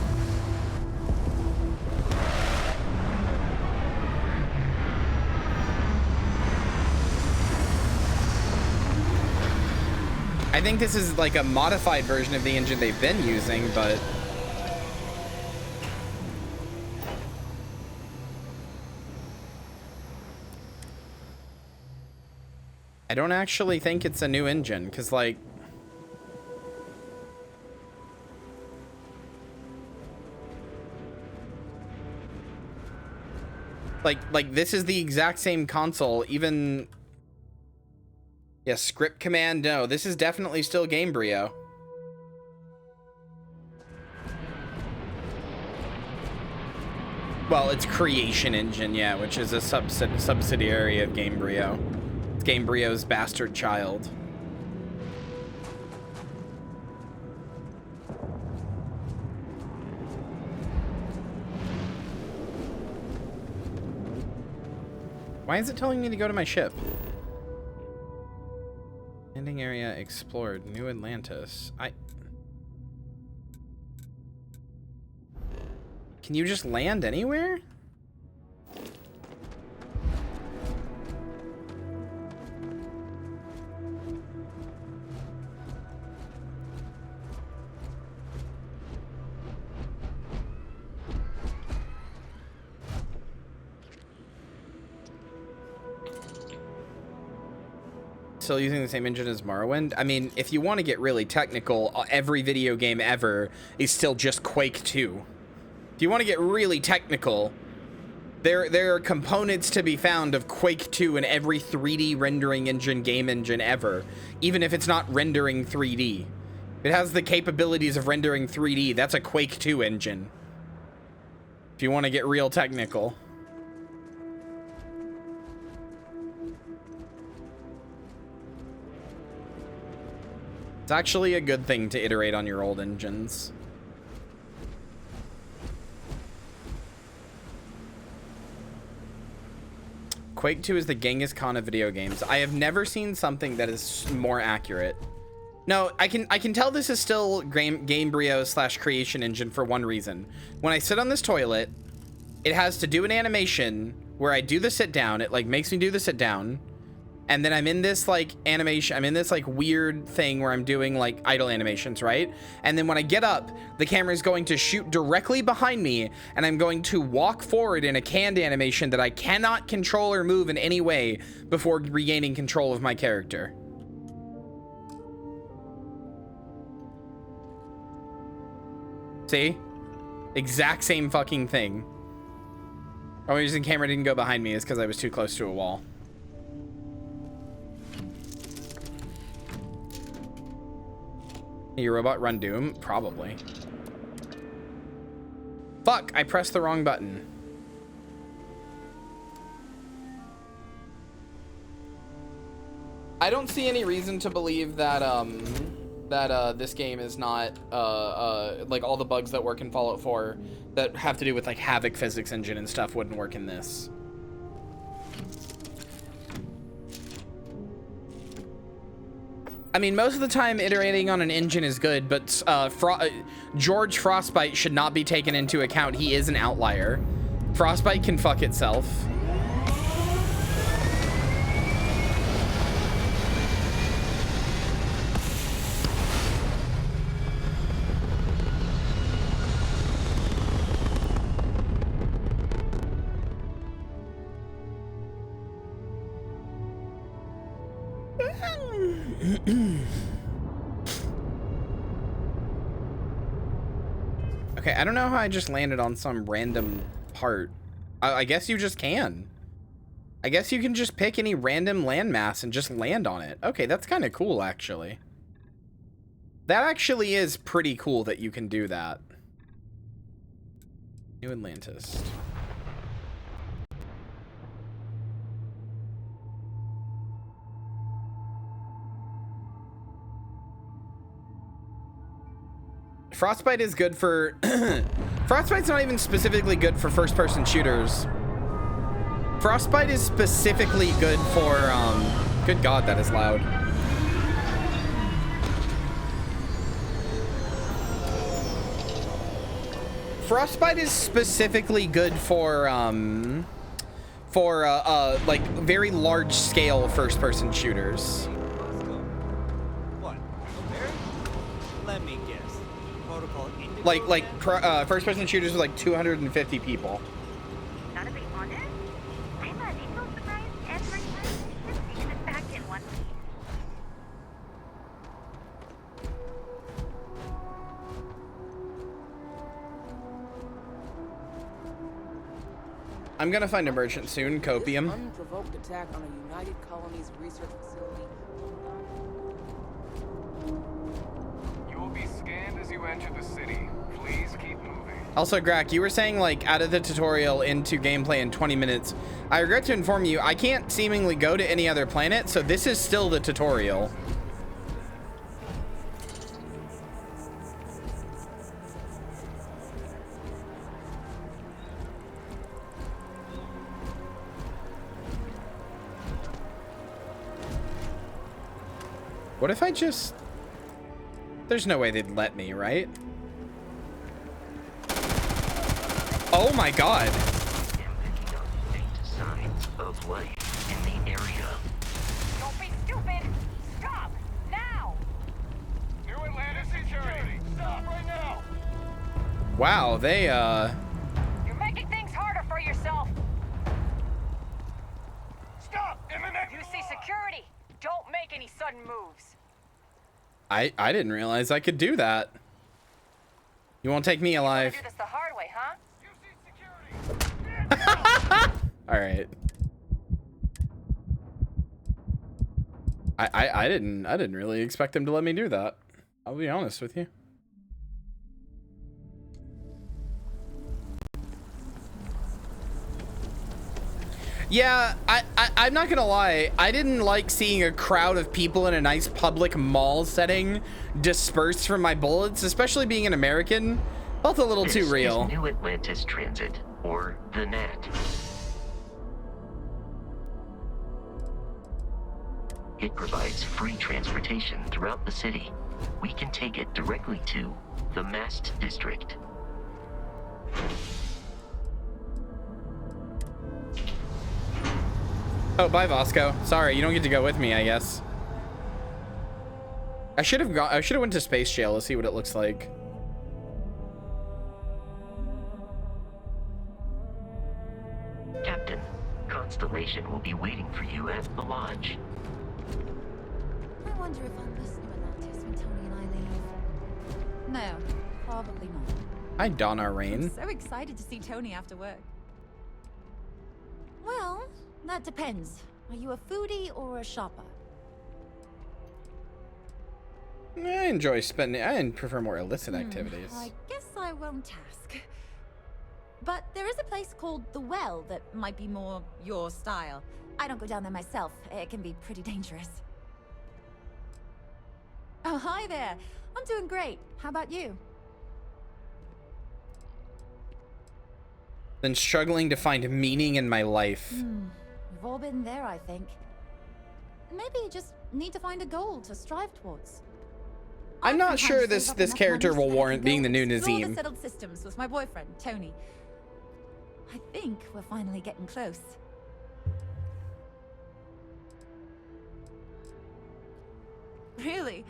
I think this is like a modified version of the engine they've been using, but... I don't actually think it's a new engine, because, like... Like, this is the exact same console, even... Yeah, script command, no. This is definitely still Gamebryo. Well, it's Creation Engine, yeah, which is a subsidiary of Gamebryo. It's Gamebryo's bastard child. Why is it telling me to go to my ship? Landing area explored. New Atlantis. Can you just land anywhere? Still using the same engine as Morrowind? I mean, if you want to get really technical, every video game ever is still just Quake 2. If you want to get really technical, there are components to be found of Quake 2 in every 3D rendering engine, game engine ever, even if it's not rendering 3D. It has the capabilities of rendering 3D. That's a Quake 2 engine. If you want to get real technical. It's actually a good thing to iterate on your old engines. Quake 2 is the Genghis Khan of video games. I have never seen something that is more accurate. No, I can tell this is still Gamebryo / Creation Engine for one reason. When I sit on this toilet, it has to do an animation where I do the sit down. It like makes me do the sit down. And then I'm in this like animation, I'm in this like weird thing where I'm doing like idle animations, right? And then when I get up, the camera is going to shoot directly behind me and I'm going to walk forward in a canned animation that I cannot control or move in any way before regaining control of my character. See? Exact same fucking thing. The only reason the camera didn't go behind me is because I was too close to a wall. Your robot run Doom? Probably. Fuck, I pressed the wrong button. I don't see any reason to believe that this game is not like all the bugs that work in Fallout 4 that have to do with like Havoc physics engine and stuff wouldn't work in this. I mean, most of the time iterating on an engine is good, but George Frostbite should not be taken into account. He is an outlier. Frostbite can fuck itself. Okay, I don't know how I just landed on some random part. I guess you just can. I guess you can just pick any random landmass and just land on it. Okay, that's kind of cool, actually. That actually is pretty cool that you can do that. New Atlantis. Frostbite is good for... Frostbite's not even specifically good for first-person shooters. Frostbite is specifically good for... Good God, that is loud. Frostbite is specifically good for like very large scale first person shooters. What? Let me guess. Protocol Like first person shooters with like 250 people. Gotta be honest, I'm a little surprised every time you should it back in one piece. I'm gonna find a merchant soon, copium. Unprovoked attack on a United Colonies research facility. You will be scanned as you enter the city. Please keep moving. Also, Grak, you were saying like out of the tutorial into gameplay in 20 minutes. I regret to inform you, I can't seemingly go to any other planet, so this is still the tutorial. What if I just... There's no way they'd let me, right? Oh my god. Signs of life in the area. Don't be stupid! Stop! Now! New Atlantis security! Stop right now! Wow, they, You're making things harder for yourself! Stop! In the name You see security! Don't make any sudden moves! I didn't realize I could do that. You won't take me alive. Do this the hard way, huh? All right. I didn't really expect him to let me do that. I'll be honest with you. Yeah, I'm not gonna lie. I didn't like seeing a crowd of people in a nice public mall setting dispersed from my bullets, especially being an American. Felt a little too real. This is New Atlantis Transit, or the NAT. It provides free transportation throughout the city. We can take it directly to the Mast District. Oh, bye, Vasco. Sorry, you don't get to go with me, I guess. I should have went to Space Jail to see what it looks like. Captain, Constellation will be waiting for you at the lodge. I wonder if I'll miss New Atlantis when Tony and I leave. No, probably not. Hi, Donna Rain. I'm so excited to see Tony after work. Well, that depends. Are you a foodie or a shopper? I enjoy spending. I prefer more illicit activities. I guess I won't ask. But there is a place called The Well that might be more your style. I don't go down there myself. It can be pretty dangerous. Oh, hi there. I'm doing great. How about you? Been struggling to find meaning in my life. We've all been there, I think. Maybe you just need to find a goal to strive towards. I'm not sure this character will warrant being the new Explore the Nazim. settled systems with my boyfriend, Tony. I think we're finally getting close. Really?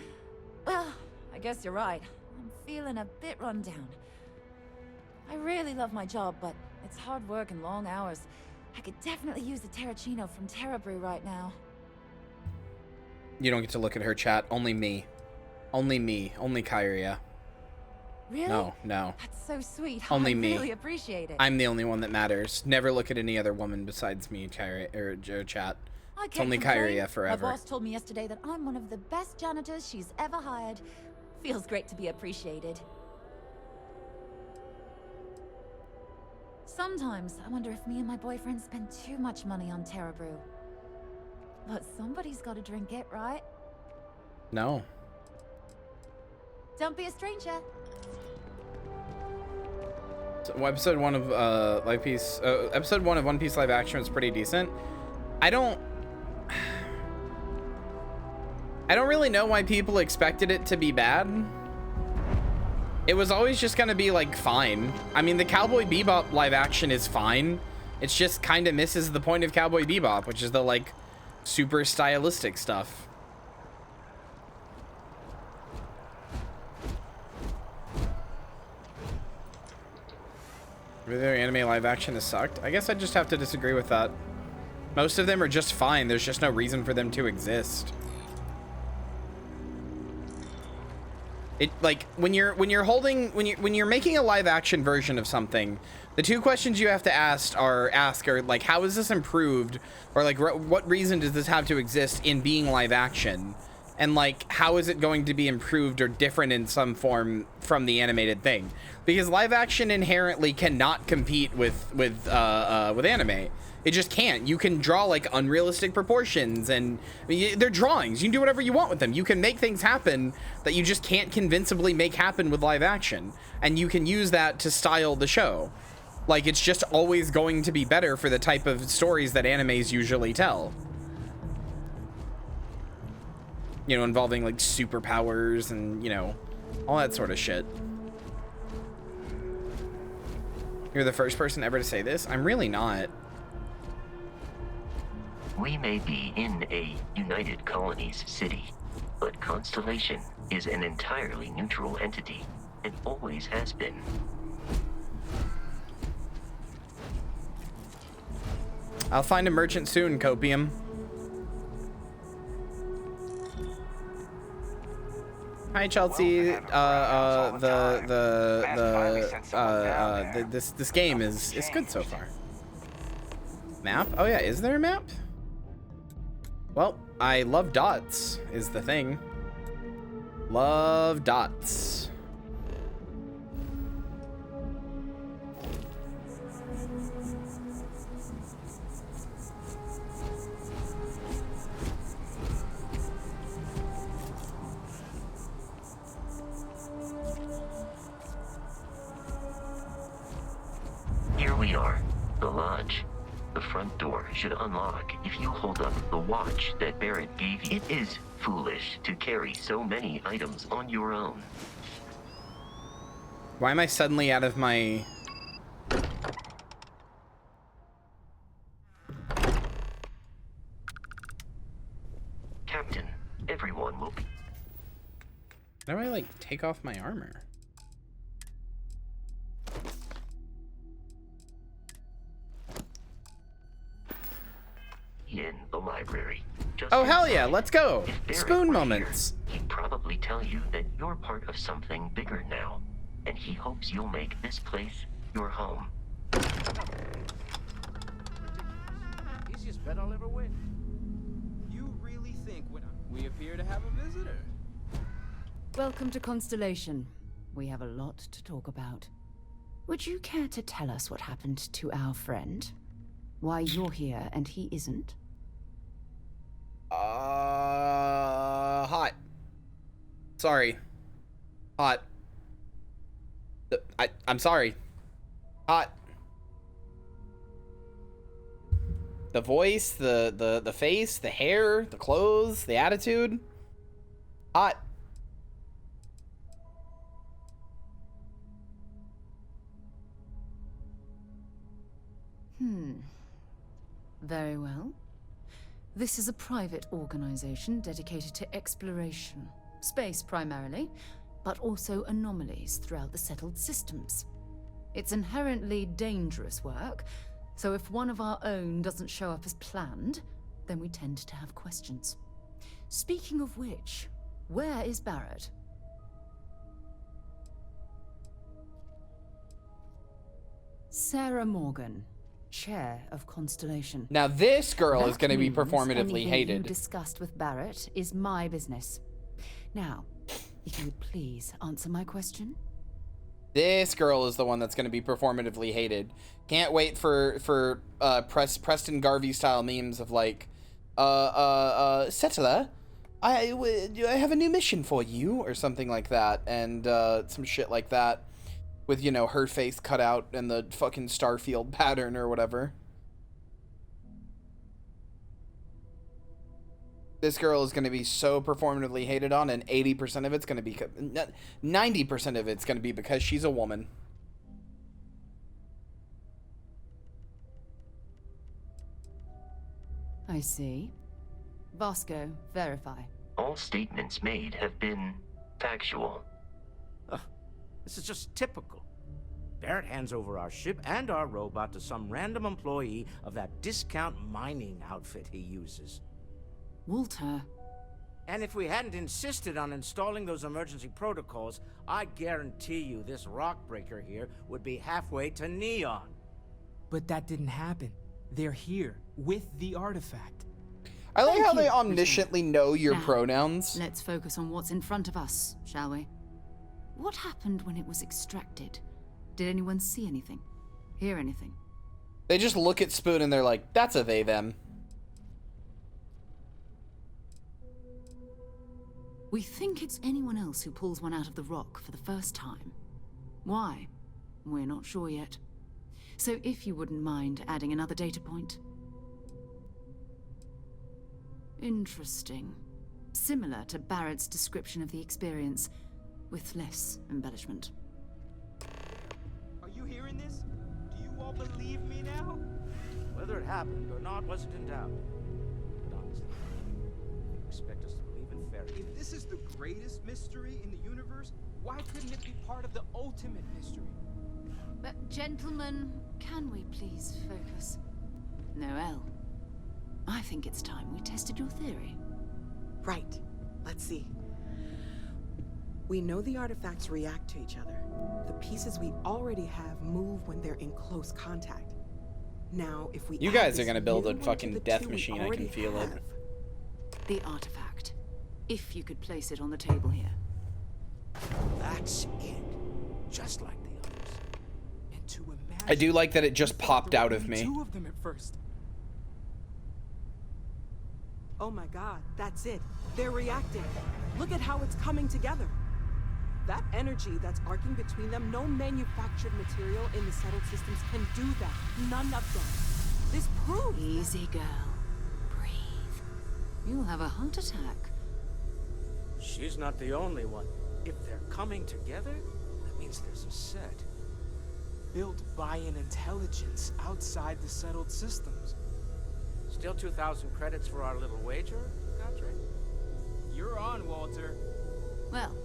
Well, I guess you're right. I'm feeling a bit run down. I really love my job, but it's hard work and long hours. I could definitely use a Terracino from Terra Brew right now. You don't get to look at her chat. Only me. Only me. Only Kyria. Really? No. That's so sweet. Only I me. really appreciate it. I'm the only one that matters. Never look at any other woman besides me, Kyria, or chat. I It's can't only complain. Kyria forever. My boss told me yesterday that I'm one of the best janitors she's ever hired. Feels great to be appreciated. Sometimes I wonder if me and my boyfriend spend too much money on Terra Brew. But somebody's got to drink it, right? No. Don't be a stranger. So, episode 1 of episode 1 of One Piece live action was pretty decent. I don't really know why people expected it to be bad. It was always just gonna be like fine. I mean, the Cowboy Bebop live action is fine. It's just kind of misses the point of Cowboy Bebop, which is the like super stylistic stuff. Really, their anime live action has sucked? I guess I just have to disagree with that. Most of them are just fine. There's just no reason for them to exist. It like when you're making a live action version of something, the two questions you have to ask are like, how is this improved, or like what reason does this have to exist in being live action, and like how is it going to be improved or different in some form from the animated thing, because live action inherently cannot compete with anime. It just can't. You can draw like unrealistic proportions, and I mean, they're drawings. You can do whatever you want with them. You can make things happen that you just can't convincingly make happen with live action, and you can use that to style the show. Like, it's just always going to be better for the type of stories that animes usually tell. You know, involving like superpowers and, you know, all that sort of shit. You're the first person ever to say this? I'm really not. We may be in a United Colonies city, but Constellation is an entirely neutral entity and always has been. I'll find a merchant soon, Copium. Hi, Chelsea. This game is good so far. Map? Oh yeah, is there a map? Well, I love dots, is the thing. Love dots. Here we are, the lodge. The front door should unlock if you hold up the watch that Barrett gave you. It is foolish to carry so many items on your own. Why am I suddenly out of my... Captain, everyone will be... How do I, like, take off my armor? in the library. Just oh, hell yeah, let's go. If Spoon were moments. Here, he'd probably tell you that you're part of something bigger now, and he hopes you'll make this place your home. Easiest bet I'll ever win. You really think we appear to have a visitor? Welcome to Constellation. We have a lot to talk about. Would you care to tell us what happened to our friend? Why you're here and he isn't? Hot. Sorry. Hot. I'm sorry. Hot. The voice, the face, the hair, the clothes, the attitude. Hot. Very well. This is a private organization dedicated to exploration. Space primarily, but also anomalies throughout the settled systems. It's inherently dangerous work, so if one of our own doesn't show up as planned, then we tend to have questions. Speaking of which, where is Barrett? Sarah Morgan, chair of Constellation. Now this girl That is going to be means performatively anything hated. you discussed with Barrett is my business. Now, if you would please answer my question. This girl is the one that's going to be performatively hated. Can't wait for Preston Garvey style memes of like, Settler, I have a new mission for you, or something like that, and some shit like that, with, you know, her face cut out and the fucking Starfield pattern or whatever. this girl is going to be so performatively hated on, and 80% of it's going to be 90% of it's going to be because she's a woman. I see. Vasco, verify. All statements made have been factual. This is just typical. Barrett hands over our ship and our robot to some random employee of that discount mining outfit he uses. Walter. And if we hadn't insisted on installing those emergency protocols, I guarantee you this rock breaker here would be halfway to Neon. But that didn't happen. They're here, with the artifact. I like Thank how they you, omnisciently know your Now, pronouns. Let's focus on what's in front of us, shall we? What happened when it was extracted? Did anyone see anything? Hear anything? They just look at Spoon and they're like, that's a they, them. We think it's anyone else who pulls one out of the rock for the first time. Why? We're not sure yet. So if you wouldn't mind adding another data point. Interesting. Similar to Barrett's description of the experience, with less embellishment. Are you hearing this? Do you all believe me now? Whether it happened or not wasn't in doubt. But honestly, you expect us to believe in fairy tales. If this is the greatest mystery in the universe, why couldn't it be part of the ultimate mystery? But gentlemen, can we please focus? Noelle, I think it's time we tested your theory. Right. Let's see. We know the artifacts react to each other. The pieces we already have move when they're in close contact. Now, if we You guys are gonna build a fucking death machine, I can feel it. The artifact. If you could place it on the table here. That's it. Just like the others. And to imagine, I do like that it just popped out of me. two of them at first. Oh my god, that's it. They're reacting. Look at how it's coming together. That energy that's arcing between them, no manufactured material in the settled systems can do that. None of them. This proves. Easy, girl. Breathe. You'll have a heart attack. She's not the only one. If they're coming together, that means there's a set. Built by an intelligence outside the settled systems. Still 2,000 credits for our little wager, Godric? You're on, Walter. Well,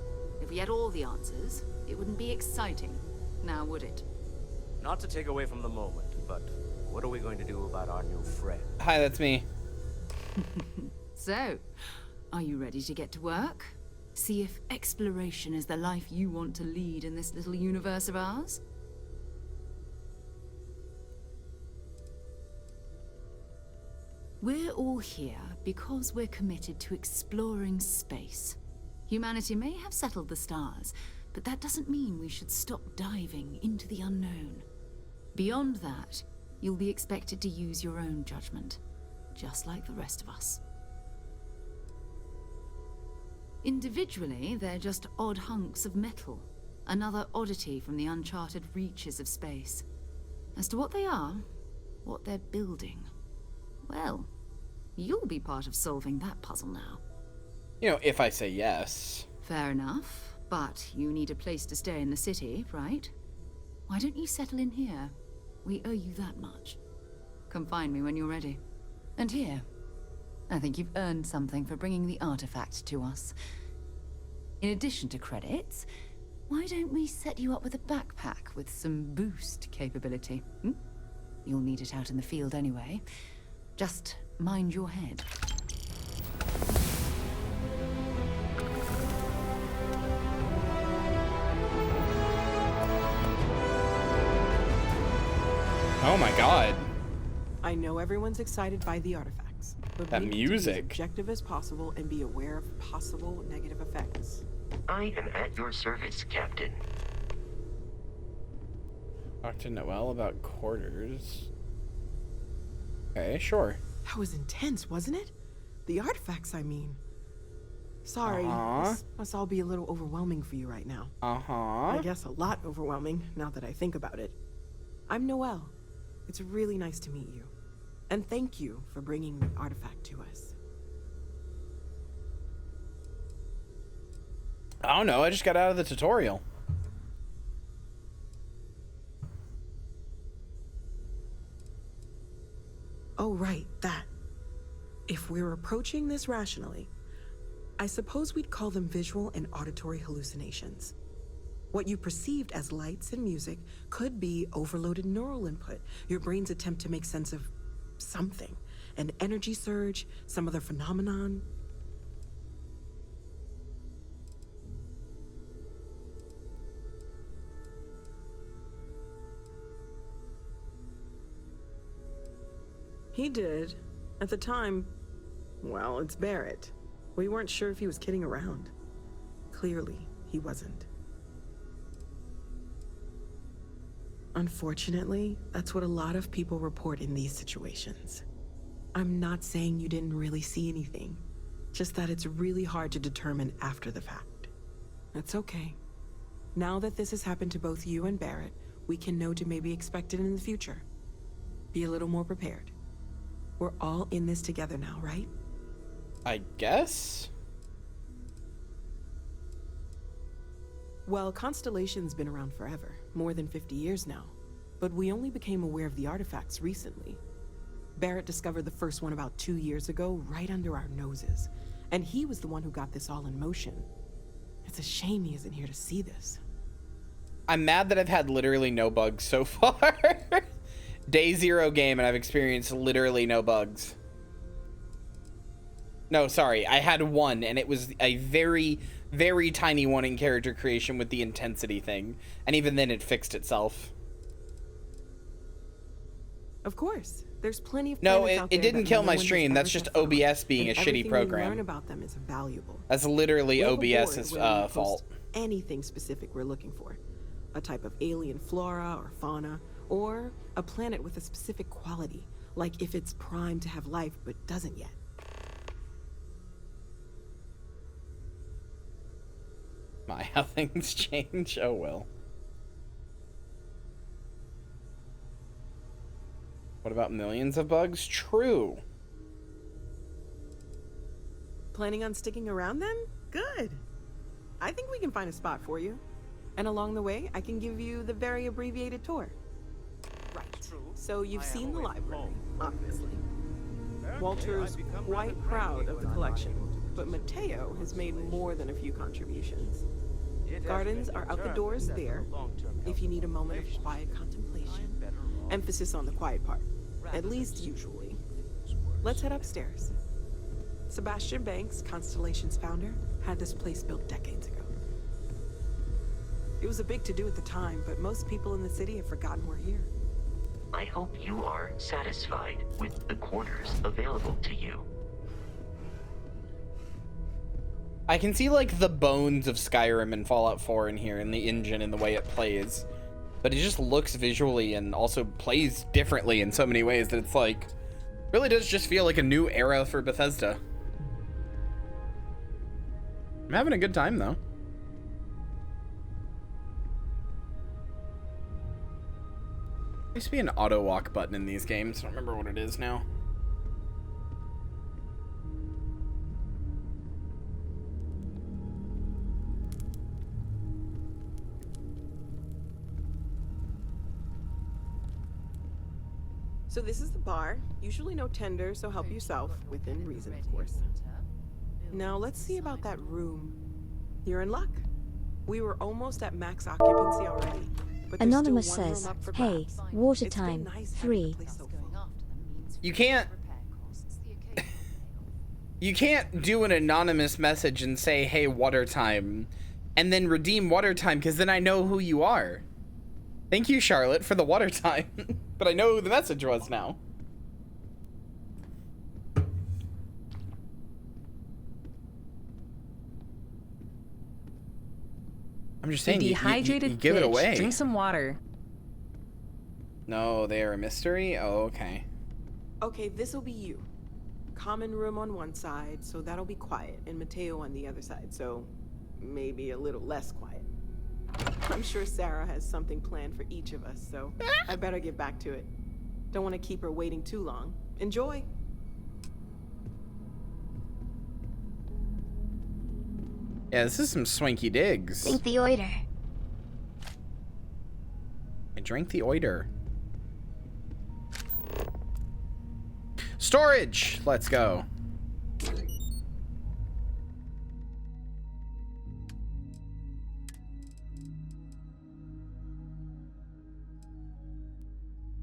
if we had all the answers, it wouldn't be exciting, now would it? Not to take away from the moment, but what are we going to do about our new friend? Hi, that's me. So, are you ready to get to work? See if exploration is the life you want to lead in this little universe of ours? We're all here because we're committed to exploring space. Humanity may have settled the stars, but that doesn't mean we should stop diving into the unknown. Beyond that, you'll be expected to use your own judgment, just like the rest of us. Individually, they're just odd hunks of metal, another oddity from the uncharted reaches of space. As to what they are, what they're building, well, you'll be part of solving that puzzle now. You know, if I say yes. Fair enough, but you need a place to stay in the city, right? Why don't you settle in here? We owe you that much. Come find me when you're ready. And here, I think you've earned something for bringing the artifact to us. In addition to credits, why don't we set you up with a backpack with some boost capability? You'll need it out in the field anyway. Just mind your head. Oh my god. I know everyone's excited by the artifacts, but That we need to be as music. objective as possible and be aware of possible negative effects. I am at your service, Captain. Talk to Noelle about quarters. Okay, sure. That was intense, wasn't it? The artifacts, I mean. Sorry, this must all be a little overwhelming for you right now. I guess a lot overwhelming, now that I think about it. I'm Noelle. It's really nice to meet you. And thank you for bringing the artifact to us. I don't know. I just got out of the tutorial. Oh, right, that. If we're approaching this rationally, I suppose we'd call them visual and auditory hallucinations. What you perceived as lights and music could be overloaded neural input, your brain's attempt to make sense of something, an energy surge, some other phenomenon. He did. At the time, well, it's Barrett. We weren't sure if he was kidding around. Clearly, he wasn't. Unfortunately, that's what a lot of people report in these situations. I'm not saying you didn't really see anything, just that it's really hard to determine after the fact. That's okay. Now that this has happened to both you and Barrett, we can know to maybe expect it in the future. Be a little more prepared. We're all in this together now, right? I guess? Well, Constellation's been around forever, more than 50 years now. But we only became aware of the artifacts recently. Barrett discovered the first one about 2 years ago, right under our noses. And he was the one who got this all in motion. It's a shame he isn't here to see this. I'm mad that I've had literally no bugs so far. Day 0 game and I've experienced literally no bugs. No, sorry, I had one and it was a very, very tiny one in character creation with the intensity thing. And even then it fixed itself. Of course, there's plenty of No, planets out it there didn't that kill no my one has stream. ever That's just set foot on, OBS being a and shitty everything we program. learn about them is valuable. That's literally We have a board OBS's where we post fault. Anything specific we're looking for. A type of alien flora or fauna, or a planet with a specific quality, like if it's primed to have life but doesn't yet. My, how things change. Oh well. What about millions of bugs? True. Planning on sticking around then? Good. I think we can find a spot for you. And along the way, I can give you the very abbreviated tour. Right. So you've seen the library, obviously. Walter's quite proud of the collection, but Mateo has made more than a few contributions. Gardens are out the doors there, if you need a moment of quiet contemplation. Emphasis on the quiet part, at least usually. Let's head upstairs. Sebastian Banks, Constellation's founder, had this place built decades ago. It was a big to-do at the time, but most people in the city have forgotten we're here. I hope you are satisfied with the quarters available to you. I can see like the bones of Skyrim and Fallout 4 in here, and the engine and the way it plays. But it just looks visually and also plays differently in so many ways that it's like, really does just feel like a new era for Bethesda. I'm having a good time though. There used to be an auto walk button in these games. I don't remember what it is now. So this is the bar. Usually no tender, so help yourself, within reason, of course. Now let's see about that room. You're in luck. We were almost at max occupancy already. But Anonymous there's still one says, room up for hey, grabs. water It's been time, nice having 3. the place so full. You can't... You can't do an anonymous message and say, hey, water time, and then redeem water time, because then I know who you are. Thank you, Charlotte, for the water time. But I know who the message was now. I'm just saying, you give it away. Drink some water. No, they are a mystery? Oh, okay. Okay, this'll be you. Common room on one side, so that'll be quiet, and Mateo on the other side, so maybe a little less quiet. I'm sure Sarah has something planned for each of us, so I better get back to it. Don't want to keep her waiting too long. Enjoy! Yeah, this is some swanky digs. Drink the oiter. I drank the oiter. Storage! Let's go.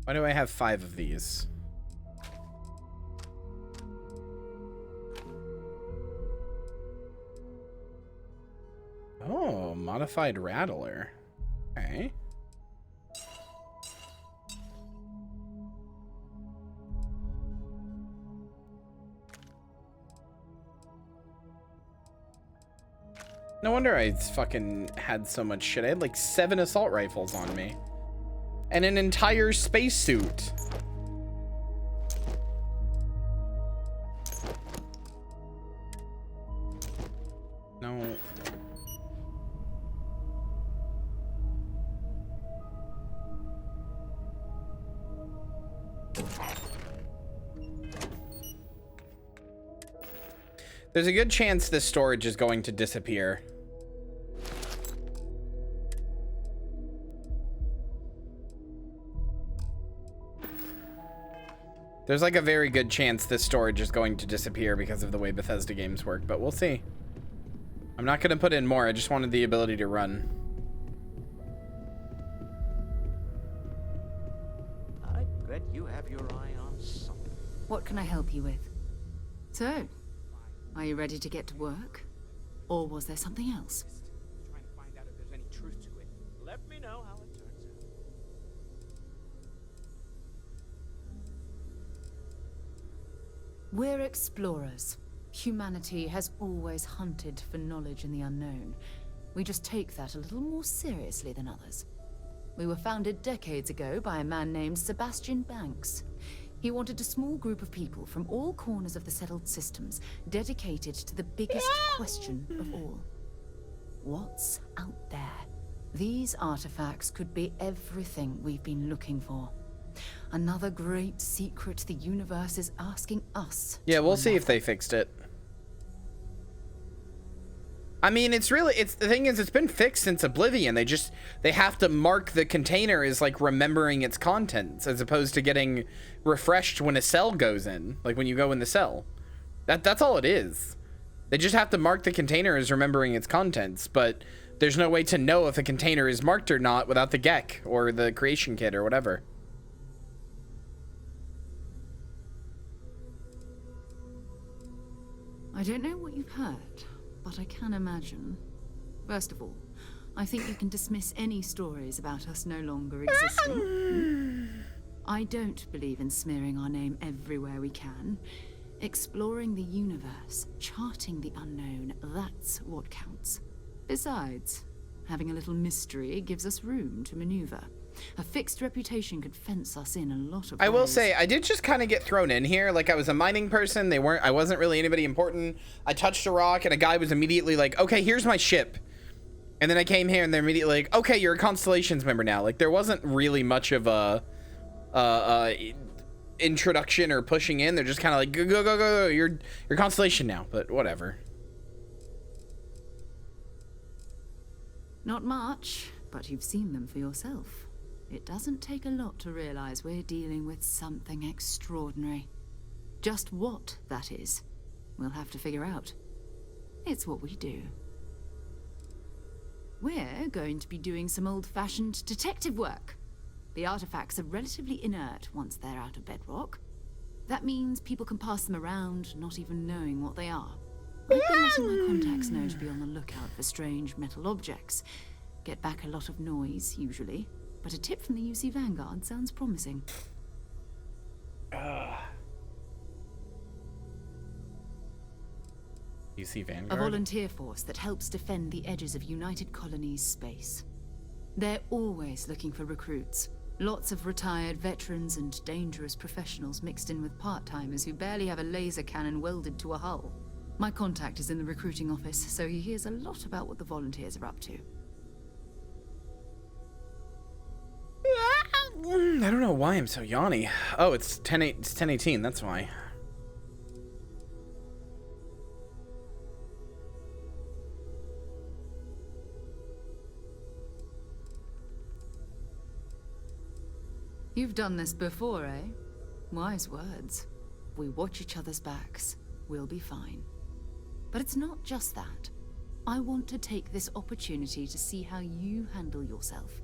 Why do I have 5 of these? Oh, modified rattler. Okay. No wonder I fucking had so much shit. I had like 7 assault rifles on me. And an entire spacesuit. No. There's a good chance this storage is going to disappear. There's like a very good chance this storage is going to disappear because of the way Bethesda games work, but we'll see. I'm not going to put in more. I just wanted the ability to run. I bet you have your eye on something. What can I help you with? So, are you ready to get to work? Or was there something else? Trying to find out if there's any truth to it. Let me know how it turns out. We're explorers. Humanity has always hunted for knowledge in the unknown. We just take that a little more seriously than others. We were founded decades ago by a man named Sebastian Banks. He wanted a small group of people from all corners of the settled systems dedicated to the biggest question of all. What's out there? These artifacts could be everything we've been looking for. Another great secret the universe is asking us. Yeah, we'll see if they fixed it. I mean, the thing is, it's been fixed since Oblivion. They have to mark the container as like remembering its contents as opposed to getting refreshed when a cell goes in, like when you go in the cell. That's all it is. They just have to mark the container as remembering its contents, but there's no way to know if a container is marked or not without the GEC or the creation kit or whatever. I don't know what you've heard, but I can imagine. First of all, I think you can dismiss any stories about us no longer existing. I don't believe in smearing our name everywhere we can. Exploring the universe, charting the unknown, that's what counts. Besides, having a little mystery gives us room to maneuver. A fixed reputation could fence us in a lot of ways. I will say, I did just kind of get thrown in here. Like, I was a mining person. I wasn't really anybody important. I touched a rock and a guy was immediately like, okay, here's my ship. And then I came here and they're immediately like, okay, you're a Constellations member now. Like, there wasn't really much of a introduction or pushing in. They're just kind of like, go. You're Constellation now, but whatever. Not much, but you've seen them for yourself. It doesn't take a lot to realize we're dealing with something extraordinary. Just what that is, we'll have to figure out. It's what we do. We're going to be doing some old-fashioned detective work. The artifacts are relatively inert once they're out of bedrock. That means people can pass them around, not even knowing what they are. I've been letting my contacts know to be on the lookout for strange metal objects. Get back a lot of noise, usually. But a tip from the UC Vanguard sounds promising. UC Vanguard? A volunteer force that helps defend the edges of United Colonies space. They're always looking for recruits. Lots of retired veterans and dangerous professionals mixed in with part-timers who barely have a laser cannon welded to a hull. My contact is in the recruiting office, so he hears a lot about what the volunteers are up to. I don't know why I'm so yawny. Oh, it's 10:18, that's why. You've done this before, eh? Wise words. We watch each other's backs. We'll be fine. But it's not just that. I want to take this opportunity to see how you handle yourself,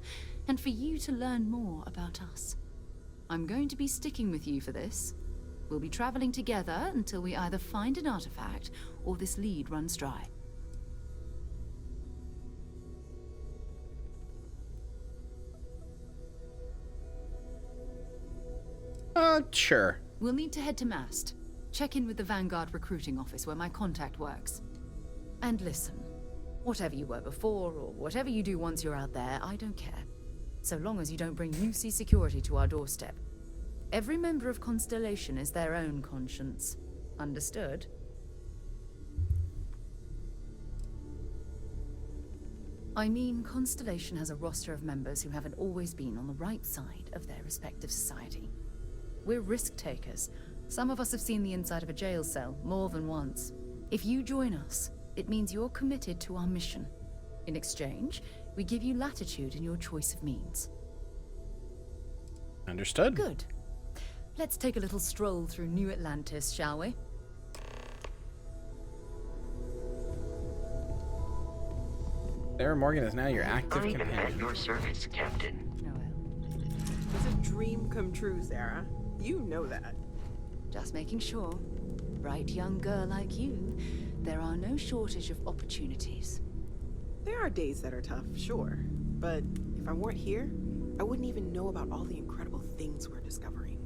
and for you to learn more about us. I'm going to be sticking with you for this. We'll be traveling together until we either find an artifact or this lead runs dry. Sure. We'll need to head to Mast. Check in with the Vanguard recruiting office where my contact works. And listen, whatever you were before or whatever you do once you're out there, I don't care. So long as you don't bring UC security to our doorstep. Every member of Constellation is their own conscience. Understood? I mean, Constellation has a roster of members who haven't always been on the right side of their respective society. We're risk takers. Some of us have seen the inside of a jail cell more than once. If you join us, it means you're committed to our mission. In exchange, we give you latitude in your choice of means. Understood. Good. Let's take a little stroll through New Atlantis, shall we? Sarah Morgan is now your active I am companion. at your service, Captain. It's a dream come true, Sarah. You know that. Just making sure. Bright young girl like you, there are no shortage of opportunities. There are days that are tough, sure. But if I weren't here, I wouldn't even know about all the incredible things we're discovering.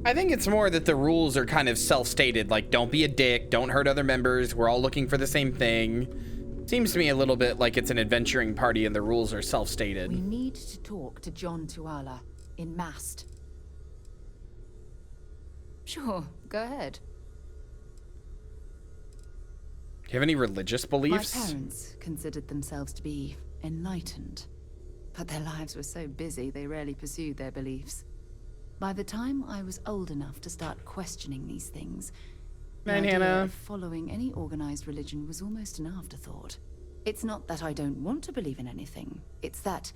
I think it's more that the rules are kind of self-stated, like don't be a dick, don't hurt other members, we're all looking for the same thing. Seems to me a little bit like it's an adventuring party and the rules are self-stated. We need to talk to John Tuala in Mast. Sure, go ahead. Do you have any religious beliefs? My parents considered themselves to be enlightened, but their lives were so busy they rarely pursued their beliefs. By the time I was old enough to start questioning these things, the idea of following any organized religion was almost an afterthought. It's not that I don't want to believe in anything, it's that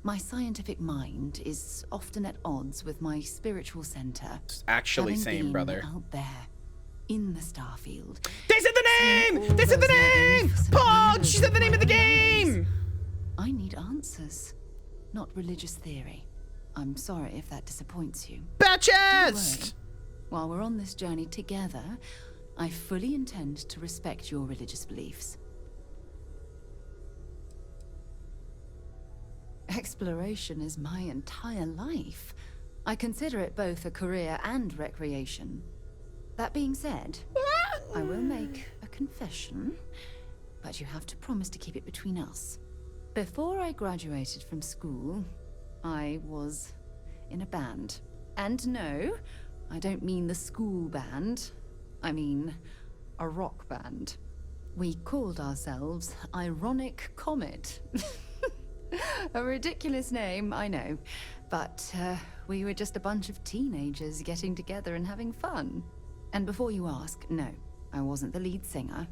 my scientific mind is often at odds with my spiritual center. Actually, same, brother. Out there, in the Starfield. They said the name! They said the name! Paul, she said the name of the game! I need answers, not religious theory. I'm sorry if that disappoints you. Batchest! While we're on this journey together, I fully intend to respect your religious beliefs. Exploration is my entire life. I consider it both a career and recreation. That being said, I will make a confession, but you have to promise to keep it between us. Before I graduated from school, I was in a band. And no, I don't mean the school band. I mean a rock band. We called ourselves Ironic Comet. A ridiculous name, I know. But we were just a bunch of teenagers getting together and having fun. And before you ask, no, I wasn't the lead singer.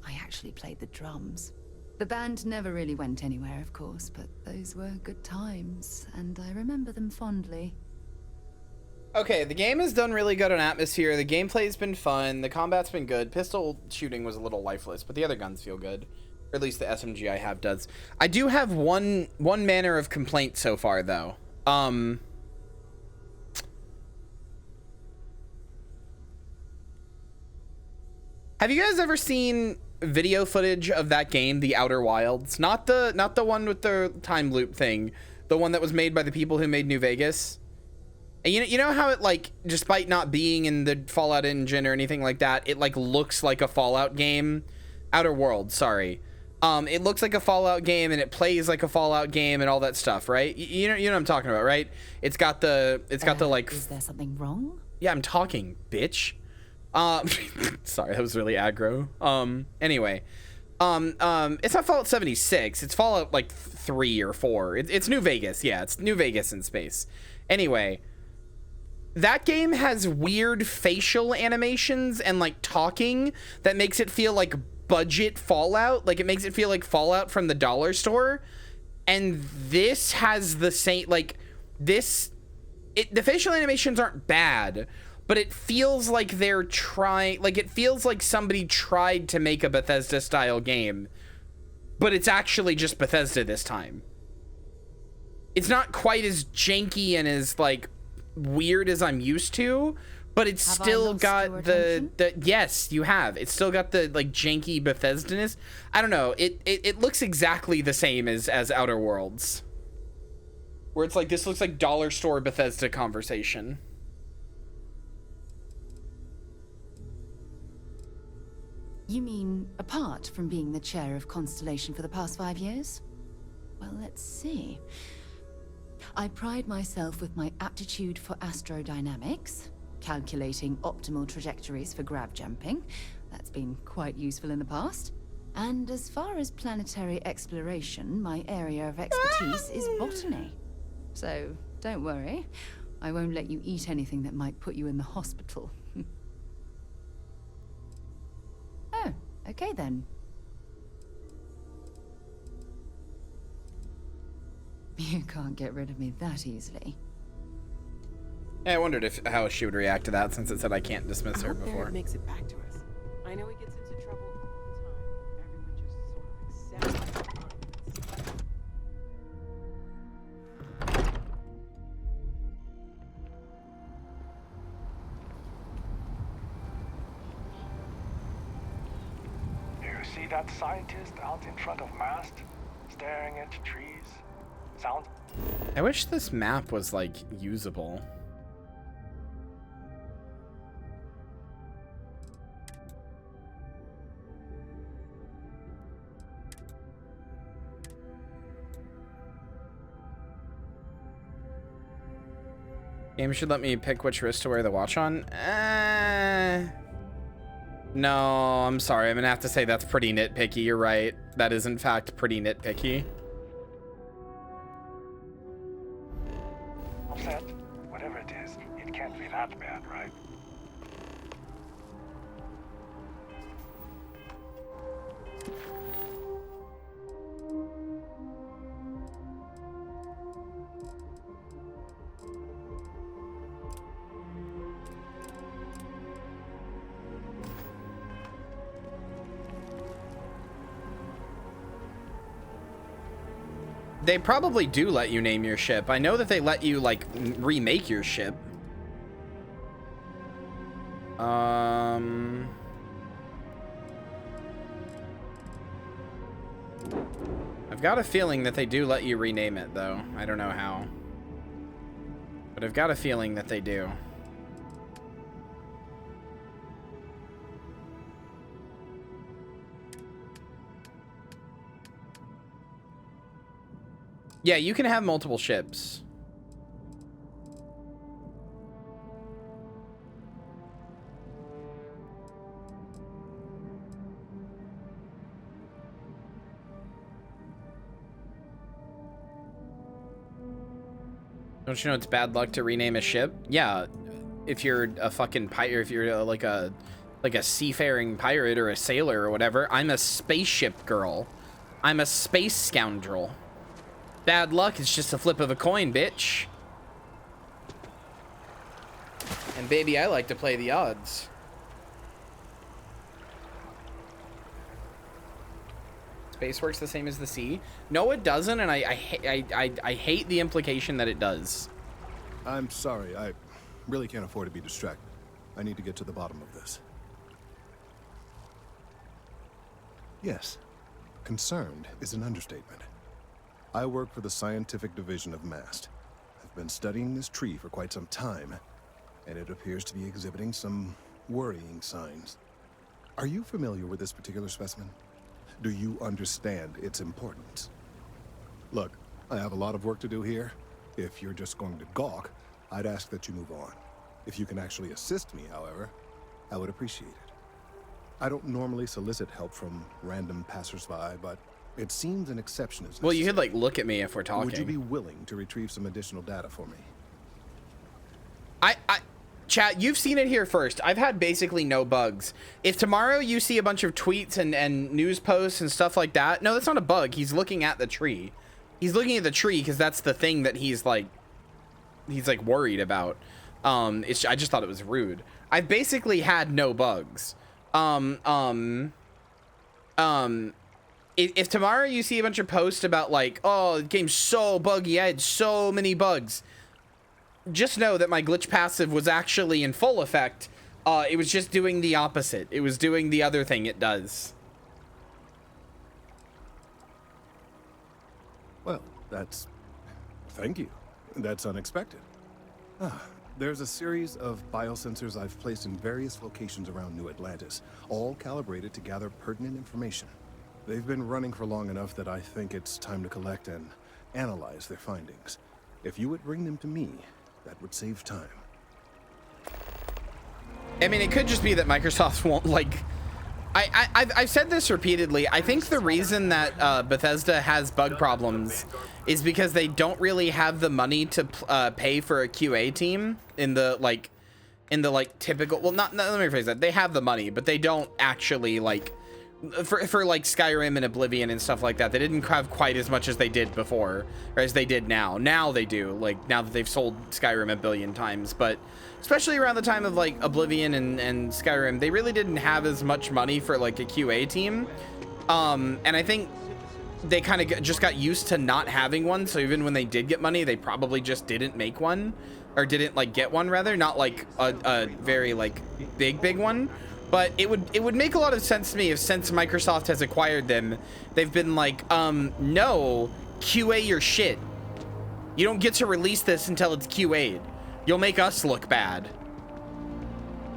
I actually played the drums. The band never really went anywhere, of course, but those were good times, and I remember them fondly. Okay, the game has done really good on atmosphere. The gameplay's been fun. The combat's been good. Pistol shooting was a little lifeless, but the other guns feel good. Or at least the SMG I have does. I do have one manner of complaint so far, though. Have you guys ever seen video footage of that game, The Outer Wilds? Not the one with the time loop thing. The one that was made by the people who made New Vegas. And you know how it, like, despite not being in the Fallout engine or anything like that, it like looks like a Fallout game? Outer Worlds, sorry. It looks like a Fallout game and it plays like a Fallout game and all that stuff, right? You know what I'm talking about, right? It's got the like. Is there something wrong? Yeah, I'm talking, bitch. Sorry, that was really aggro. Anyway, it's not Fallout 76. It's Fallout like 3 or 4. It's New Vegas. Yeah, it's New Vegas in space. Anyway, that game has weird facial animations and like talking that makes it feel like budget Fallout. Like it makes it feel like Fallout from the dollar store. And this has the same, like, this, the facial animations aren't bad, but it feels like they're trying, like, it feels like somebody tried to make a Bethesda style game, but it's actually just Bethesda this time. It's not quite as janky and as, like, weird as I'm used to, but it's still got the yes, you have. It's still got the, like, janky Bethesda-ness. I don't know. It looks exactly the same as Outer Worlds, where it's like, this looks like dollar store Bethesda conversation. You mean apart from being the chair of Constellation for the past 5 years? Well, let's see. I pride myself with my aptitude for astrodynamics, calculating optimal trajectories for grab jumping. That's been quite useful in the past. And as far as planetary exploration, my area of expertise is botany. So don't worry, I won't let you eat anything that might put you in the hospital. Oh, okay then. You can't get rid of me that easily. Yeah, I wondered how she would react to that, since it said I can't dismiss her before. Barrett makes it back to us. I know he gets into trouble all the time. Everyone just sort of accepts it. You see that scientist out in front of mast, staring into trees? Sounds. I wish this map was, like, usable. Game should let me pick which wrist to wear the watch on. No, I'm sorry. I'm gonna have to say that's pretty nitpicky. You're right. That is, in fact, pretty nitpicky. Upset? Whatever it is, it can't be that bad, right? They probably do let you name your ship. I know that they let you, like, remake your ship. I've got a feeling that they do let you rename it, though. I don't know how. But I've got a feeling that they do. Yeah, you can have multiple ships. Don't you know it's bad luck to rename a ship? Yeah, if you're a fucking pirate, if you're like a seafaring pirate or a sailor or whatever. I'm a spaceship girl. I'm a space scoundrel. Bad luck, it's just a flip of a coin, bitch. And baby, I like to play the odds. Space works the same as the sea? No, it doesn't, and I hate the implication that it does. I'm sorry, I really can't afford to be distracted. I need to get to the bottom of this. Yes, concerned is an understatement. I work for the scientific division of MAST. I've been studying this tree for quite some time, and it appears to be exhibiting some worrying signs. Are you familiar with this particular specimen? Do you understand its importance? Look, I have a lot of work to do here. If you're just going to gawk, I'd ask that you move on. If you can actually assist me, however, I would appreciate it. I don't normally solicit help from random passersby, but it seems an exception is necessary. Well, you could, like, look at me if we're talking. Would you be willing to retrieve some additional data for me? Chat, you've seen it here first. I've had basically no bugs. If tomorrow you see a bunch of tweets and news posts and stuff like that, no, that's not a bug. He's looking at the tree. He's looking at the tree because that's the thing that he's like worried about. I just thought it was rude. I've basically had no bugs. If tomorrow you see a bunch of posts about like, oh, the game's so buggy, I had so many bugs, just know that my glitch passive was actually in full effect. It was just doing the opposite. It was doing the other thing it does. Well, thank you. That's unexpected. There's a series of biosensors I've placed in various locations around New Atlantis, all calibrated to gather pertinent information. They've been running for long enough that I think it's time to collect and analyze their findings. If you would bring them to me, that would save time. I mean, it could just be that Microsoft won't, like... I've said this repeatedly. I think the reason that Bethesda has bug problems is because they don't really have the money to pay for a QA team in the typical... Well, let me rephrase that. They have the money, but they don't actually, like... For like Skyrim and Oblivion and stuff like that, they didn't have quite as much as they did before, or as they did now. Now they do, like, now that they've sold Skyrim a billion times. But especially around the time of like Oblivion and Skyrim, they really didn't have as much money for like a QA team. And I think they kind of just got used to not having one. So even when they did get money, they probably just didn't make one, or didn't like get one rather, not like a very like big one. But it would make a lot of sense to me if, since Microsoft has acquired them, they've been like, no, QA your shit. You don't get to release this until it's QA'd. You'll make us look bad.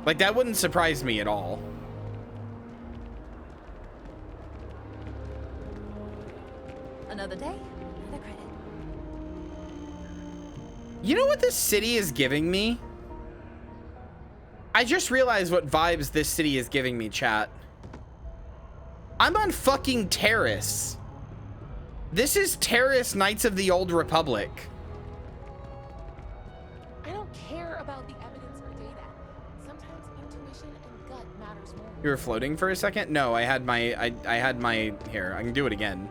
Like, that wouldn't surprise me at all. Another day, another credit. You know what this city is giving me? I just realized what vibes this city is giving me, chat. I'm on fucking Terrace. This is Terrace Knights of the Old Republic. I don't care about the evidence or data. Sometimes intuition and gut matters more. You were floating for a second? No, I had my here, I can do it again.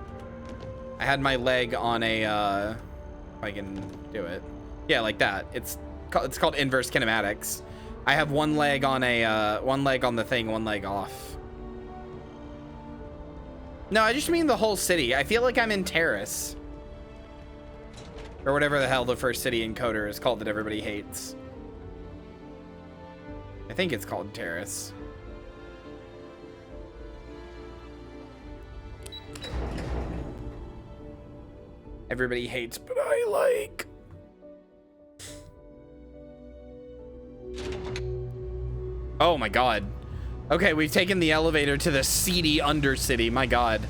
I had my leg on a if I can do it. Yeah, like that. It's called inverse kinematics. I have one leg on the thing, one leg off. No, I just mean the whole city. I feel like I'm in Terrace. Or whatever the hell the first city in Coder is called that everybody hates. I think it's called Terrace. Everybody hates, but I like. Oh my god. Okay, we've taken the elevator to the seedy Undercity. My god.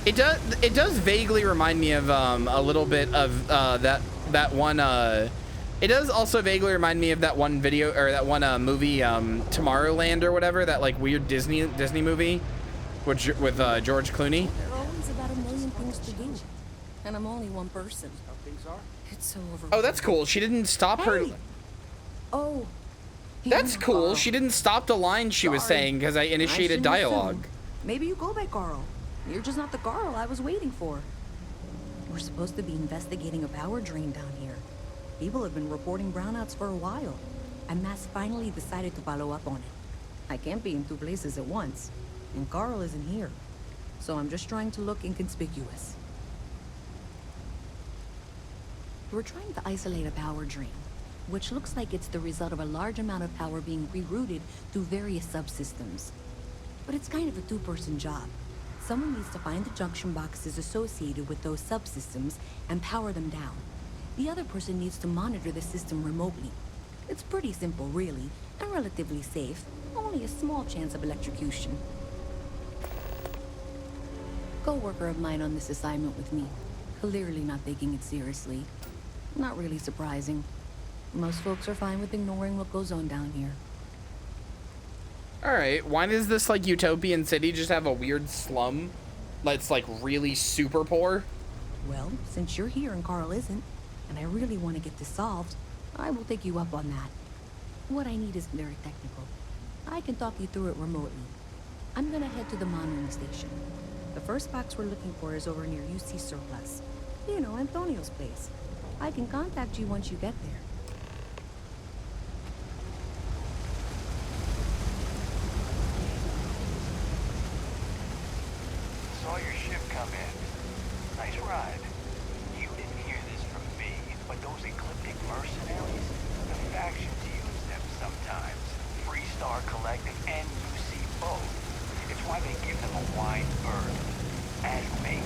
It does vaguely remind me of a little bit of that one it does also vaguely remind me of that one video, or that one movie, Tomorrowland or whatever, that like weird Disney movie with George Clooney. There are always about a million things to do, and I'm only one person. How things are? It's so overwhelming. Oh, that's cool. She didn't stop her. Oh. That's cool. She didn't stop the line she was saying because I initiated dialogue. Maybe you go by Carl. You're just not the Carl I was waiting for. We're supposed to be investigating a power drain down here. People have been reporting brownouts for a while, and Mass finally decided to follow up on it. I can't be in two places at once, and Carl isn't here, so I'm just trying to look inconspicuous. We're trying to isolate a power drain, which looks like it's the result of a large amount of power being rerouted through various subsystems. But it's kind of a two-person job. Someone needs to find the junction boxes associated with those subsystems and power them down. The other person needs to monitor the system remotely. It's pretty simple, really, and relatively safe. Only a small chance of electrocution. Co-worker of mine on this assignment with me. Clearly not taking it seriously. Not really surprising. Most folks are fine with ignoring what goes on down here. Alright, why does this like utopian city just have a weird slum that's like really super poor? Well, since you're here and Carl isn't, and I really want to get this solved, I will take you up on that. What I need isn't very technical. I can talk you through it remotely. I'm gonna head to the monitoring station. The first box we're looking for is over near UC Surplus. You know, Antonio's place. I can contact you once you get there. Saw your ship come in. Nice ride. You didn't hear this from me, but those ecliptic mercenaries, the factions use them sometimes. Freestar Collective and UC both. It's why they give them a wide berth. As me,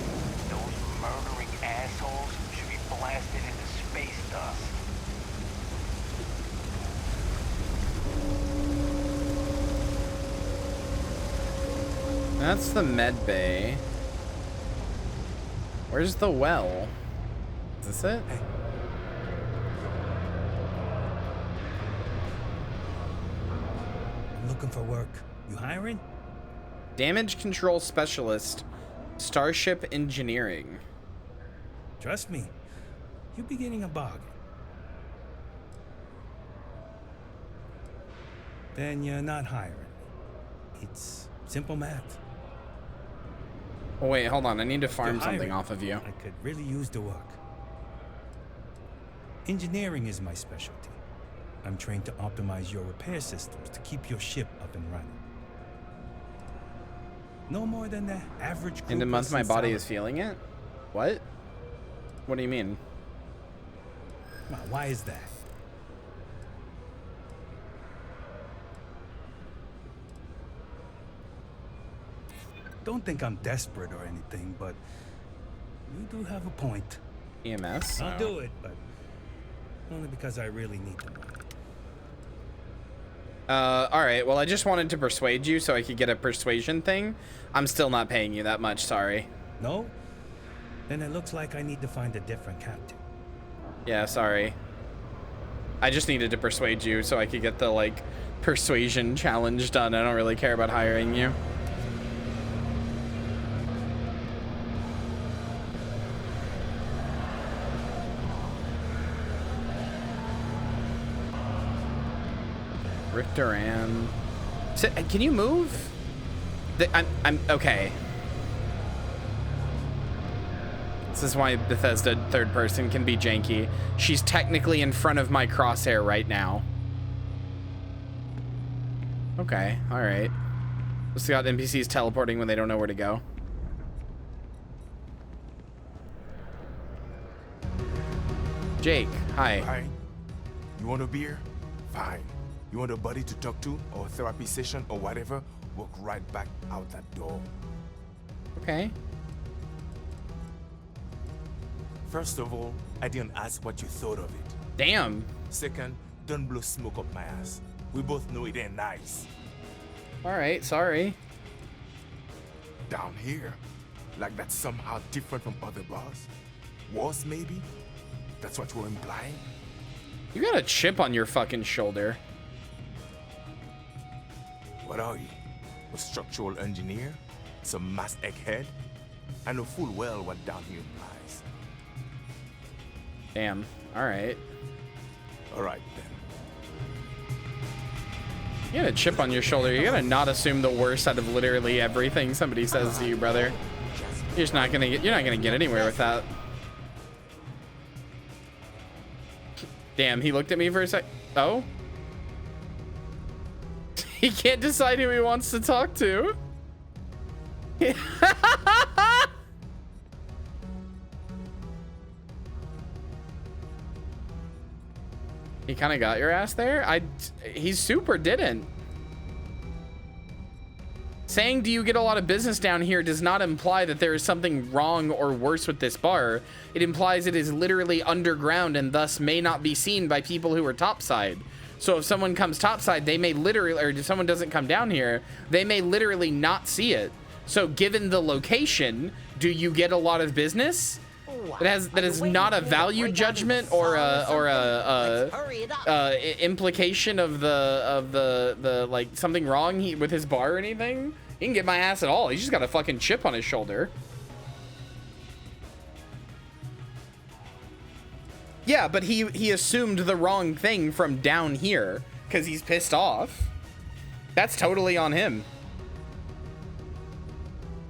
those murdering assholes should be blasted into space dust. That's the med bay. Where's the well? Is this it? Hey. I'm looking for work. You hiring? Damage control specialist, Starship Engineering. Trust me, you'll be getting a bargain. Then you're not hiring. It's simple math. Oh wait, hold on. I need to farm You're something hiring. off of you. I could really use the work. Engineering is my specialty. I'm trained to optimize your repair systems to keep your ship up and running. No more than the average crew In the month my person body salary. is feeling it? What? What do you mean? Now, why is that? Don't think I'm desperate or anything, but you do have a point. EMS? I'll do it, but only because I really need the money. Alright, well I just wanted to persuade you so I could get a persuasion thing. I'm still not paying you that much, sorry. No? Then it looks like I need to find a different captain. Yeah, sorry. I just needed to persuade you so I could get the, like, persuasion challenge done. I don't really care about hiring you. Rick Duran. Can you move? I'm okay. This is why Bethesda third person can be janky. She's technically in front of my crosshair right now. Okay, all right. Let's got NPCs teleporting when they don't know where to go. Jake, hi. Hi. You want a beer? Fine. You want a buddy to talk to, or a therapy session, or whatever? Walk right back out that door. Okay. First of all, I didn't ask what you thought of it. Damn. Second, don't blow smoke up my ass. We both know it ain't nice. All right, sorry. Down here, like that's somehow different from other bars. Worse, maybe? That's what you're implying? You got a chip on your fucking shoulder. What are you? A structural engineer? Some mass egghead? I know full well what down here implies. Damn. All right. All right, then. You got a chip on your shoulder. You gotta not assume the worst out of literally everything somebody says to you, brother. You're just not gonna get. You're not gonna get anywhere with that. Damn. He looked at me for a sec. Oh. He can't decide who he wants to talk to. He kind of got your ass there. He super didn't. Saying, do you get a lot of business down here does not imply that there is something wrong or worse with this bar. It implies it is literally underground and thus may not be seen by people who are topside. So if someone comes topside, they may literally, or if someone doesn't come down here, they may literally not see it. So given the location, do you get a lot of business? That is not a value judgment or a implication of the like something wrong with his bar or anything. He can get my ass at all. He's just got a fucking chip on his shoulder. Yeah, but he assumed the wrong thing from down here because he's pissed off. That's totally on him.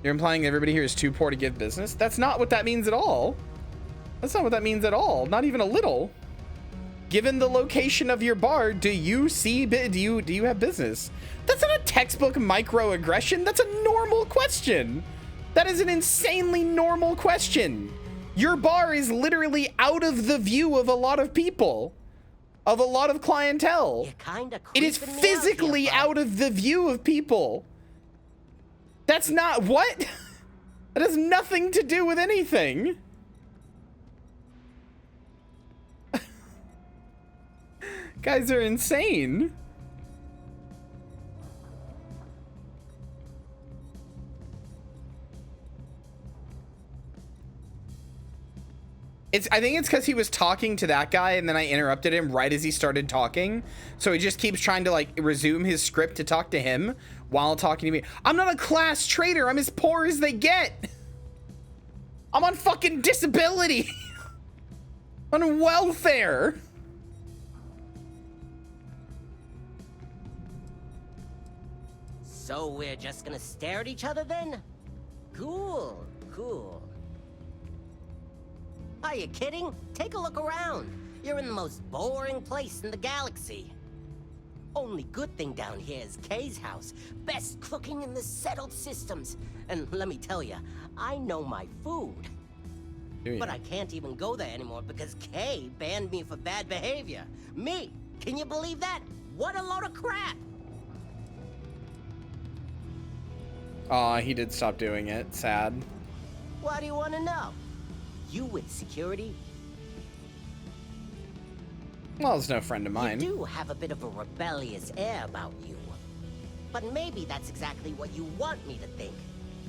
You're implying everybody here is too poor to give business? That's not what that means at all. That's not what that means at all. Not even a little. Given the location of your bar, do you have business? That's not a textbook microaggression. That's a normal question. That is an insanely normal question. Your bar is literally out of the view of a lot of people, of a lot of clientele. It is physically out of the view of people. That's not what? That has nothing to do with anything. Guys are insane. I think it's because he was talking to that guy and then I interrupted him right as he started talking. So he just keeps trying to like resume his script to talk to him while talking to me. I'm not a class traitor. I'm as poor as they get. I'm on fucking disability. On welfare. So we're just gonna stare at each other then? Cool, cool. Are you kidding? Take a look around. You're in the most boring place in the galaxy. Only good thing down here is Kay's house. Best cooking in the settled systems. And let me tell you, I know my food. But I can't even go there anymore because Kay banned me for bad behavior. Me? Can you believe that? What a load of crap! Aw, he did stop doing it. Sad. Why do you want to know? You with security? Well, it's no friend of mine. You do have a bit of a rebellious air about you. But maybe that's exactly what you want me to think.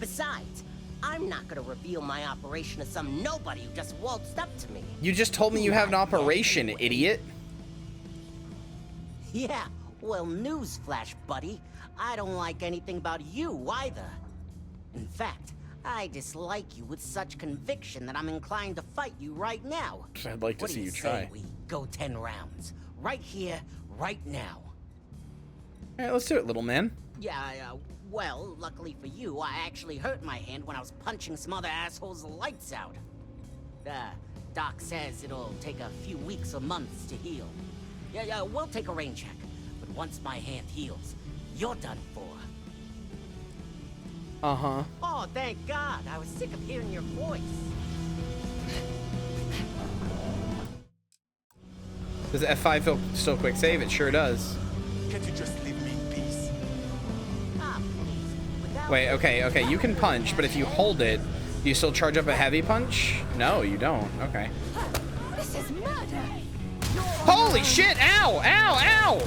Besides, I'm not gonna reveal my operation to some nobody who just waltzed up to me. You just told me you have an operation, idiot. Yeah, well, newsflash, buddy. I don't like anything about you either. In fact, I dislike you with such conviction that I'm inclined to fight you right now. I'd like to see you try. Say we go 10 rounds. Right here, right now. All right, let's do it, little man. Yeah, well, luckily for you, I actually hurt my hand when I was punching some other assholes' lights out. Doc says it'll take a few weeks or months to heal. Yeah, we'll take a rain check. But once my hand heals, you're done for. Uh-huh. Oh, thank God. I was sick of hearing your voice. Does F5 feel still quick save? It sure does. Can't you just leave me in peace? Wait, okay, you can punch, but if you hold it, do you still charge up a heavy punch? No, you don't. Okay. This is murder. Holy shit! Ow! Ow! Ow!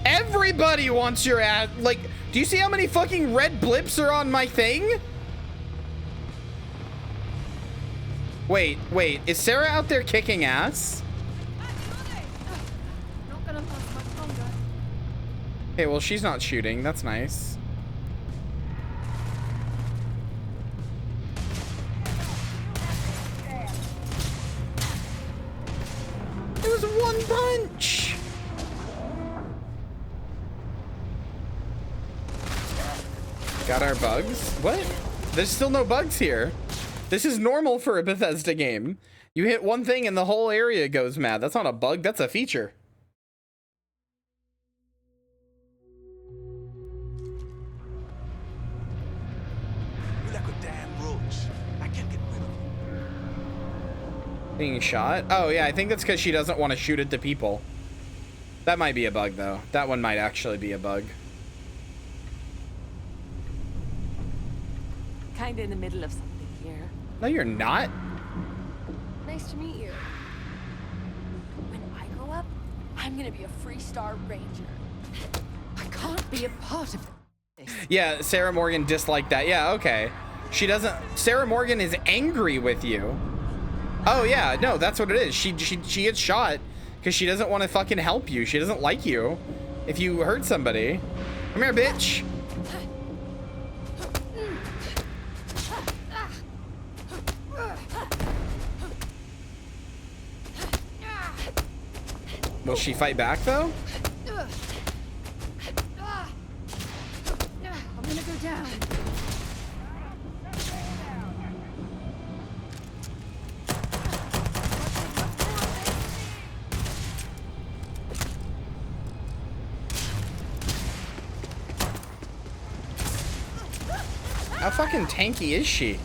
Everybody wants your ass. Like, do you see how many fucking red blips are on my thing? Wait, is Sarah out there kicking ass? Not gonna last much longer. Okay, well, she's not shooting. That's nice. It was one punch. Got our bugs? What? There's still no bugs here. This is normal for a Bethesda game. You hit one thing and the whole area goes mad. That's not a bug, that's a feature. You're like a damn roach. I can't get rid of you. Being shot? Oh yeah, I think that's because she doesn't want to shoot at the people. That might be a bug though. That one might actually be a bug. Kinda in the middle of something here. No, you're not. Nice to meet you. When I grow up, I'm gonna be a Freestar Ranger. I can't be a part of this. Yeah, Sarah Morgan disliked that. Yeah, okay. She doesn't. Sarah Morgan is angry with you. Oh yeah, no, that's what it is. She gets shot because she doesn't want to fucking help you. She doesn't like you if you hurt somebody. Come here, bitch. Will she fight back though? I'm gonna go down. How fucking tanky is she?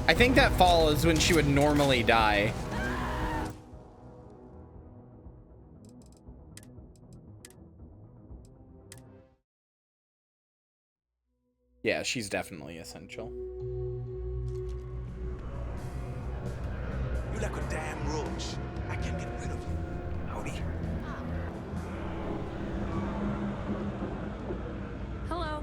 I think that fall is when she would normally die. Yeah, she's definitely essential. You like a damn roach. I can't get rid of you. Howdy. Hello.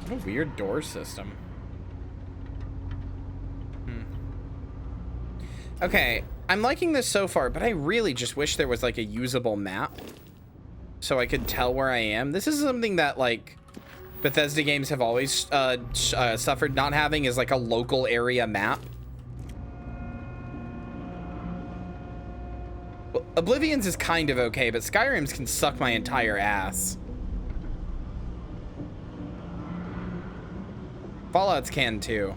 What a weird door system. Okay, I'm liking this so far, but I really just wish there was like a usable map so I could tell where I am. This is something that like Bethesda games have always suffered not having, is like a local area map. Well, Oblivion's is kind of okay, but Skyrim's can suck my entire ass. Fallout's can too.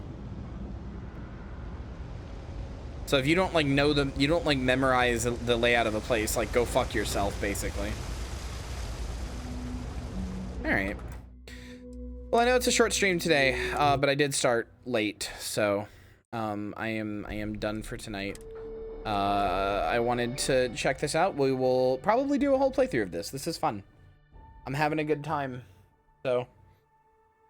So if you don't like know them, you don't like memorize the layout of the place, like go fuck yourself, basically. All right. Well, I know it's a short stream today, but I did start late, so I am done for tonight. I wanted to check this out. We will probably do a whole playthrough of this. This is fun. I'm having a good time, so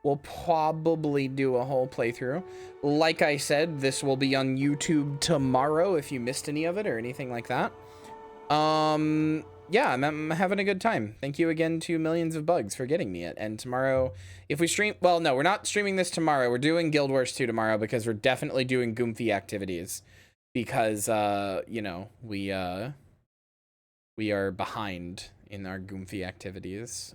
we'll probably do a whole playthrough. Like I said, this will be on YouTube tomorrow if you missed any of it or anything like that. Yeah, I'm having a good time. Thank you again to Millions of Bugs for getting me it. And tomorrow, if we stream... Well, no, we're not streaming this tomorrow. We're doing Guild Wars 2 tomorrow because we're definitely doing Goomfy activities. Because, you know, we are behind in our Goomfy activities.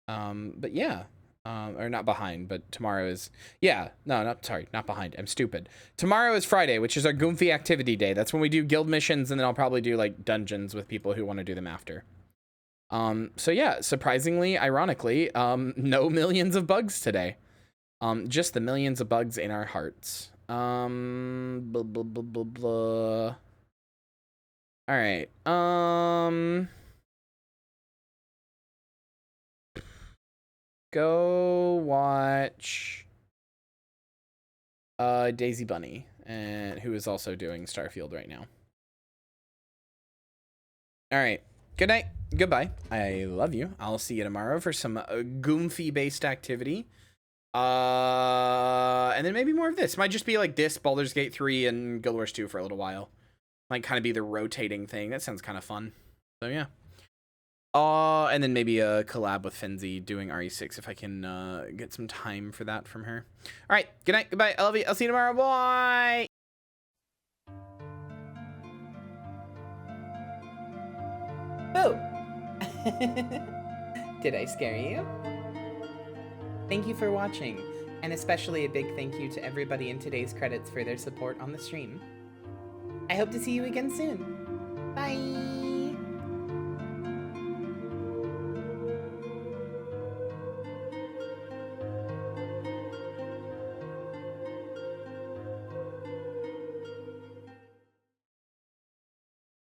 But yeah, or not behind, but tomorrow is, yeah, no, not behind. I'm stupid. Tomorrow is Friday, which is our Goomfy activity day. That's when we do guild missions, and then I'll probably do like dungeons with people who want to do them after. So yeah, surprisingly, ironically, no Millions of Bugs today. Just the Millions of Bugs in our hearts. Blah, blah, blah, blah, blah. All right. Go watch Daisy Bunny, and who is also doing Starfield right now. All right. Good night. Goodbye. I love you. I'll see you tomorrow for some Goomfy based activity. And then maybe more of this. Might just be like this, Baldur's Gate 3 and Guild Wars 2 for a little while. Might kind of be the rotating thing. That sounds kind of fun. So yeah. And then maybe a collab with Fenzi doing RE6 if I can get some time for that from her. All right. Good night. Goodbye. I love you. I'll see you tomorrow. Bye. Oh. Did I scare you? Thank you for watching, and especially a big thank you to everybody in today's credits for their support on the stream. I hope to see you again soon. Bye.